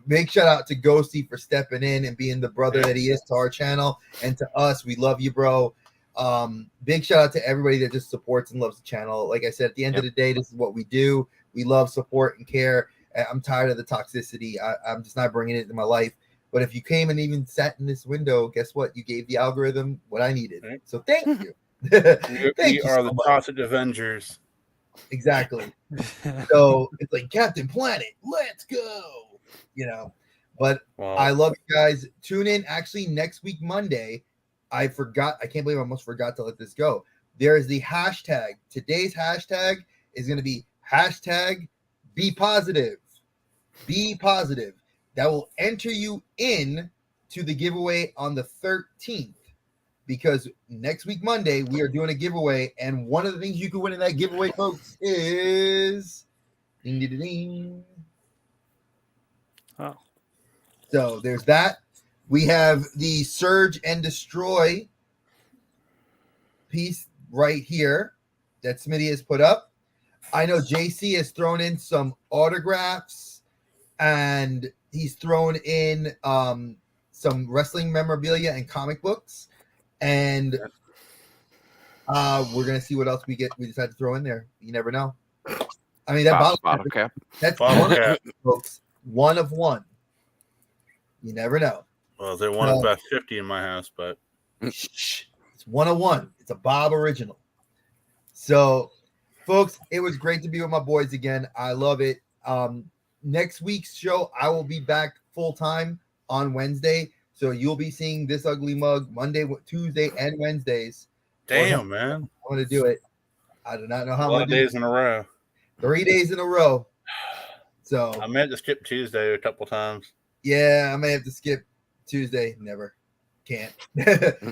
Big shout out to Ghosty for stepping in and being the brother that he is to our channel and to us. We love you, bro. Big shout out to everybody that just supports and loves the channel. Like I said, at the end of the day, this is what we do. We love, support, and care. I'm tired of the toxicity. I'm just not bringing it into my life. But if you came and even sat in this window, guess what? You gave the algorithm what I needed. Right. So thank you. We are the Toxic Avengers. Exactly. So it's like Captain Planet, let's go. But I love you guys. Tune in actually next week, Monday. I can't believe I almost forgot to let this go. There is the hashtag. Today's hashtag is going to be hashtag be positive. Be positive. That will enter you in to the giveaway on the 13th. Because next week, Monday, we are doing a giveaway. And one of the things you can win in that giveaway, folks, is ding, ding, ding. Oh. So there's that. We have the Surge and Destroy piece right here that Smitty has put up. I know JC has thrown in some autographs and he's thrown in some wrestling memorabilia and comic books. And we're going to see what else we decide to throw in there. You never know. I mean, that bottle cap. That's bottle cap, folks. One of one. You never know. Well, they want about 50 in my house, but it's 101. It's a Bob original. So, folks, it was great to be with my boys again. I love it. Next week's show, I will be back full time on Wednesday. So you'll be seeing This Ugly Mug Monday, Tuesday, and Wednesdays. Damn, man. I'm going to do it. I do not know how many days in a row. 3 days in a row. So I meant to skip Tuesday a couple times. Yeah, I may have to skip Tuesday. Never. Can't.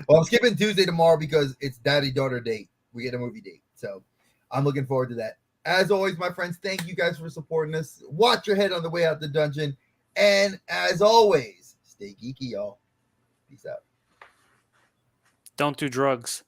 Well, I'm skipping Tuesday tomorrow because it's daddy-daughter date. We get a movie date. So I'm looking forward to that. As always, my friends, thank you guys for supporting us. Watch your head on the way out the dungeon. And as always, stay geeky, y'all. Peace out. Don't do drugs.